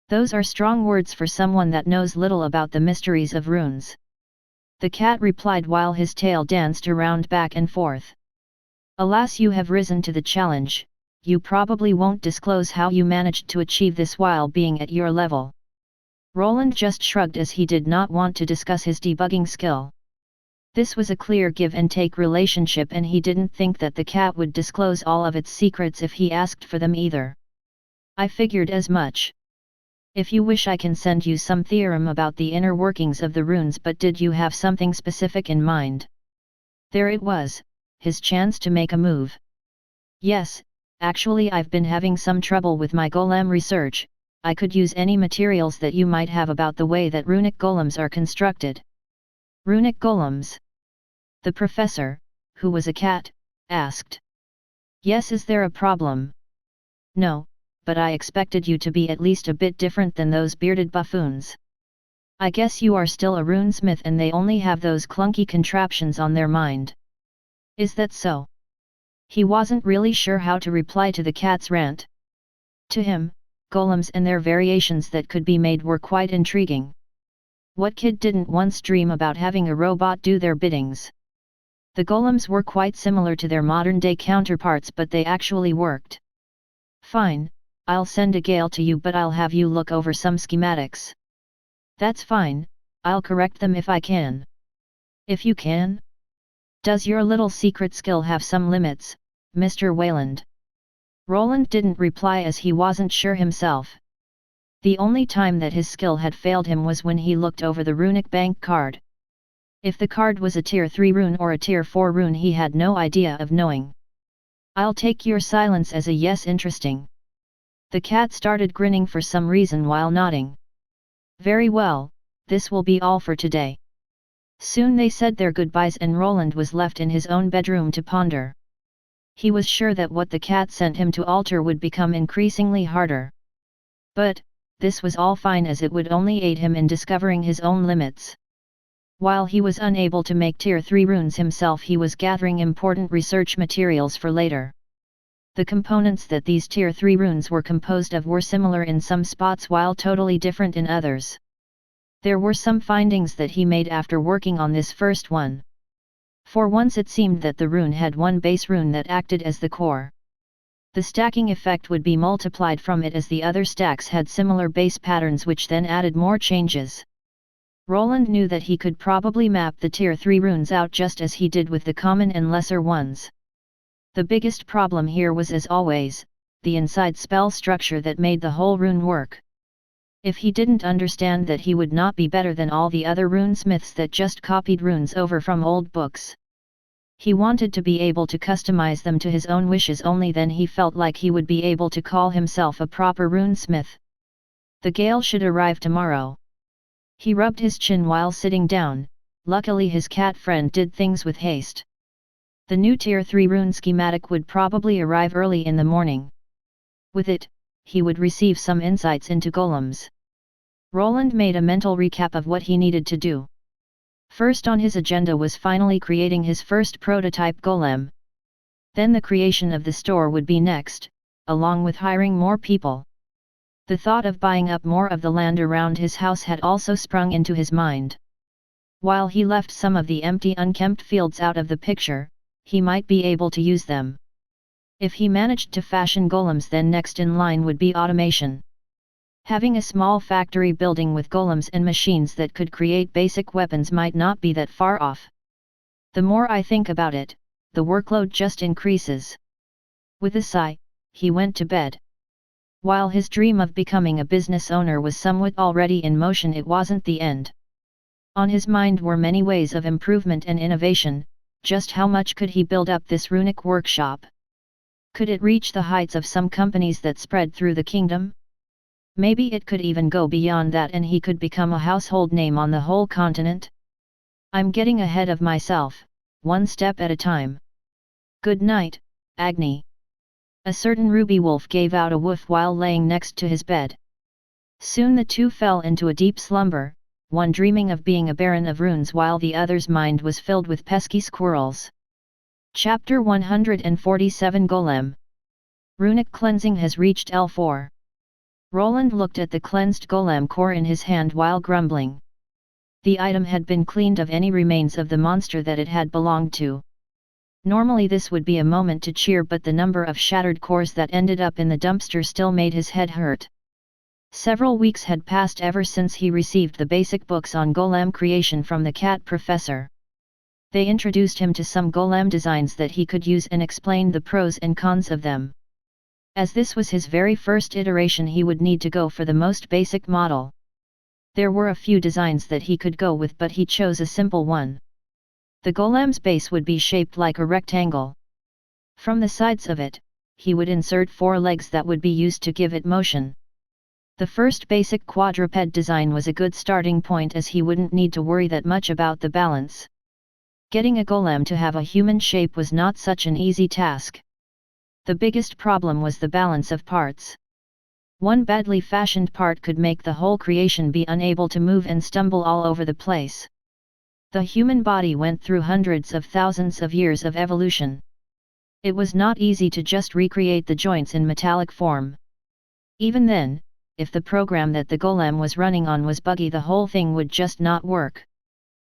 Those are strong words for someone that knows little about the mysteries of runes. The cat replied while his tail danced around back and forth. Alas, you have risen to the challenge. You probably won't disclose how you managed to achieve this while being at your level. Roland just shrugged as he did not want to discuss his debugging skill. This was a clear give-and-take relationship, and he didn't think that the cat would disclose all of its secrets if he asked for them either. I figured as much. If you wish, I can send you some theorem about the inner workings of the runes, but did you have something specific in mind? There it was, his chance to make a move. Yes, actually I've been having some trouble with my golem research. I could use any materials that you might have about the way that runic golems are constructed. Runic golems? The professor, who was a cat, asked. Yes, is there a problem? No, but I expected you to be at least a bit different than those bearded buffoons. I guess you are still a runesmith and they only have those clunky contraptions on their mind. Is that so? He wasn't really sure how to reply to the cat's rant. To him, golems and their variations that could be made were quite intriguing. What kid didn't once dream about having a robot do their biddings? The golems were quite similar to their modern-day counterparts, but they actually worked. Fine, I'll send a Gale to you, but I'll have you look over some schematics. That's fine, I'll correct them if I can. If you can? Does your little secret skill have some limits, Mr. Wayland? Roland didn't reply as he wasn't sure himself. The only time that his skill had failed him was when he looked over the runic bank card. If the card was a tier 3 rune or a tier 4 rune, he had no idea of knowing. I'll take your silence as a yes. Interesting. The cat started grinning for some reason while nodding. Very well, this will be all for today. Soon they said their goodbyes and Roland was left in his own bedroom to ponder. He was sure that what the cat sent him to alter would become increasingly harder. But, this was all fine as it would only aid him in discovering his own limits. While he was unable to make tier 3 runes himself, he was gathering important research materials for later. The components that these tier 3 runes were composed of were similar in some spots while totally different in others. There were some findings that he made after working on this first one. For once it seemed that the rune had one base rune that acted as the core. The stacking effect would be multiplied from it as the other stacks had similar base patterns, which then added more changes. Roland knew that he could probably map the tier 3 runes out just as he did with the common and lesser ones. The biggest problem here was, as always, the inside spell structure that made the whole rune work. If he didn't understand that, he would not be better than all the other runesmiths that just copied runes over from old books. He wanted to be able to customize them to his own wishes, only then he felt like he would be able to call himself a proper runesmith. The Gale should arrive tomorrow. He rubbed his chin while sitting down. Luckily his cat friend did things with haste. The new tier 3 rune schematic would probably arrive early in the morning. With it, he would receive some insights into golems. Roland made a mental recap of what he needed to do. First on his agenda was finally creating his first prototype golem. Then the creation of the store would be next, along with hiring more people. The thought of buying up more of the land around his house had also sprung into his mind. While he left some of the empty unkempt fields out of the picture, he might be able to use them. If he managed to fashion golems, then next in line would be automation. Having a small factory building with golems and machines that could create basic weapons might not be that far off. The more I think about it, the workload just increases. With a sigh, he went to bed. While his dream of becoming a business owner was somewhat already in motion, it wasn't the end. On his mind were many ways of improvement and innovation. Just how much could he build up this runic workshop? Could it reach the heights of some companies that spread through the kingdom? Maybe it could even go beyond that and he could become a household name on the whole continent? I'm getting ahead of myself, one step at a time. Good night, Agni. A certain ruby wolf gave out a woof while laying next to his bed. Soon the two fell into a deep slumber, one dreaming of being a baron of runes while the other's mind was filled with pesky squirrels. Chapter 147 Golem. Runic Cleansing has reached L4. Roland looked at the cleansed golem core in his hand while grumbling. The item had been cleaned of any remains of the monster that it had belonged to. Normally this would be a moment to cheer, but the number of shattered cores that ended up in the dumpster still made his head hurt. Several weeks had passed ever since he received the basic books on golem creation from the cat professor. They introduced him to some golem designs that he could use and explained the pros and cons of them. As this was his very first iteration, he would need to go for the most basic model. There were a few designs that he could go with, but he chose a simple one. The golem's base would be shaped like a rectangle. From the sides of it, he would insert 4 legs that would be used to give it motion. The first basic quadruped design was a good starting point, as he wouldn't need to worry that much about the balance. Getting a golem to have a human shape was not such an easy task. The biggest problem was the balance of parts. One badly fashioned part could make the whole creation be unable to move and stumble all over the place. The human body went through hundreds of thousands of years of evolution. It was not easy to just recreate the joints in metallic form. Even then, if the program that the golem was running on was buggy, the whole thing would just not work.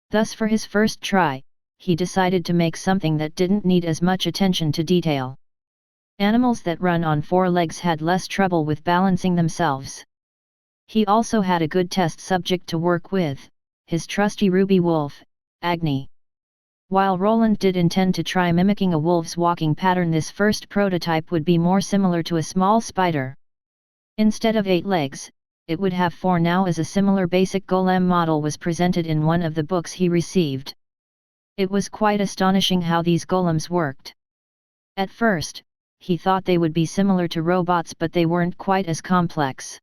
Thus, for his first try, he decided to make something that didn't need as much attention to detail. Animals that run on 4 legs had less trouble with balancing themselves. He also had a good test subject to work with, his trusty ruby wolf, Agni. While Roland did intend to try mimicking a wolf's walking pattern, this first prototype would be more similar to a small spider. Instead of 8 legs, it would have 4 now, as a similar basic golem model was presented in one of the books he received. It was quite astonishing how these golems worked. At first, he thought they would be similar to robots, but they weren't quite as complex.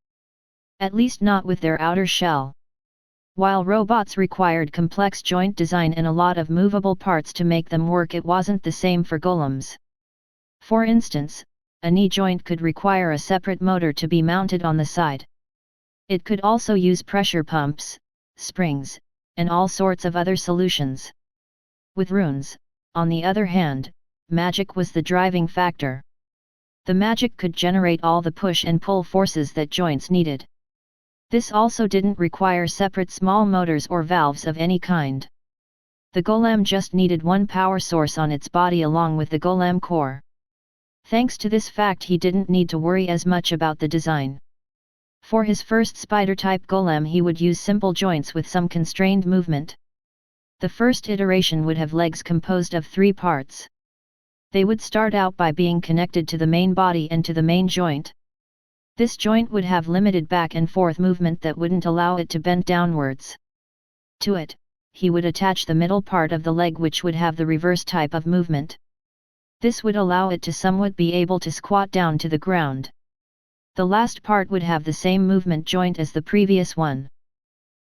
At least not with their outer shell. While robots required complex joint design and a lot of movable parts to make them work, it wasn't the same for golems. For instance, a knee joint could require a separate motor to be mounted on the side. It could also use pressure pumps, springs, and all sorts of other solutions. With runes, on the other hand, magic was the driving factor. The magic could generate all the push and pull forces that joints needed. This also didn't require separate small motors or valves of any kind. The golem just needed one power source on its body along with the golem core. Thanks to this fact, he didn't need to worry as much about the design. For his first spider-type golem, he would use simple joints with some constrained movement. The first iteration would have legs composed of 3 parts. They would start out by being connected to the main body and to the main joint. This joint would have limited back and forth movement that wouldn't allow it to bend downwards. To it, he would attach the middle part of the leg, which would have the reverse type of movement. This would allow it to somewhat be able to squat down to the ground. The last part would have the same movement joint as the previous one.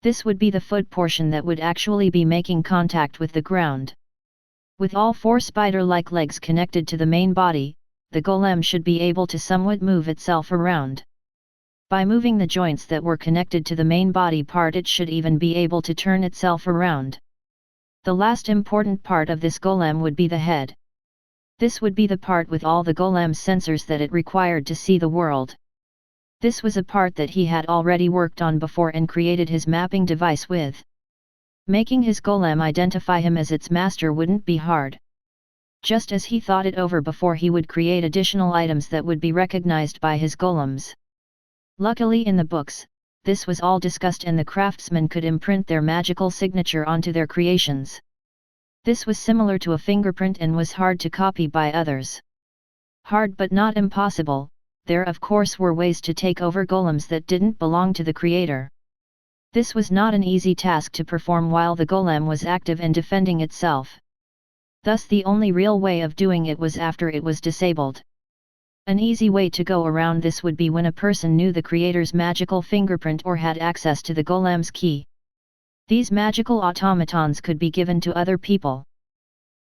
This would be the foot portion that would actually be making contact with the ground. With all 4 spider-like legs connected to the main body, the golem should be able to somewhat move itself around. By moving the joints that were connected to the main body part, it should even be able to turn itself around. The last important part of this golem would be the head. This would be the part with all the golem's sensors that it required to see the world. This was a part that he had already worked on before and created his mapping device with. Making his golem identify him as its master wouldn't be hard. Just as he thought it over before, he would create additional items that would be recognized by his golems. Luckily, in the books, this was all discussed and the craftsmen could imprint their magical signature onto their creations. This was similar to a fingerprint and was hard to copy by others. Hard but not impossible. There of course were ways to take over golems that didn't belong to the creator. This was not an easy task to perform while the golem was active and defending itself. Thus the only real way of doing it was after it was disabled. An easy way to go around this would be when a person knew the creator's magical fingerprint or had access to the golem's key. These magical automatons could be given to other people.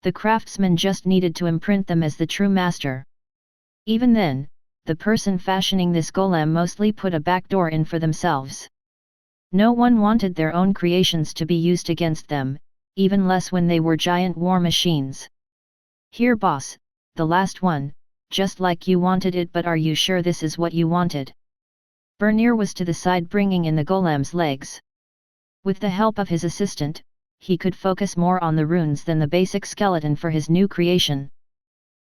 The craftsman just needed to imprint them as the true master. Even then, the person fashioning this golem mostly put a backdoor in for themselves. No one wanted their own creations to be used against them, even less when they were giant war machines. Here boss, the last one, just like you wanted it, but are you sure this is what you wanted? Bernier was to the side bringing in the golem's legs. With the help of his assistant, he could focus more on the runes than the basic skeleton for his new creation.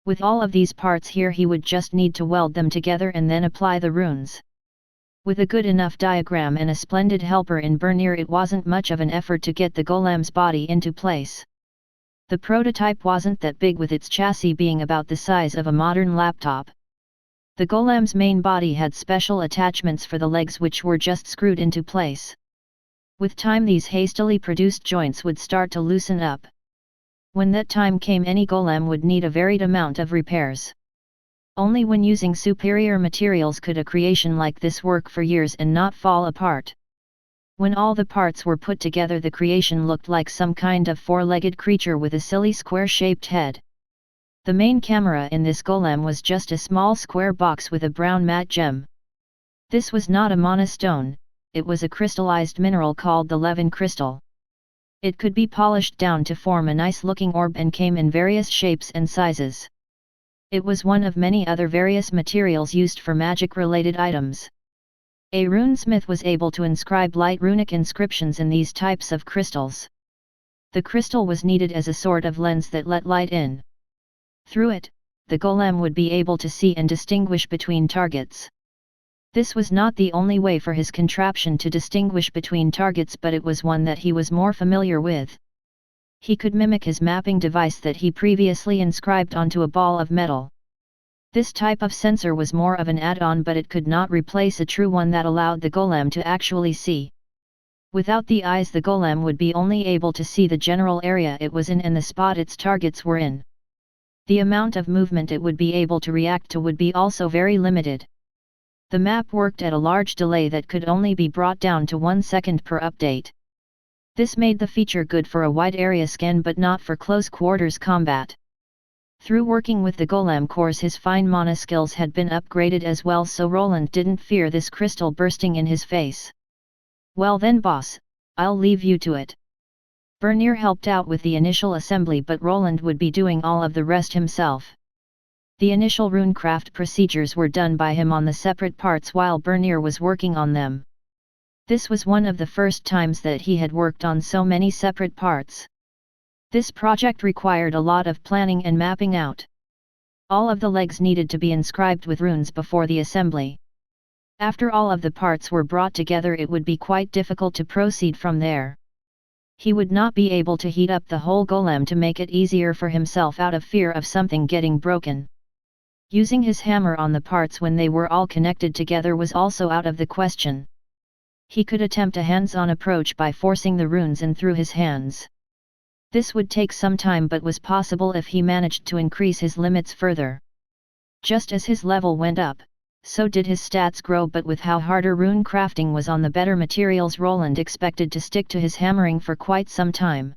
With all of these parts here he would just need to weld them together and then apply the runes. With a good enough diagram and a splendid helper in Bernier, it wasn't much of an effort to get the golem's body into place. The prototype wasn't that big, with its chassis being about the size of a modern laptop. The golem's main body had special attachments for the legs which were just screwed into place. With time these hastily produced joints would start to loosen up. When that time came, any golem would need a varied amount of repairs. Only when using superior materials could a creation like this work for years and not fall apart. When all the parts were put together, the creation looked like some kind of four-legged creature with a silly square-shaped head. The main camera in this golem was just a small square box with a brown matte gem. This was not a monostone, it was a crystallized mineral called the Levin crystal. It could be polished down to form a nice-looking orb and came in various shapes and sizes. It was one of many other various materials used for magic-related items. A runesmith was able to inscribe light runic inscriptions in these types of crystals. The crystal was needed as a sort of lens that let light in. Through it, the golem would be able to see and distinguish between targets. This was not the only way for his contraption to distinguish between targets, but it was one that he was more familiar with. He could mimic his mapping device that he previously inscribed onto a ball of metal. This type of sensor was more of an add-on, but it could not replace a true one that allowed the golem to actually see. Without the eyes, the golem would be only able to see the general area it was in and the spot its targets were in. The amount of movement it would be able to react to would be also very limited. The map worked at a large delay that could only be brought down to 1 second per update. This made the feature good for a wide area scan but not for close quarters combat. Through working with the golem cores, his fine mana skills had been upgraded as well, so Roland didn't fear this crystal bursting in his face. Well then boss, I'll leave you to it. Bernier helped out with the initial assembly, but Roland would be doing all of the rest himself. The initial runecraft procedures were done by him on the separate parts while Bernier was working on them. This was one of the first times that he had worked on so many separate parts. This project required a lot of planning and mapping out. All of the legs needed to be inscribed with runes before the assembly. After all of the parts were brought together, it would be quite difficult to proceed from there. He would not be able to heat up the whole golem to make it easier for himself out of fear of something getting broken. Using his hammer on the parts when they were all connected together was also out of the question. He could attempt a hands-on approach by forcing the runes in through his hands. This would take some time but was possible if he managed to increase his limits further. Just as his level went up, so did his stats grow, but with how harder rune crafting was on the better materials, Roland expected to stick to his hammering for quite some time.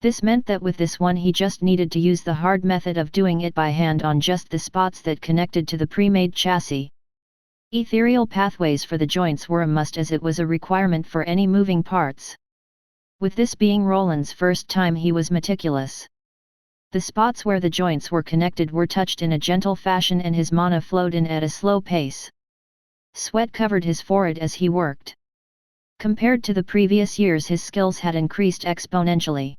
This meant that with this one he just needed to use the hard method of doing it by hand on just the spots that connected to the pre-made chassis. Ethereal pathways for the joints were a must, as it was a requirement for any moving parts. With this being Roland's first time, he was meticulous. The spots where the joints were connected were touched in a gentle fashion and his mana flowed in at a slow pace. Sweat covered his forehead as he worked. Compared to the previous years, his skills had increased exponentially.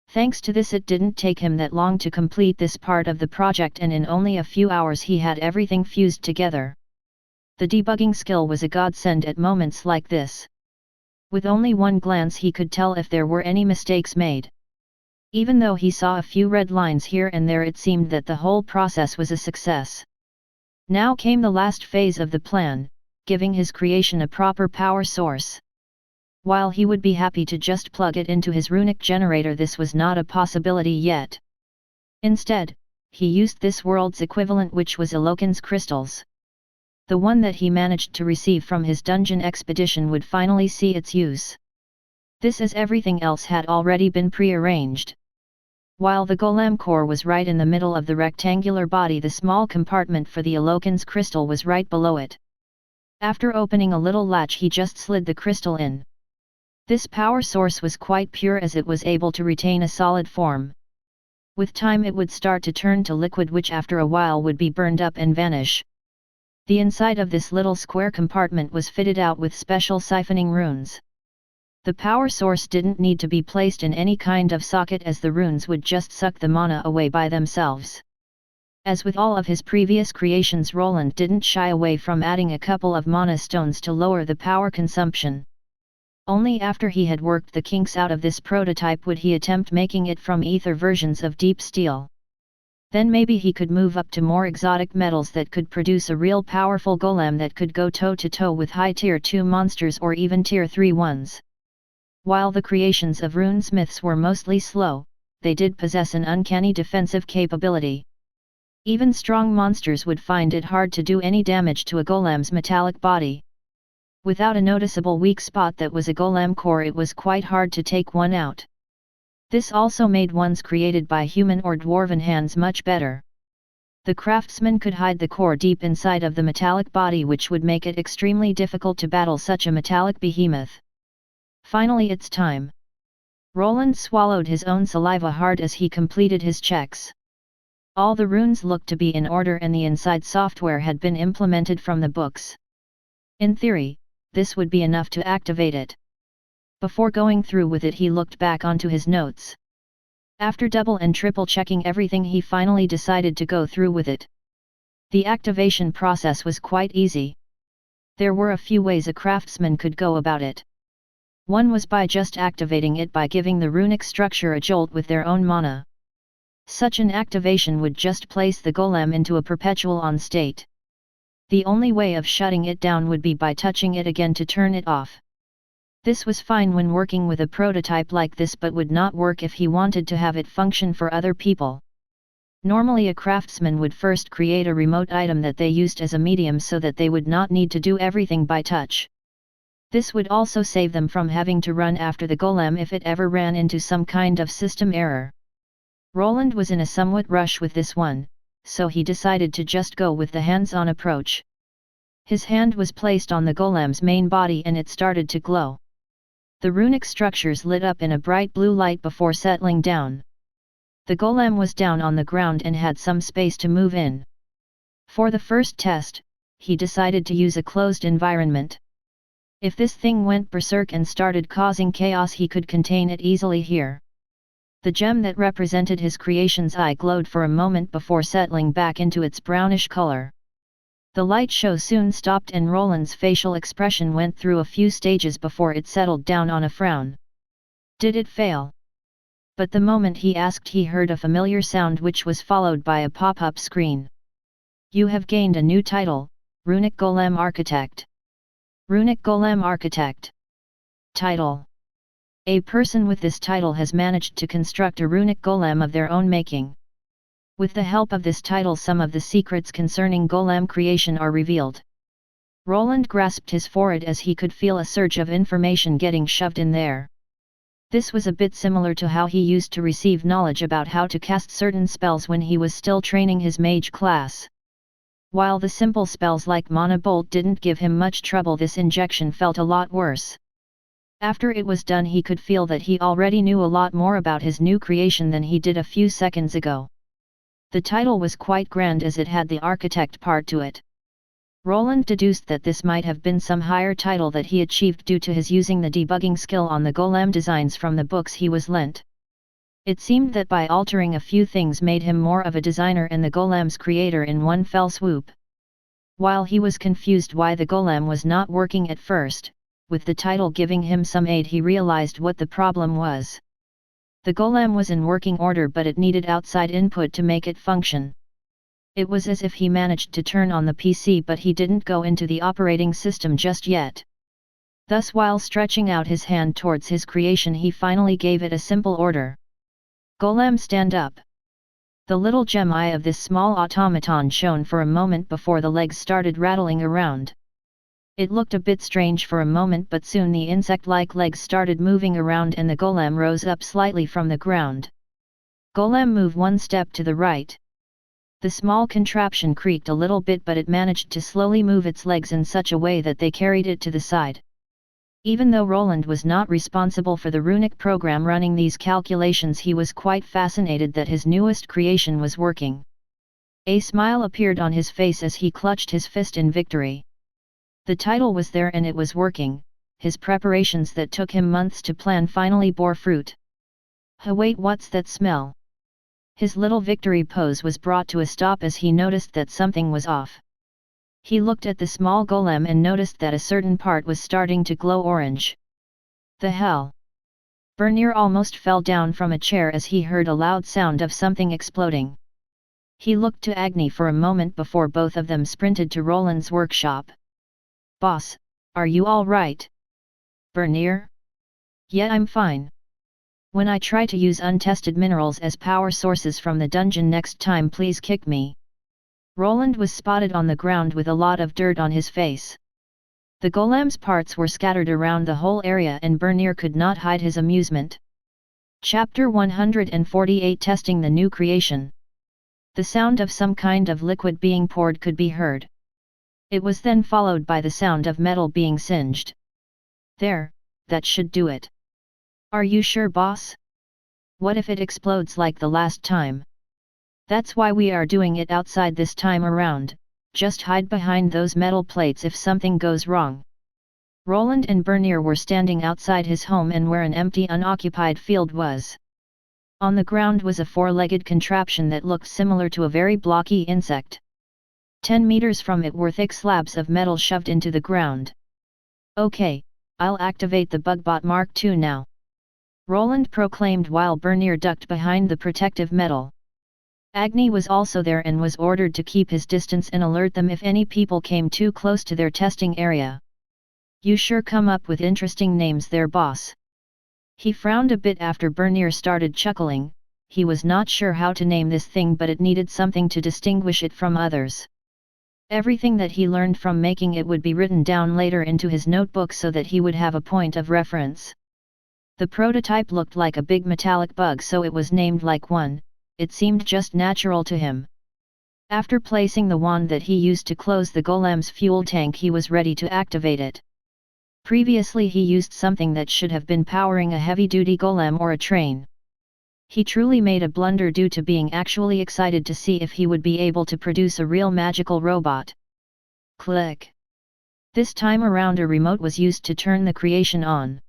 Thanks to this, it didn't take him that long to complete this part of the project, and in only a few hours he had everything fused together. The debugging skill was a godsend at moments like this. With only one glance he could tell if there were any mistakes made. Even though he saw a few red lines here and there, it seemed that the whole process was a success. Now came the last phase of the plan, giving his creation a proper power source. While he would be happy to just plug it into his runic generator, this was not a possibility yet. Instead, he used this world's equivalent, which was Eloquence crystals. The one that he managed to receive from his dungeon expedition would finally see its use. This, as everything else, had already been pre-arranged. While the golem core was right in the middle of the rectangular body, the small compartment for the Eloquence crystal was right below it. After opening a little latch, he just slid the crystal in. This power source was quite pure, as it was able to retain a solid form. With time it would start to turn to liquid, which after a while would be burned up and vanish. The inside of this little square compartment was fitted out with special siphoning runes. The power source didn't need to be placed in any kind of socket, as the runes would just suck the mana away by themselves. As with all of his previous creations, Roland didn't shy away from adding a couple of mana stones to lower the power consumption. Only after he had worked the kinks out of this prototype would he attempt making it from ether versions of deep steel. Then maybe he could move up to more exotic metals that could produce a real powerful golem that could go toe-to-toe with high tier 2 monsters or even tier 3 ones. While the creations of runesmiths were mostly slow, they did possess an uncanny defensive capability. Even strong monsters would find it hard to do any damage to a golem's metallic body. Without a noticeable weak spot that was a golem core, it was quite hard to take one out. This also made ones created by human or dwarven hands much better. The craftsman could hide the core deep inside of the metallic body, which would make it extremely difficult to battle such a metallic behemoth. Finally, it's time. Roland swallowed his own saliva hard as he completed his checks. All the runes looked to be in order and the inside software had been implemented from the books. In theory, this would be enough to activate it. Before going through with it, he looked back onto his notes. After double and triple checking everything, he finally decided to go through with it. The activation process was quite easy. There were a few ways a craftsman could go about it. One was by just activating it by giving the runic structure a jolt with their own mana. Such an activation would just place the golem into a perpetual on state. The only way of shutting it down would be by touching it again to turn it off. This was fine when working with a prototype like this, but would not work if he wanted to have it function for other people. Normally a craftsman would first create a remote item that they used as a medium so that they would not need to do everything by touch. This would also save them from having to run after the golem if it ever ran into some kind of system error. Roland was in a somewhat rush with this one, so he decided to just go with the hands-on approach. His hand was placed on the golem's main body and it started to glow. The runic structures lit up in a bright blue light before settling down. The golem was down on the ground and had some space to move in. For the first test, he decided to use a closed environment. If this thing went berserk and started causing chaos, he could contain it easily here. The gem that represented his creation's eye glowed for a moment before settling back into its brownish color. The light show soon stopped and Roland's facial expression went through a few stages before it settled down on a frown. Did it fail? But the moment he asked, he heard a familiar sound which was followed by a pop-up screen. You have gained a new title, Runic Golem Architect. Runic Golem Architect. Title. A person with this title has managed to construct a runic golem of their own making. With the help of this title, some of the secrets concerning golem creation are revealed. Roland grasped his forehead as he could feel a surge of information getting shoved in there. This was a bit similar to how he used to receive knowledge about how to cast certain spells when he was still training his mage class. While the simple spells like Mana Bolt didn't give him much trouble, this injection felt a lot worse. After it was done, he could feel that he already knew a lot more about his new creation than he did a few seconds ago. The title was quite grand as it had the architect part to it. Roland deduced that this might have been some higher title that he achieved due to his using the debugging skill on the golem designs from the books he was lent. It seemed that by altering a few things made him more of a designer and the golem's creator in one fell swoop. While he was confused why the golem was not working at first, with the title giving him some aid he realized what the problem was. The golem was in working order, but it needed outside input to make it function. It was as if he managed to turn on the PC, but he didn't go into the operating system just yet. Thus, while stretching out his hand towards his creation, he finally gave it a simple order. Golem, stand up. The little gem eye of this small automaton shone for a moment before the legs started rattling around. It looked a bit strange for a moment, but soon the insect-like legs started moving around and the golem rose up slightly from the ground. Golem, move one step to the right. The small contraption creaked a little bit, but it managed to slowly move its legs in such a way that they carried it to the side. Even though Roland was not responsible for the runic program running these calculations, he was quite fascinated that his newest creation was working. A smile appeared on his face as he clutched his fist in victory. The title was there and it was working. His preparations that took him months to plan finally bore fruit. Wait, what's that smell? His little victory pose was brought to a stop as he noticed that something was off. He looked at the small golem and noticed that a certain part was starting to glow orange. The hell? Bernier almost fell down from a chair as he heard a loud sound of something exploding. He looked to Agni for a moment before both of them sprinted to Roland's workshop. Boss, are you all right? Bernier? Yeah, I'm fine. When I try to use untested minerals as power sources from the dungeon next time, please kick me. Roland was spotted on the ground with a lot of dirt on his face. The golem's parts were scattered around the whole area and Bernier could not hide his amusement. Chapter 148, Testing the New Creation. The sound of some kind of liquid being poured could be heard. It was then followed by the sound of metal being singed. There, that should do it. Are you sure, boss? What if it explodes like the last time? That's why we are doing it outside this time around. Just hide behind those metal plates if something goes wrong. Roland and Bernier were standing outside his home and where an empty unoccupied field was. On the ground was a four-legged contraption that looked similar to a very blocky insect. 10 meters from it were thick slabs of metal shoved into the ground. Okay, I'll activate the Bugbot Mark II now. Roland proclaimed while Bernier ducked behind the protective metal. Agni was also there and was ordered to keep his distance and alert them if any people came too close to their testing area. You sure come up with interesting names there, boss. He frowned a bit after Bernier started chuckling. He was not sure how to name this thing, but it needed something to distinguish it from others. Everything that he learned from making it would be written down later into his notebook so that he would have a point of reference. The prototype looked like a big metallic bug, so it was named like one. It seemed just natural to him. After placing the wand that he used to close the golem's fuel tank, he was ready to activate it. Previously he used something that should have been powering a heavy-duty golem or a train. He truly made a blunder due to being actually excited to see if he would be able to produce a real magical robot. Click. This time around a remote was used to turn the creation on.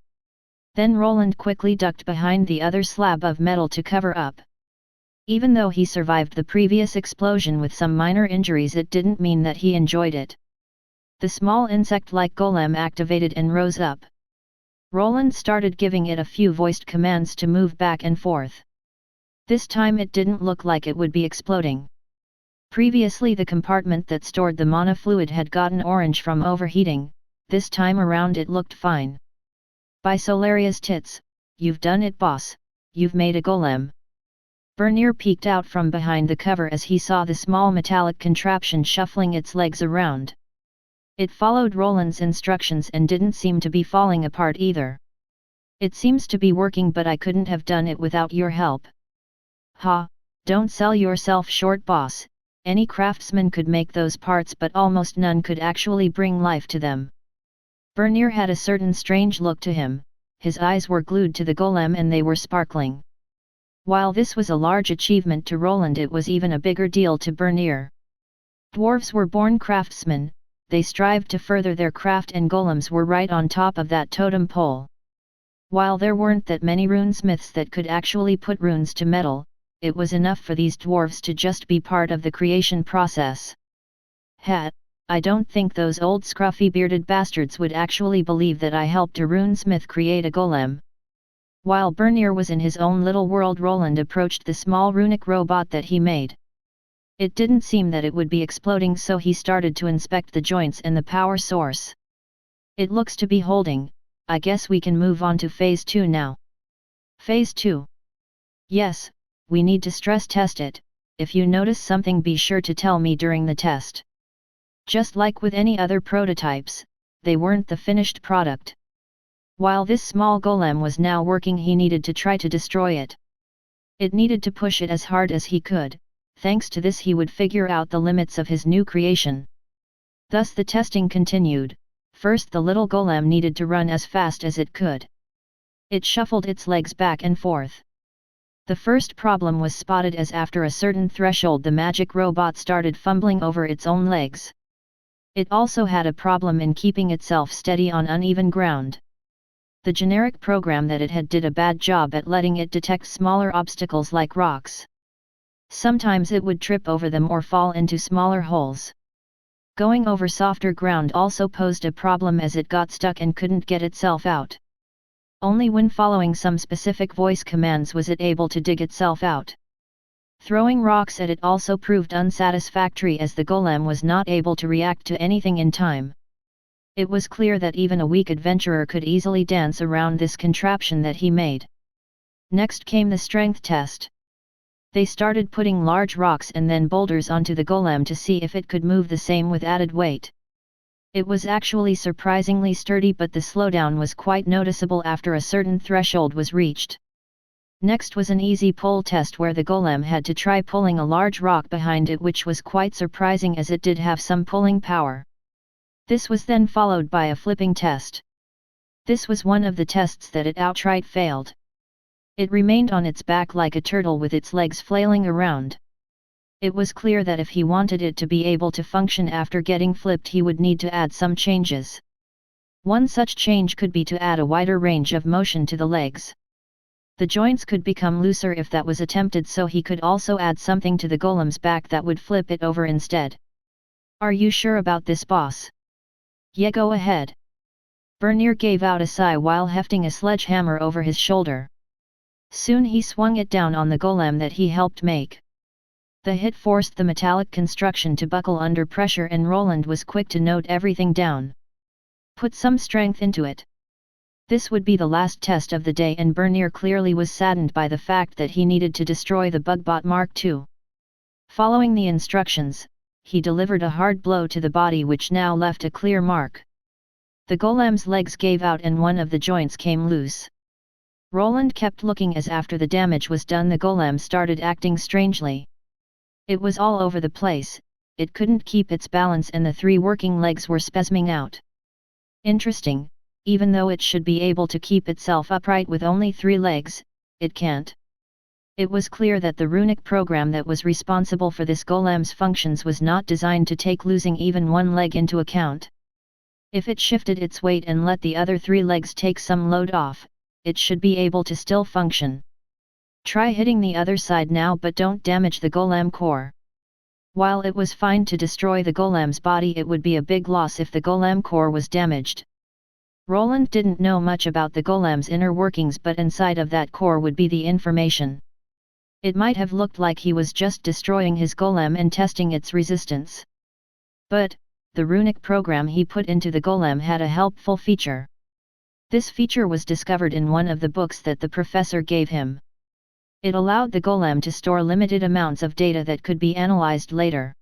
Then Roland quickly ducked behind the other slab of metal to cover up. Even though he survived the previous explosion with some minor injuries, it didn't mean that he enjoyed it. The small insect-like golem activated and rose up. Roland started giving it a few voiced commands to move back and forth. This time it didn't look like it would be exploding. Previously the compartment that stored the mana fluid had gotten orange from overheating. This time around it looked fine. By Solaria's tits, you've done it, boss, you've made a golem. Bernier peeked out from behind the cover as he saw the small metallic contraption shuffling its legs around. It followed Roland's instructions and didn't seem to be falling apart either. It seems to be working, but I couldn't have done it without your help. Ha, don't sell yourself short, boss. Any craftsman could make those parts, but almost none could actually bring life to them. Bernier had a certain strange look to him. His eyes were glued to the golem and they were sparkling. While this was a large achievement to Roland, it was even a bigger deal to Bernier. Dwarves were born craftsmen. They strived to further their craft, and golems were right on top of that totem pole. While there weren't that many runesmiths that could actually put runes to metal, it was enough for these dwarves to just be part of the creation process. I don't think those old scruffy bearded bastards would actually believe that I helped a runesmith create a golem. While Bernier was in his own little world, Roland approached the small runic robot that he made. It didn't seem that it would be exploding, so he started to inspect the joints and the power source. It looks to be holding. I guess we can move on to phase 2 now. Phase 2. Yes, we need to stress test it. If you notice something, be sure to tell me during the test. Just like with any other prototypes, they weren't the finished product. While this small golem was now working, he needed to try to destroy it. It needed to push it as hard as he could. Thanks to this, he would figure out the limits of his new creation. Thus the testing continued. First, the little golem needed to run as fast as it could. It shuffled its legs back and forth. The first problem was spotted, as after a certain threshold the magic robot started fumbling over its own legs. It also had a problem in keeping itself steady on uneven ground. The generic program that it had did a bad job at letting it detect smaller obstacles like rocks. Sometimes it would trip over them or fall into smaller holes. Going over softer ground also posed a problem, as it got stuck and couldn't get itself out. Only when following some specific voice commands was it able to dig itself out. Throwing rocks at it also proved unsatisfactory, as the golem was not able to react to anything in time. It was clear that even a weak adventurer could easily dance around this contraption that he made. Next came the strength test. They started putting large rocks and then boulders onto the golem to see if it could move the same with added weight. It was actually surprisingly sturdy, but the slowdown was quite noticeable after a certain threshold was reached. Next was an easy pull test, where the golem had to try pulling a large rock behind it, which was quite surprising as it did have some pulling power. This was then followed by a flipping test. This was one of the tests that it outright failed. It remained on its back like a turtle with its legs flailing around. It was clear that if he wanted it to be able to function after getting flipped, he would need to add some changes. One such change could be to add a wider range of motion to the legs. The joints could become looser if that was attempted, so he could also add something to the golem's back that would flip it over instead. Are you sure about this, boss? Yeah, go ahead. Bernier gave out a sigh while hefting a sledgehammer over his shoulder. Soon he swung it down on the golem that he helped make. The hit forced the metallic construction to buckle under pressure, and Roland was quick to note everything down. Put some strength into it. This would be the last test of the day, and Bernier clearly was saddened by the fact that he needed to destroy the Bugbot Mark II. Following the instructions, he delivered a hard blow to the body, which now left a clear mark. The golem's legs gave out and one of the joints came loose. Roland kept looking, as after the damage was done the golem started acting strangely. It was all over the place, it couldn't keep its balance, and the 3 working legs were spasming out. Interesting, even though it should be able to keep itself upright with only 3 legs, it can't. It was clear that the runic program that was responsible for this golem's functions was not designed to take losing even 1 leg into account. If it shifted its weight and let the other 3 legs take some load off, it should be able to still function. Try hitting the other side now, but don't damage the golem core. While it was fine to destroy the golem's body, it would be a big loss if the golem core was damaged. Roland didn't know much about the golem's inner workings, but inside of that core would be the information. It might have looked like he was just destroying his golem and testing its resistance. But, the runic program he put into the golem had a helpful feature. This feature was discovered in one of the books that the professor gave him. It allowed the golem to store limited amounts of data that could be analyzed later.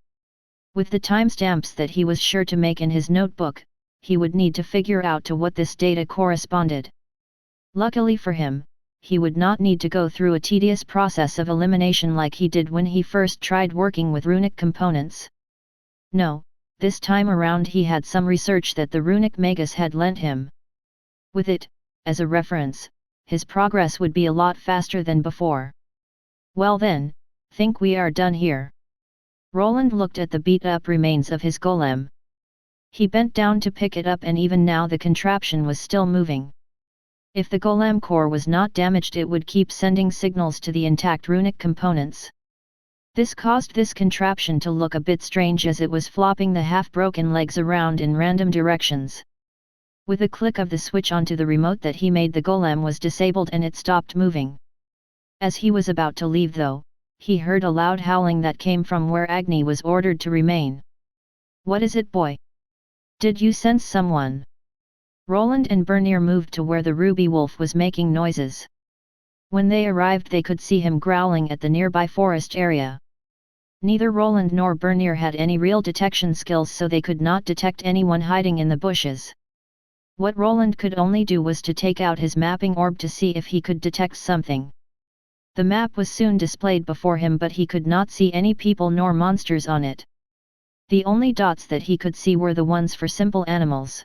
With the timestamps that he was sure to make in his notebook, he would need to figure out to what this data corresponded. Luckily for him, he would not need to go through a tedious process of elimination like he did when he first tried working with runic components. No, this time around he had some research that the runic magus had lent him. With it, as a reference, his progress would be a lot faster than before. Well then, think we are done here. Roland looked at the beat-up remains of his golem. He bent down to pick it up, and even now the contraption was still moving. If the golem core was not damaged, it would keep sending signals to the intact runic components. This caused this contraption to look a bit strange, as it was flopping the half-broken legs around in random directions. With a click of the switch onto the remote that he made, the golem was disabled and it stopped moving. As he was about to leave though, he heard a loud howling that came from where Agni was ordered to remain. "What is it, boy? Did you sense someone?" Roland and Bernier moved to where the ruby wolf was making noises. When they arrived they could see him growling at the nearby forest area. Neither Roland nor Bernier had any real detection skills, so they could not detect anyone hiding in the bushes. What Roland could only do was to take out his mapping orb to see if he could detect something. The map was soon displayed before him, but he could not see any people nor monsters on it. The only dots that he could see were the ones for simple animals.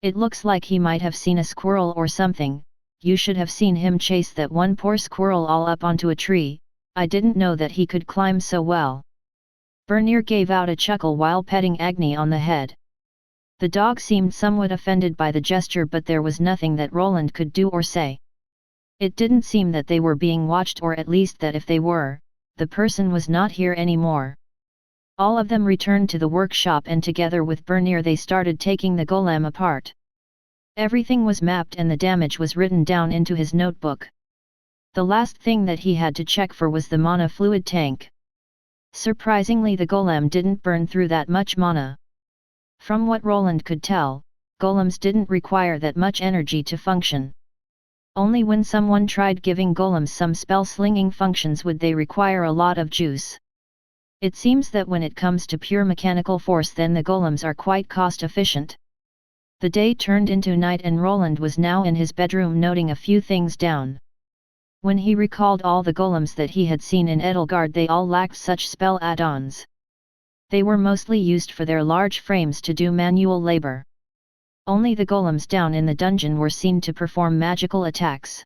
"It looks like he might have seen a squirrel or something. You should have seen him chase that one poor squirrel all up onto a tree. I didn't know that he could climb so well." Bernier gave out a chuckle while petting Agni on the head. The dog seemed somewhat offended by the gesture, but there was nothing that Roland could do or say. It didn't seem that they were being watched, or at least that if they were, the person was not here anymore. All of them returned to the workshop and together with Bernier they started taking the golem apart. Everything was mapped and the damage was written down into his notebook. The last thing that he had to check for was the mana fluid tank. Surprisingly, the golem didn't burn through that much mana. From what Roland could tell, golems didn't require that much energy to function. Only when someone tried giving golems some spell-slinging functions would they require a lot of juice. It seems that when it comes to pure mechanical force, then the golems are quite cost-efficient. The day turned into night and Roland was now in his bedroom noting a few things down. When he recalled all the golems that he had seen in Edelgard, they all lacked such spell add-ons. They were mostly used for their large frames to do manual labor. Only the golems down in the dungeon were seen to perform magical attacks.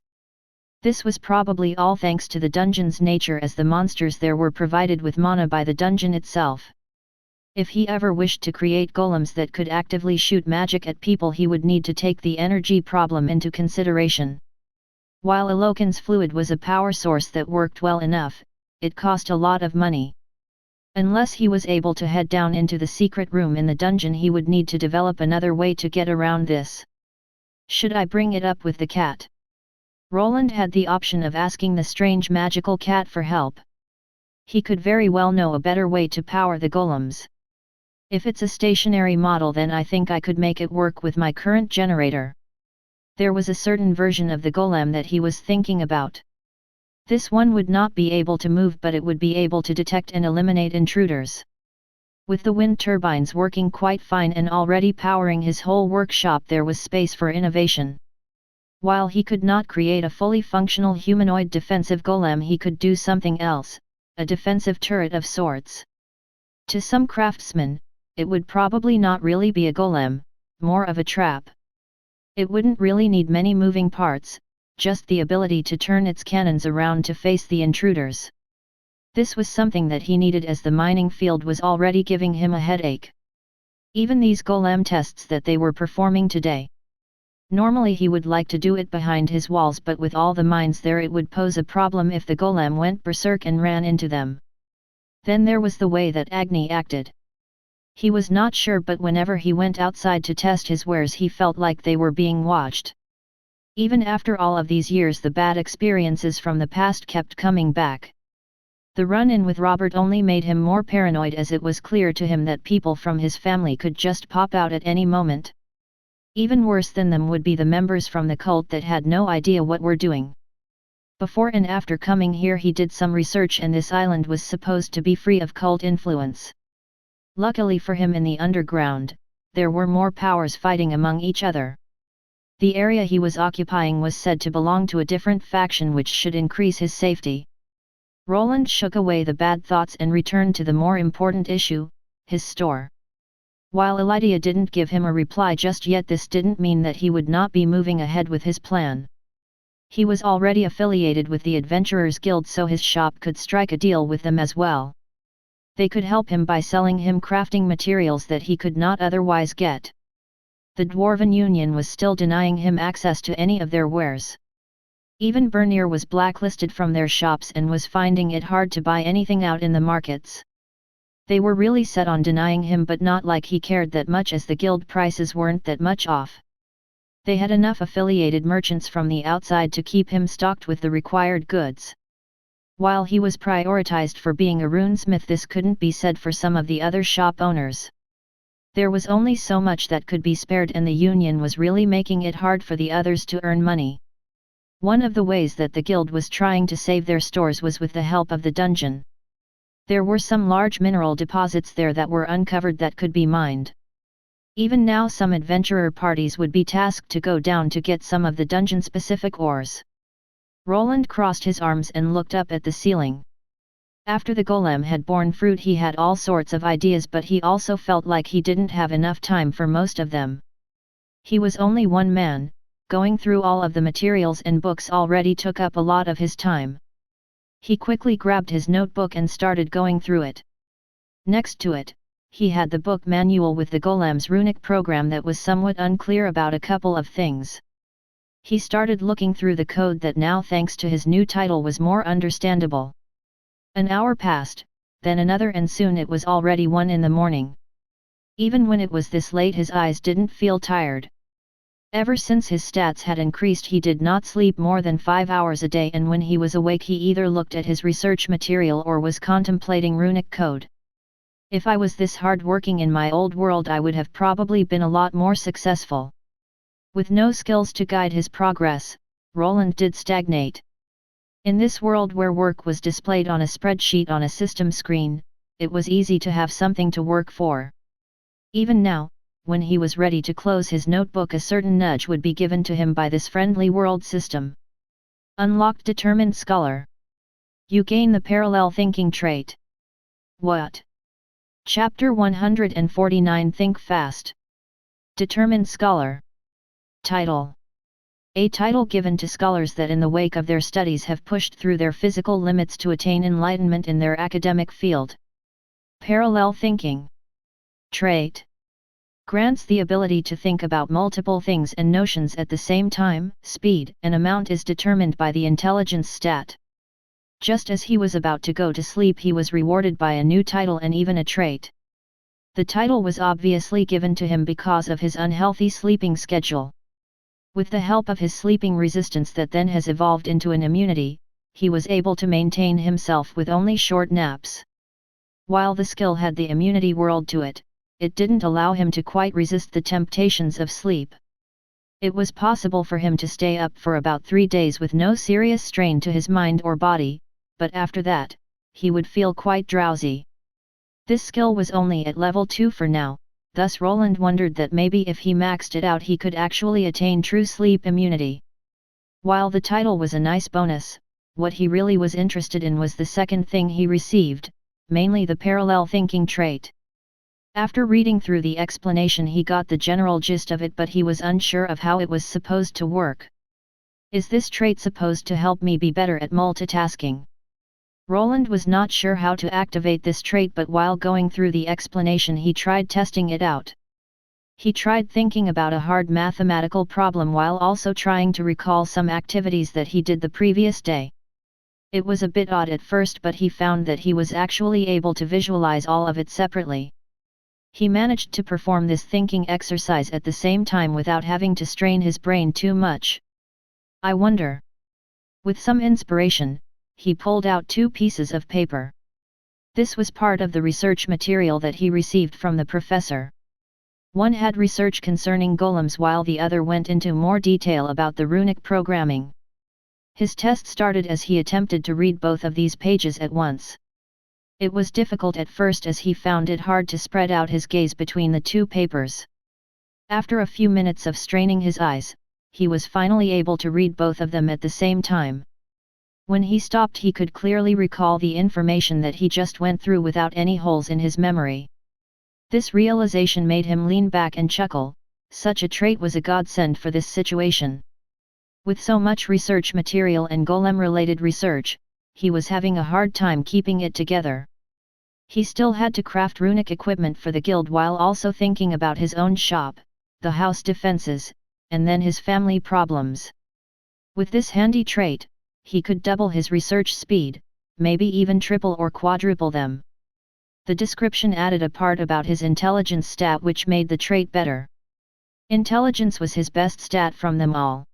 This was probably all thanks to the dungeon's nature, as the monsters there were provided with mana by the dungeon itself. If he ever wished to create golems that could actively shoot magic at people, he would need to take the energy problem into consideration. While Eloquence fluid was a power source that worked well enough, it cost a lot of money. Unless he was able to head down into the secret room in the dungeon, he would need to develop another way to get around this. Should I bring it up with the cat? Roland had the option of asking the strange magical cat for help. He could very well know a better way to power the golems. If it's a stationary model, then I think I could make it work with my current generator. There was a certain version of the golem that he was thinking about. This one would not be able to move, but it would be able to detect and eliminate intruders. With the wind turbines working quite fine and already powering his whole workshop, there was space for innovation. While he could not create a fully functional humanoid defensive golem, he could do something else, a defensive turret of sorts. To some craftsmen, it would probably not really be a golem, more of a trap. It wouldn't really need many moving parts, just the ability to turn its cannons around to face the intruders. This was something that he needed, as the mining field was already giving him a headache. Even these golem tests that they were performing today. Normally he would like to do it behind his walls, but with all the mines there it would pose a problem if the golem went berserk and ran into them. Then there was the way that Agni acted. He was not sure, but whenever he went outside to test his wares he felt like they were being watched. Even after all of these years, the bad experiences from the past kept coming back. The run-in with Robert only made him more paranoid, as it was clear to him that people from his family could just pop out at any moment. Even worse than them would be the members from the cult that had no idea what we're doing. Before and after coming here he did some research, and this island was supposed to be free of cult influence. Luckily for him, in the underground, there were more powers fighting among each other. The area he was occupying was said to belong to a different faction, which should increase his safety. Roland shook away the bad thoughts and returned to the more important issue, his store. While Elydia didn't give him a reply just yet, this didn't mean that he would not be moving ahead with his plan. He was already affiliated with the Adventurers Guild, so his shop could strike a deal with them as well. They could help him by selling him crafting materials that he could not otherwise get. The Dwarven Union was still denying him access to any of their wares. Even Bernier was blacklisted from their shops and was finding it hard to buy anything out in the markets. They were really set on denying him, but not like he cared that much, as the guild prices weren't that much off. They had enough affiliated merchants from the outside to keep him stocked with the required goods. While he was prioritized for being a runesmith, this couldn't be said for some of the other shop owners. There was only so much that could be spared, and the union was really making it hard for the others to earn money. One of the ways that the guild was trying to save their stores was with the help of the dungeon. There were some large mineral deposits there that were uncovered that could be mined. Even now some adventurer parties would be tasked to go down to get some of the dungeon-specific ores. Roland crossed his arms and looked up at the ceiling. After the golem had borne fruit, he had all sorts of ideas, but he also felt like he didn't have enough time for most of them. He was only one man. Going through all of the materials and books already took up a lot of his time. He quickly grabbed his notebook and started going through it. Next to it, he had the book manual with the golem's runic program that was somewhat unclear about a couple of things. He started looking through the code that now, thanks to his new title, was more understandable. An hour passed, then another, and soon it was already 1 in the morning. Even when it was this late, his eyes didn't feel tired. Ever since his stats had increased, he did not sleep more than 5 hours a day, and when he was awake he either looked at his research material or was contemplating runic code. If I was this hard-working in my old world, I would have probably been a lot more successful. With no skills to guide his progress, Roland did stagnate. In this world where work was displayed on a spreadsheet on a system screen, it was easy to have something to work for. Even now, when he was ready to close his notebook, a certain nudge would be given to him by this friendly world system. Unlocked Determined Scholar. You gain the parallel thinking trait. What? Chapter 149, Think Fast. Determined Scholar. Title. A title given to scholars that in the wake of their studies have pushed through their physical limits to attain enlightenment in their academic field. Parallel thinking. Trait. Grants the ability to think about multiple things and notions at the same time. Speed and amount is determined by the intelligence stat. Just as he was about to go to sleep, he was rewarded by a new title and even a trait. The title was obviously given to him because of his unhealthy sleeping schedule. With the help of his sleeping resistance that then has evolved into an immunity, he was able to maintain himself with only short naps. While the skill had the immunity world to it, it didn't allow him to quite resist the temptations of sleep. It was possible for him to stay up for about 3 days with no serious strain to his mind or body, but after that, he would feel quite drowsy. This skill was only at level 2 for now. Thus Roland wondered that maybe if he maxed it out he could actually attain true sleep immunity. While the title was a nice bonus, what he really was interested in was the second thing he received, mainly the parallel thinking trait. After reading through the explanation he got the general gist of it, but he was unsure of how it was supposed to work. Is this trait supposed to help me be better at multitasking? Roland was not sure how to activate this trait, but while going through the explanation he tried testing it out. He tried thinking about a hard mathematical problem while also trying to recall some activities that he did the previous day. It was a bit odd at first, but he found that he was actually able to visualize all of it separately. He managed to perform this thinking exercise at the same time without having to strain his brain too much. I wonder. With some inspiration, he pulled out 2 pieces of paper. This was part of the research material that he received from the professor. One had research concerning golems while the other went into more detail about the runic programming. His test started as he attempted to read both of these pages at once. It was difficult at first as he found it hard to spread out his gaze between the 2 papers. After a few minutes of straining his eyes, he was finally able to read both of them at the same time. When he stopped he could clearly recall the information that he just went through without any holes in his memory. This realization made him lean back and chuckle. Such a trait was a godsend for this situation. With so much research material and golem-related research, he was having a hard time keeping it together. He still had to craft runic equipment for the guild while also thinking about his own shop, the house defenses, and then his family problems. With this handy trait, he could double his research speed, maybe even triple or quadruple them. The description added a part about his intelligence stat which made the trait better. Intelligence was his best stat from them all.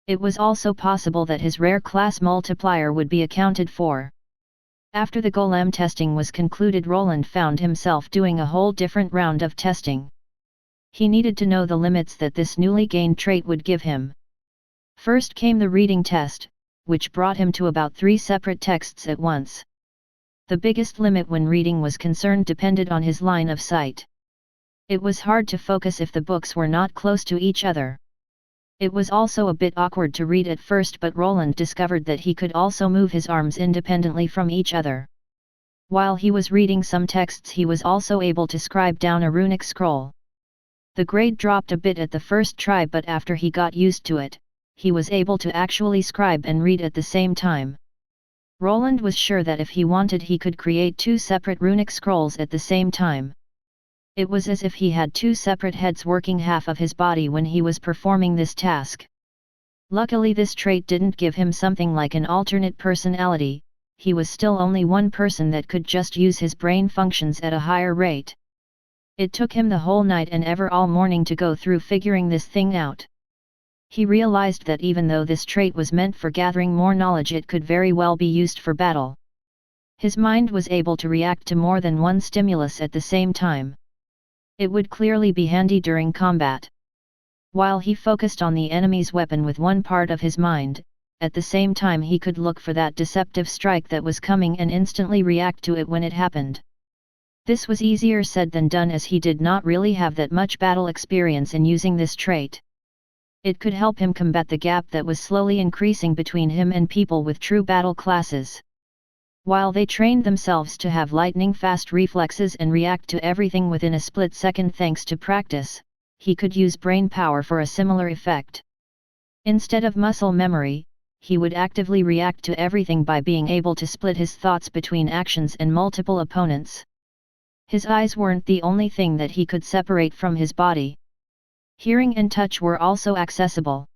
It was also possible that his rare class multiplier would be accounted for. After the Golem testing was concluded, Roland found himself doing a whole different round of testing. He needed to know the limits that this newly gained trait would give him. First came the reading test, which brought him to about 3 separate texts at once. The biggest limit when reading was concerned depended on his line of sight. It was hard to focus if the books were not close to each other. It was also a bit awkward to read at first, but Roland discovered that he could also move his arms independently from each other. While he was reading some texts, he was also able to scribe down a runic scroll. The grade dropped a bit at the first try, but after he got used to it, he was able to actually scribe and read at the same time. Roland was sure that if he wanted, he could create 2 separate runic scrolls at the same time. It was as if he had 2 separate heads working half of his body when he was performing this task. Luckily, this trait didn't give him something like an alternate personality. He was still only one person that could just use his brain functions at a higher rate. It took him the whole night and ever all morning to go through figuring this thing out. He realized that even though this trait was meant for gathering more knowledge, it could very well be used for battle. His mind was able to react to more than one stimulus at the same time. It would clearly be handy during combat. While he focused on the enemy's weapon with one part of his mind, at the same time he could look for that deceptive strike that was coming and instantly react to it when it happened. This was easier said than done, as he did not really have that much battle experience in using this trait. It could help him combat the gap that was slowly increasing between him and people with true battle classes. While they trained themselves to have lightning-fast reflexes and react to everything within a split second thanks to practice, he could use brain power for a similar effect. Instead of muscle memory, he would actively react to everything by being able to split his thoughts between actions and multiple opponents. His eyes weren't the only thing that he could separate from his body. Hearing and touch were also accessible.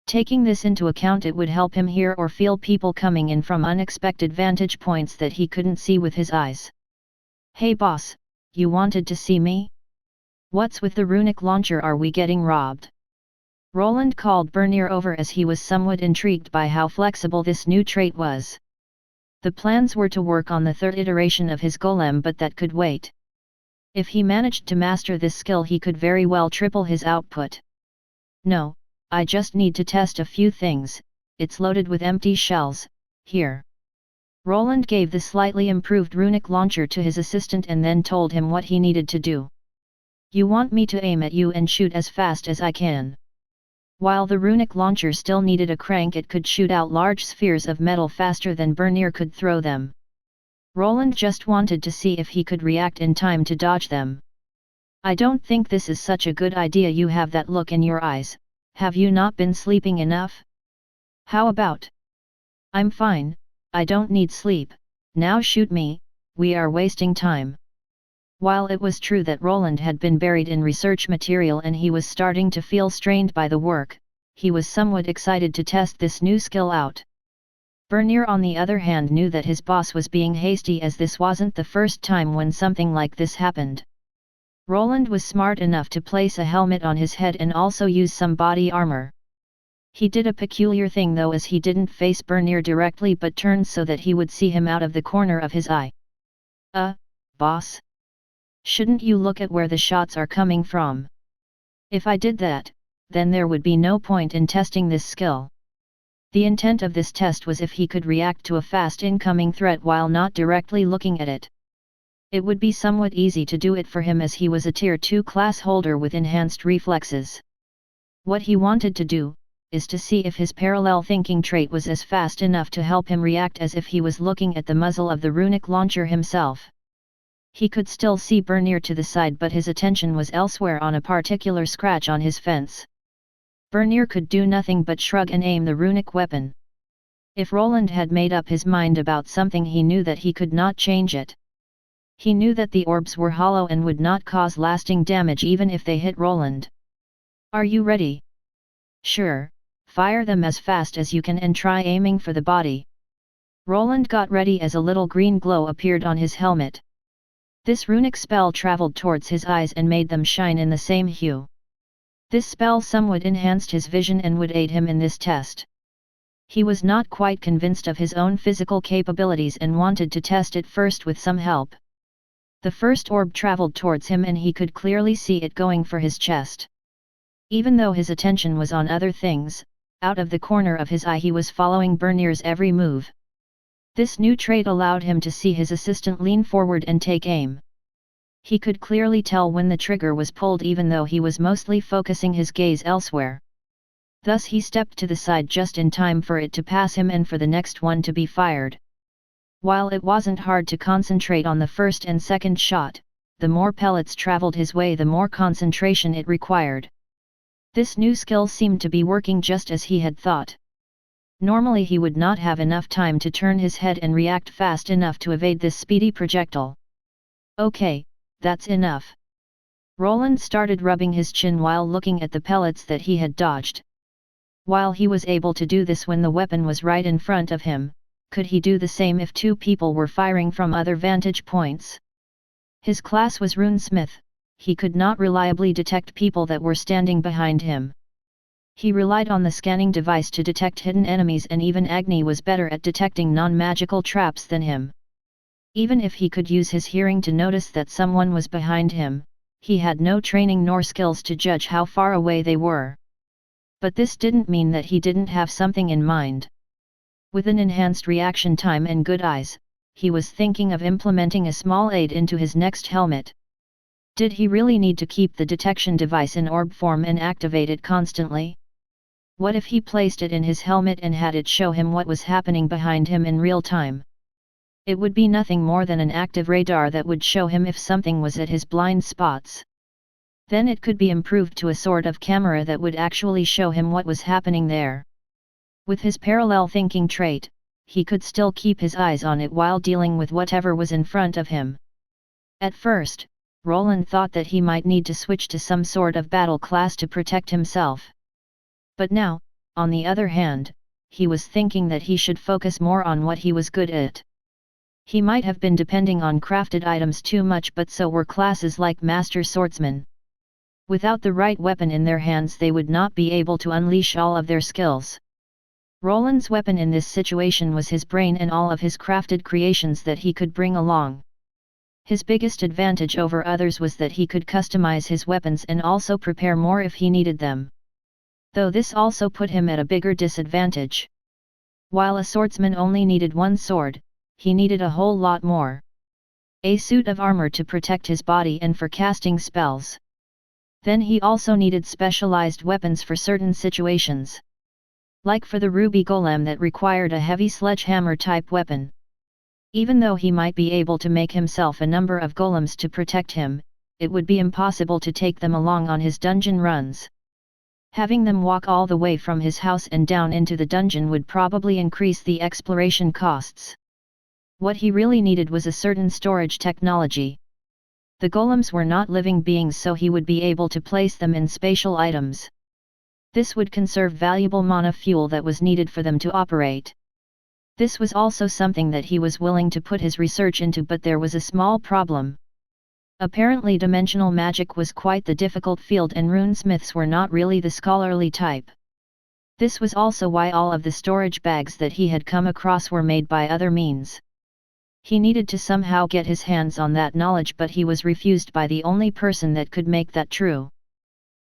Taking this into account, it would help him hear or feel people coming in from unexpected vantage points that he couldn't see with his eyes. "Hey boss, you wanted to see me? What's with the runic launcher, are we getting robbed?" Roland called Bernier over as he was somewhat intrigued by how flexible this new trait was. The plans were to work on the 3rd iteration of his golem, but that could wait. If he managed to master this skill, he could very well triple his output. "No, I just need to test a few things, it's loaded with empty shells, here." Roland gave the slightly improved runic launcher to his assistant and then told him what he needed to do. "You want me to aim at you and shoot as fast as I can." While the runic launcher still needed a crank, it could shoot out large spheres of metal faster than Bernier could throw them. Roland just wanted to see if he could react in time to dodge them. "I don't think this is such a good idea. You have that look in your eyes, have you not been sleeping enough? How about?" "I'm fine, I don't need sleep, now shoot me, we are wasting time." While it was true that Roland had been buried in research material and he was starting to feel strained by the work, he was somewhat excited to test this new skill out. Bernier, on the other hand, knew that his boss was being hasty, as this wasn't the first time when something like this happened. Roland was smart enough to place a helmet on his head and also use some body armor. He did a peculiar thing though, as he didn't face Bernier directly but turned so that he would see him out of the corner of his eye. Boss? Shouldn't you look at where the shots are coming from? If I did that, then there would be no point in testing this skill." The intent of this test was if he could react to a fast incoming threat while not directly looking at it. It would be somewhat easy to do it for him, as he was a Tier 2 class holder with enhanced reflexes. What he wanted to do, is to see if his parallel thinking trait was as fast enough to help him react as if he was looking at the muzzle of the runic launcher himself. He could still see Bernier to the side, but his attention was elsewhere, on a particular scratch on his fence. Bernier could do nothing but shrug and aim the runic weapon. If Roland had made up his mind about something, he knew that he could not change it. He knew that the orbs were hollow and would not cause lasting damage even if they hit Roland. "Are you ready?" "Sure, fire them as fast as you can and try aiming for the body." Roland got ready as a little green glow appeared on his helmet. This runic spell traveled towards his eyes and made them shine in the same hue. This spell somewhat enhanced his vision and would aid him in this test. He was not quite convinced of his own physical capabilities and wanted to test it first with some help. The first orb traveled towards him and he could clearly see it going for his chest. Even though his attention was on other things, out of the corner of his eye he was following Bernier's every move. This new trait allowed him to see his assistant lean forward and take aim. He could clearly tell when the trigger was pulled even though he was mostly focusing his gaze elsewhere. Thus he stepped to the side just in time for it to pass him and for the next one to be fired. While it wasn't hard to concentrate on the first and second shot, the more pellets traveled his way the more concentration it required. This new skill seemed to be working just as he had thought. Normally he would not have enough time to turn his head and react fast enough to evade this speedy projectile. Okay, that's enough. Roland started rubbing his chin while looking at the pellets that he had dodged. While he was able to do this when the weapon was right in front of him, could he do the same if two people were firing from other vantage points? His class was runesmith. He could not reliably detect people that were standing behind him. He relied on the scanning device to detect hidden enemies and even Agni was better at detecting non-magical traps than him. Even if he could use his hearing to notice that someone was behind him, he had no training nor skills to judge how far away they were. But this didn't mean that he didn't have something in mind. With an enhanced reaction time and good eyes, he was thinking of implementing a small aid into his next helmet. Did he really need to keep the detection device in orb form and activate it constantly? What if he placed it in his helmet and had it show him what was happening behind him in real time? It would be nothing more than an active radar that would show him if something was at his blind spots. Then it could be improved to a sort of camera that would actually show him what was happening there. With his parallel thinking trait, he could still keep his eyes on it while dealing with whatever was in front of him. At first, Roland thought that he might need to switch to some sort of battle class to protect himself. But now, on the other hand, he was thinking that he should focus more on what he was good at. He might have been depending on crafted items too much, but so were classes like Master Swordsman. Without the right weapon in their hands they would not be able to unleash all of their skills. Roland's weapon in this situation was his brain and all of his crafted creations that he could bring along. His biggest advantage over others was that he could customize his weapons and also prepare more if he needed them. Though this also put him at a bigger disadvantage. While a swordsman only needed one sword, he needed a whole lot more. A suit of armor to protect his body and for casting spells. Then he also needed specialized weapons for certain situations. Like for the ruby golem that required a heavy sledgehammer type weapon. Even though he might be able to make himself a number of golems to protect him, it would be impossible to take them along on his dungeon runs. Having them walk all the way from his house and down into the dungeon would probably increase the exploration costs. What he really needed was a certain storage technology. The golems were not living beings, so he would be able to place them in spatial items. This would conserve valuable mana fuel that was needed for them to operate. This was also something that he was willing to put his research into, but there was a small problem. Apparently dimensional magic was quite the difficult field and runesmiths were not really the scholarly type. This was also why all of the storage bags that he had come across were made by other means. He needed to somehow get his hands on that knowledge, but he was refused by the only person that could make that true.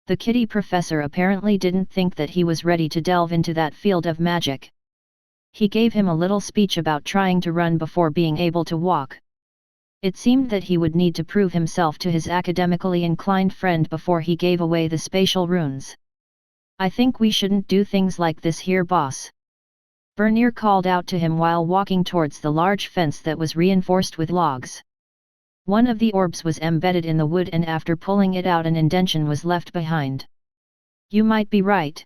The kitty professor apparently didn't think that he was ready to delve into that field of magic. He gave him a little speech about trying to run before being able to walk. It seemed that he would need to prove himself to his academically inclined friend before he gave away the spatial runes. "I think we shouldn't do things like this here, boss," Bernier called out to him while walking towards the large fence that was reinforced with logs. One of the orbs was embedded in the wood and after pulling it out an indentation was left behind. "You might be right."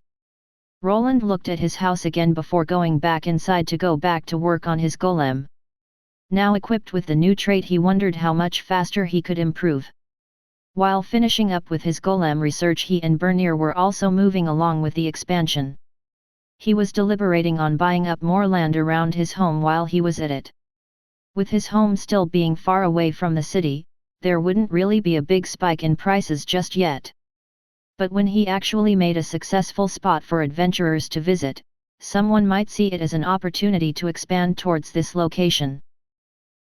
Roland looked at his house again before going back inside to go back to work on his golem. Now equipped with the new trait, he wondered how much faster he could improve. While finishing up with his golem research, he and Bernier were also moving along with the expansion. He was deliberating on buying up more land around his home while he was at it. With his home still being far away from the city, there wouldn't really be a big spike in prices just yet. But when he actually made a successful spot for adventurers to visit, someone might see it as an opportunity to expand towards this location.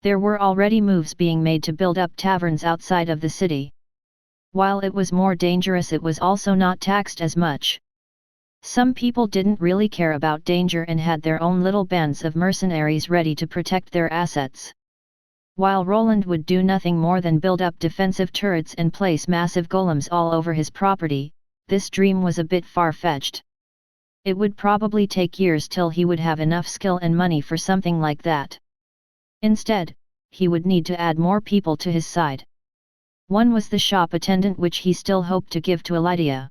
There were already moves being made to build up taverns outside of the city. While it was more dangerous, it was also not taxed as much. Some people didn't really care about danger and had their own little bands of mercenaries ready to protect their assets. While Roland would do nothing more than build up defensive turrets and place massive golems all over his property, this dream was a bit far-fetched. It would probably take years till he would have enough skill and money for something like that. Instead, he would need to add more people to his side. One was the shop attendant, which he still hoped to give to Lydia.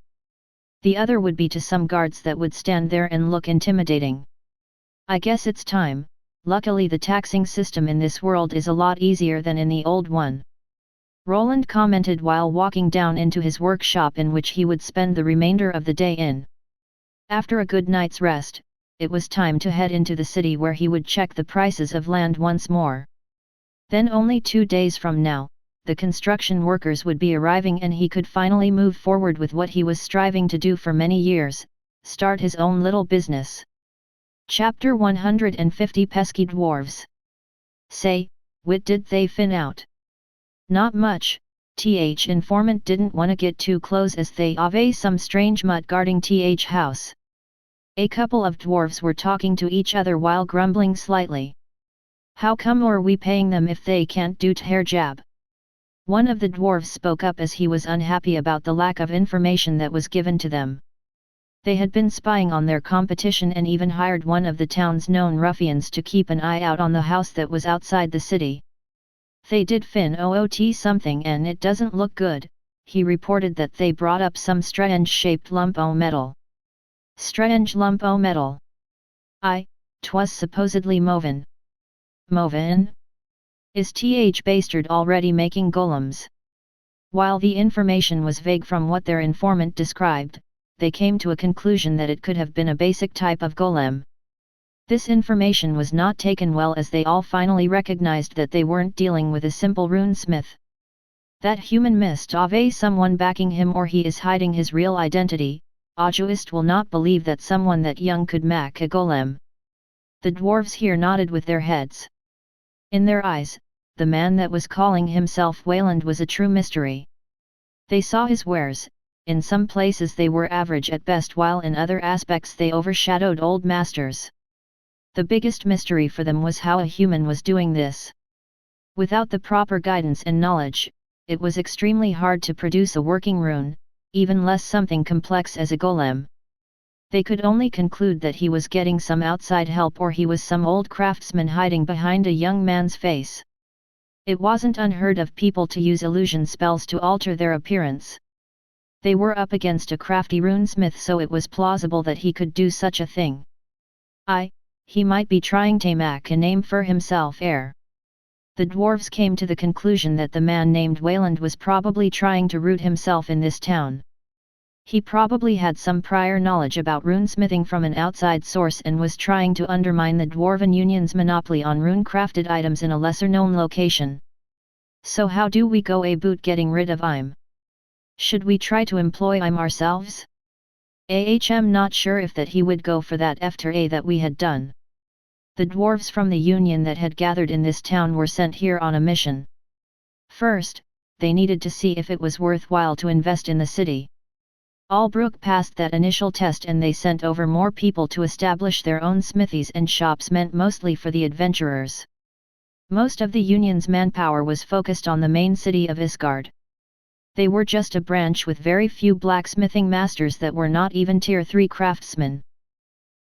The other would be to some guards that would stand there and look intimidating. I guess it's time. Luckily the taxing system in this world is a lot easier than in the old one. Roland commented while walking down into his workshop, in which he would spend the remainder of the day in. After a good night's rest, it was time to head into the city, where he would check the prices of land once more. Then only 2 days from now, the construction workers would be arriving and he could finally move forward with what he was striving to do for many years, start his own little business. Chapter 150 Pesky Dwarves. Say, what did they fin out? Not much. Informant didn't wanna get too close, as they have some strange mutt guarding house. A couple of dwarves were talking to each other while grumbling slightly. How come are we paying them if they can't do hair jab? One of the dwarves spoke up, as he was unhappy about the lack of information that was given to them. They had been spying on their competition and even hired one of the town's known ruffians to keep an eye out on the house that was outside the city. They did fin oot something and it doesn't look good. He reported that they brought up some strange-shaped lump o' metal. Strange lump o' metal. 'Twas supposedly Movin. Movin? Is Bastard already making golems? While the information was vague from what their informant described, they came to a conclusion that it could have been a basic type of golem. This information was not taken well, as they all finally recognized that they weren't dealing with a simple runesmith. That human must have someone backing him, or he is hiding his real identity. Audioist will not believe that someone that young could make a golem. The dwarves here nodded with their heads. In their eyes, the man that was calling himself Wayland was a true mystery. They saw his wares. In some places they were average at best, while in other aspects they overshadowed old masters. The biggest mystery for them was how a human was doing this. Without the proper guidance and knowledge, it was extremely hard to produce a working rune, even less something complex as a golem. They could only conclude that he was getting some outside help, or he was some old craftsman hiding behind a young man's face. It wasn't unheard of people to use illusion spells to alter their appearance. They were up against a crafty runesmith, so it was plausible that he could do such a thing. He might be trying to make a name for himself ere. The dwarves came to the conclusion that the man named Wayland was probably trying to root himself in this town. He probably had some prior knowledge about runesmithing from an outside source and was trying to undermine the Dwarven Union's monopoly on rune-crafted items in a lesser-known location. So how do we go about getting rid of him? Should we try to employ him ourselves? Not sure if that he would go for that after that we had done. The dwarves from the Union that had gathered in this town were sent here on a mission. First, they needed to see if it was worthwhile to invest in the city. Albrook passed that initial test, and they sent over more people to establish their own smithies and shops meant mostly for the adventurers. Most of the Union's manpower was focused on the main city of Isgard. They were just a branch with very few blacksmithing masters that were not even Tier 3 craftsmen.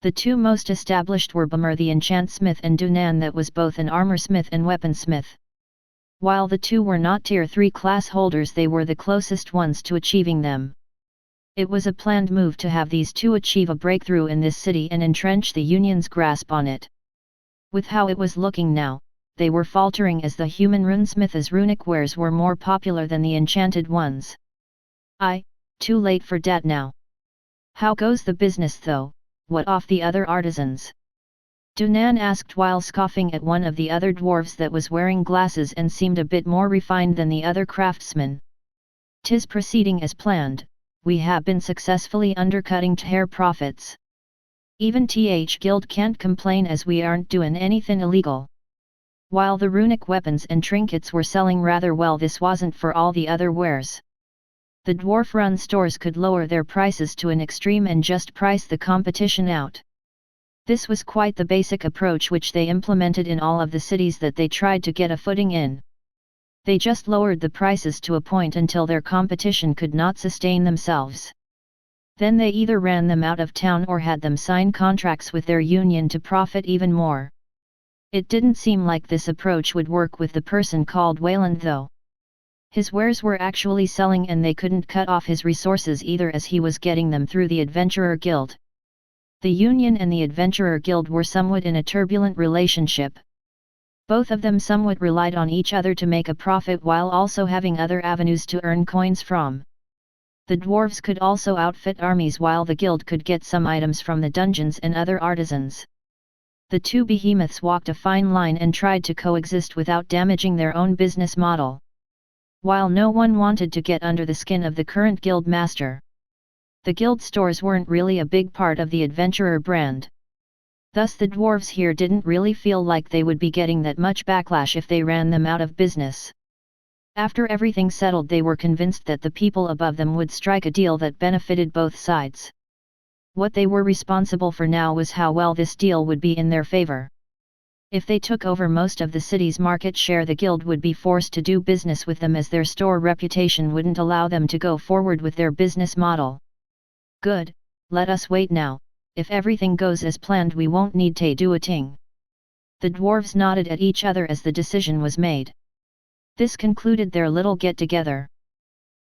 The two most established were Bummer the enchantsmith and Dunan that was both an armorsmith and weaponsmith. While the two were not Tier 3 class holders, they were the closest ones to achieving them. It was a planned move to have these two achieve a breakthrough in this city and entrench the Union's grasp on it. With how it was looking now, they were faltering, as the human runesmith's runic wares were more popular than the enchanted ones. Too late for dat now. How goes the business though? What of the other artisans? Dunan asked while scoffing at one of the other dwarves that was wearing glasses and seemed a bit more refined than the other craftsmen. "'Tis proceeding as planned. we have been successfully undercutting their profits. Even th guild can't complain as we aren't doing anything illegal. While the runic weapons and trinkets were selling rather well, this wasn't for all the other wares. The dwarf-run stores could lower their prices to an extreme and just price the competition out. This was quite the basic approach which they implemented in all of the cities that they tried to get a footing in. They just lowered the prices to a point until their competition could not sustain themselves. Then they either ran them out of town or had them sign contracts with their union to profit even more. It didn't seem like this approach would work with the person called Wayland though. His wares were actually selling and they couldn't cut off his resources either, as he was getting them through the Adventurer Guild. The Union and the Adventurer Guild were somewhat in a turbulent relationship. Both of them somewhat relied on each other to make a profit while also having other avenues to earn coins from. The dwarves could also outfit armies while the guild could get some items from the dungeons and other artisans. The two behemoths walked a fine line and tried to coexist without damaging their own business model. While no one wanted to get under the skin of the current guild master, the guild stores weren't really a big part of the adventurer brand. Thus the dwarves here didn't really feel like they would be getting that much backlash if they ran them out of business. After everything settled, they were convinced that the people above them would strike a deal that benefited both sides. What they were responsible for now was how well this deal would be in their favor. If they took over most of the city's market share, the guild would be forced to do business with them as their store reputation wouldn't allow them to go forward with their business model. Good, let us wait now. If everything goes as planned, we won't need to do a thing. The dwarves nodded at each other as the decision was made. This concluded their little get-together.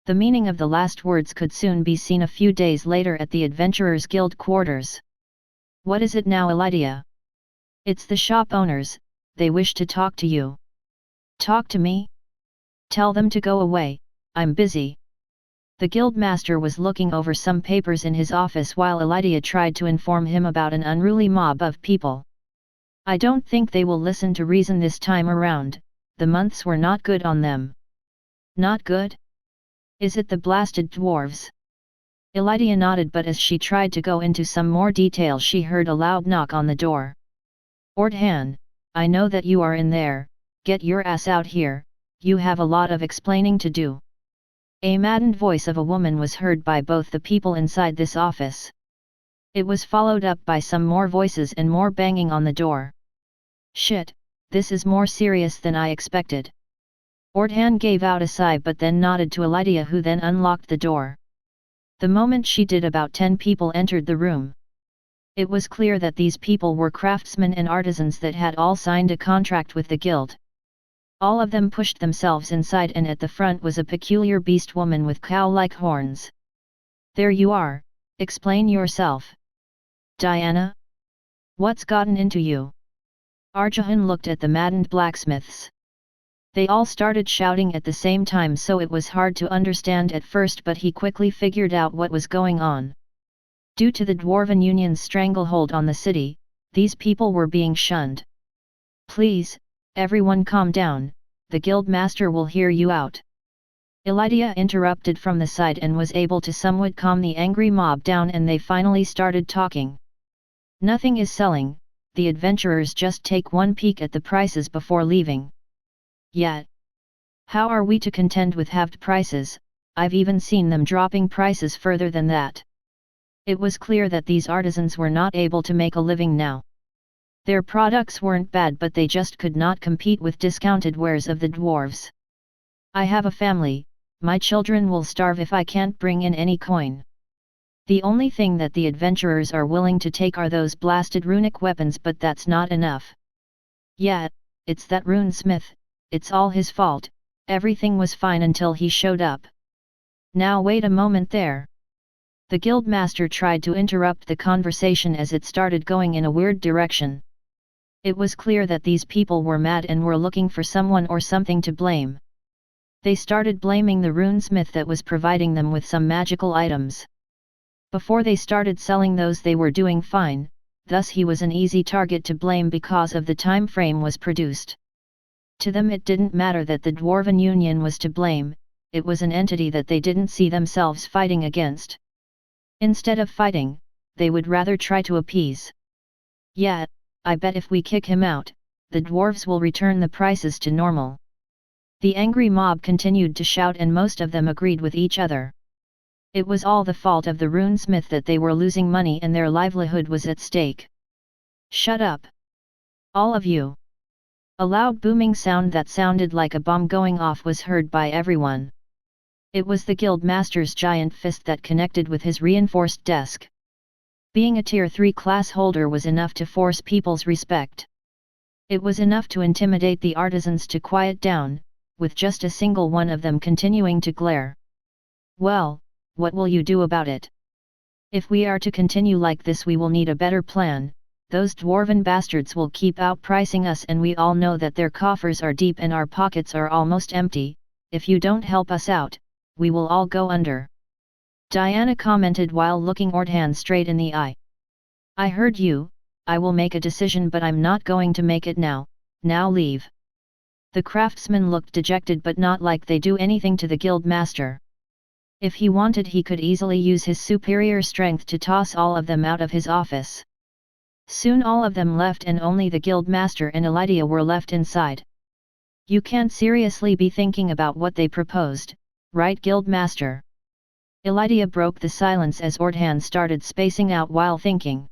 The meaning of the last words could soon be seen a few days later at the Adventurers Guild quarters. What is it now, Elydia? It's the shop owners, they wish to talk to you. Talk to me? Tell them to go away, I'm busy. The guild master was looking over some papers in his office while Elydia tried to inform him about an unruly mob of people. I don't think they will listen to reason this time around. The months were not good on them. Not good? Is it the blasted dwarves? Elydia nodded, but as she tried to go into some more detail, she heard a loud knock on the door. Ordhan, I know that you are in there, get your ass out here, you have a lot of explaining to do. A maddened voice of a woman was heard by both the people inside this office. It was followed up by some more voices and more banging on the door. Shit, this is more serious than I expected. Ordhan gave out a sigh but then nodded to Elydia, who then unlocked the door. The moment she did, about 10 people entered the room. It was clear that these people were craftsmen and artisans that had all signed a contract with the guild. All of them pushed themselves inside, and at the front was a peculiar beast woman with cow-like horns. There you are, explain yourself. Diana? What's gotten into you? Arjahan looked at the maddened blacksmiths. They all started shouting at the same time, so it was hard to understand at first, but he quickly figured out what was going on. Due to the Dwarven Union's stranglehold on the city, these people were being shunned. Please, everyone calm down, the guild master will hear you out. Elydia interrupted from the side and was able to somewhat calm the angry mob down, and they finally started talking. Nothing is selling, the adventurers just take one peek at the prices before leaving. Yet, how are we to contend with halved prices? I've even seen them dropping prices further than that. It was clear that these artisans were not able to make a living now. Their products weren't bad, but they just could not compete with discounted wares of the dwarves. I have a family, my children will starve if I can't bring in any coin. The only thing that the adventurers are willing to take are those blasted runic weapons, but that's not enough. Yeah, it's that rune smith, it's all his fault, everything was fine until he showed up. Now wait a moment there. The guild master tried to interrupt the conversation as it started going in a weird direction. It was clear that these people were mad and were looking for someone or something to blame. They started blaming the runesmith that was providing them with some magical items. Before they started selling those, they were doing fine, thus he was an easy target to blame because of the time frame was produced. To them it didn't matter that the Dwarven Union was to blame, it was an entity that they didn't see themselves fighting against. Instead of fighting, they would rather try to appease. Yeah, I bet if we kick him out, the dwarves will return the prices to normal. The angry mob continued to shout and most of them agreed with each other. It was all the fault of the runesmith that they were losing money and their livelihood was at stake. Shut up! All of you! A loud booming sound that sounded like a bomb going off was heard by everyone. It was the guild master's giant fist that connected with his reinforced desk. Being a tier 3 class holder was enough to force people's respect. It was enough to intimidate the artisans to quiet down, with just a single one of them continuing to glare. Well, what will you do about it? If we are to continue like this, we will need a better plan. Those dwarven bastards will keep outpricing us and we all know that their coffers are deep and our pockets are almost empty. If you don't help us out, we will all go under. Diana commented while looking Ordhan straight in the eye. I heard you, I will make a decision but I'm not going to make it now, now leave. The craftsman looked dejected but not like they do anything to the guild master. If he wanted he could easily use his superior strength to toss all of them out of his office. Soon all of them left and only the guild master and Elydia were left inside. You can't seriously be thinking about what they proposed, right guild master? Elydia broke the silence as Ordhan started spacing out while thinking.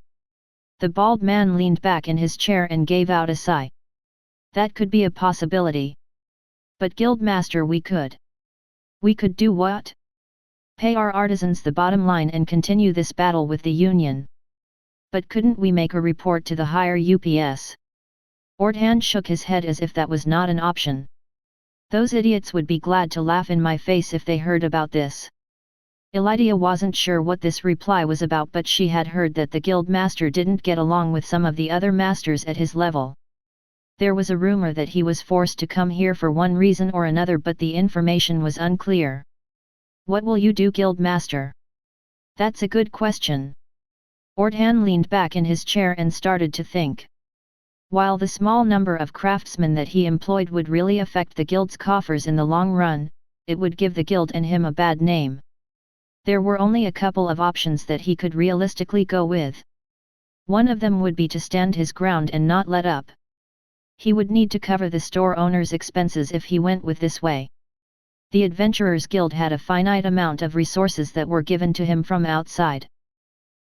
The bald man leaned back in his chair and gave out a sigh. That could be a possibility. But guildmaster, we could do what? Pay our artisans the bottom line and continue this battle with the union. But couldn't we make a report to the higher UPS? Ordhan shook his head as if that was not an option. Those idiots would be glad to laugh in my face if they heard about this. Elydia wasn't sure what this reply was about, but she had heard that the guild master didn't get along with some of the other masters at his level. There was a rumor that he was forced to come here for one reason or another, but the information was unclear. What will you do, guild master? That's a good question. Ordhan leaned back in his chair and started to think. While the small number of craftsmen that he employed would really affect the guild's coffers in the long run, it would give the guild and him a bad name. There were only a couple of options that he could realistically go with. One of them would be to stand his ground and not let up. He would need to cover the store owner's expenses if he went with this way. The Adventurers Guild had a finite amount of resources that were given to him from outside.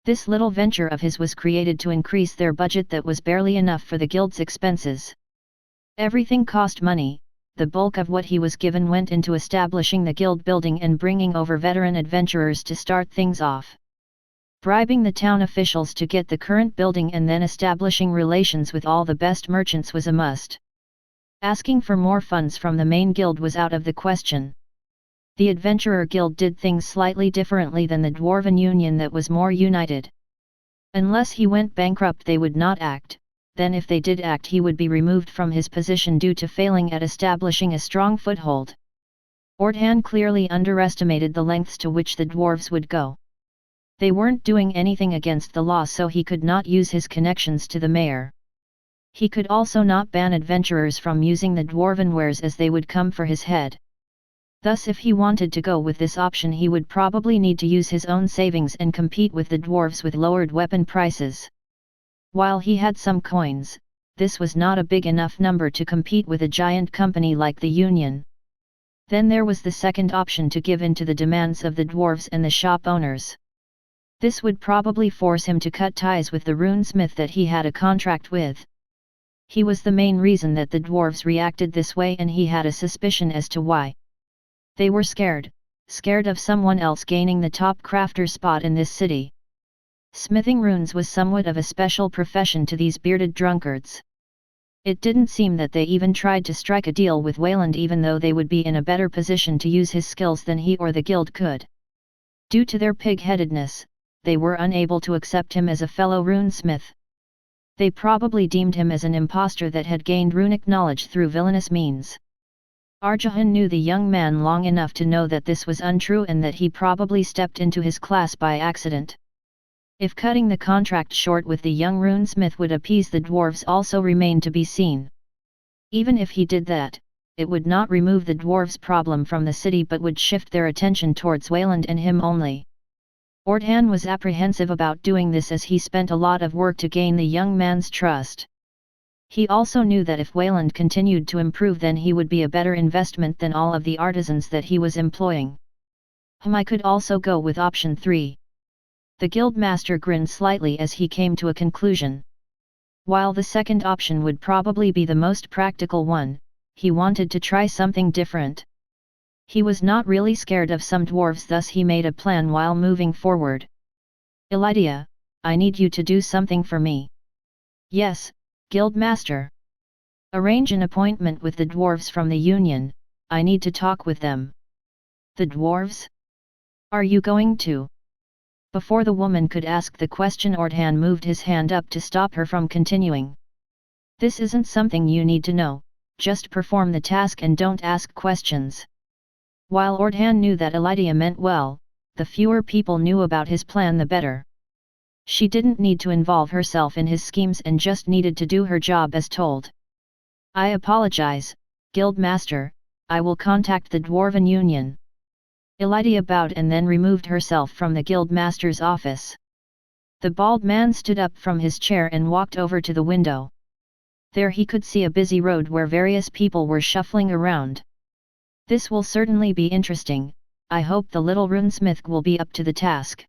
This little venture of his was created to increase their budget that was barely enough for the guild's expenses. Everything cost money. The bulk of what he was given went into establishing the guild building and bringing over veteran adventurers to start things off. Bribing the town officials to get the current building and then establishing relations with all the best merchants was a must. Asking for more funds from the main guild was out of the question. The Adventurer Guild did things slightly differently than the Dwarven Union that was more united. Unless he went bankrupt they would not act. Then if they did act he would be removed from his position due to failing at establishing a strong foothold. Ordhan clearly underestimated the lengths to which the dwarves would go. They weren't doing anything against the law, so he could not use his connections to the mayor. He could also not ban adventurers from using the dwarven wares as they would come for his head. Thus if he wanted to go with this option he would probably need to use his own savings and compete with the dwarves with lowered weapon prices. While he had some coins, this was not a big enough number to compete with a giant company like the Union. Then there was the second option, to give in to the demands of the dwarves and the shop owners. This would probably force him to cut ties with the runesmith that he had a contract with. He was the main reason that the dwarves reacted this way, and he had a suspicion as to why. They were scared of someone else gaining the top crafter spot in this city. Smithing runes was somewhat of a special profession to these bearded drunkards. It didn't seem that they even tried to strike a deal with Wayland, even though they would be in a better position to use his skills than he or the guild could. Due to their pig-headedness, they were unable to accept him as a fellow runesmith. They probably deemed him as an impostor that had gained runic knowledge through villainous means. Arjahan knew the young man long enough to know that this was untrue and that he probably stepped into his class by accident. If cutting the contract short with the young runesmith would appease the dwarves also remained to be seen. Even if he did that, it would not remove the dwarves' problem from the city but would shift their attention towards Wayland and him only. Ordhan was apprehensive about doing this as he spent a lot of work to gain the young man's trust. He also knew that if Wayland continued to improve, then he would be a better investment than all of the artisans that he was employing. I could also go with option 3. The guildmaster grinned slightly as he came to a conclusion. While the second option would probably be the most practical one, he wanted to try something different. He was not really scared of some dwarves, thus he made a plan while moving forward. Elydia, I need you to do something for me. Yes, Guildmaster. Arrange an appointment with the dwarves from the Union, I need to talk with them. The dwarves? Are you going to? Before the woman could ask the question, Ordhan moved his hand up to stop her from continuing. This isn't something you need to know, just perform the task and don't ask questions. While Ordhan knew that Elydia meant well, the fewer people knew about his plan the better. She didn't need to involve herself in his schemes and just needed to do her job as told. I apologize, Guildmaster, I will contact the Dwarven Union. Elydia bowed and then removed herself from the Guildmaster's office. The bald man stood up from his chair and walked over to the window. There he could see a busy road where various people were shuffling around. This will certainly be interesting, I hope the little runesmith will be up to the task.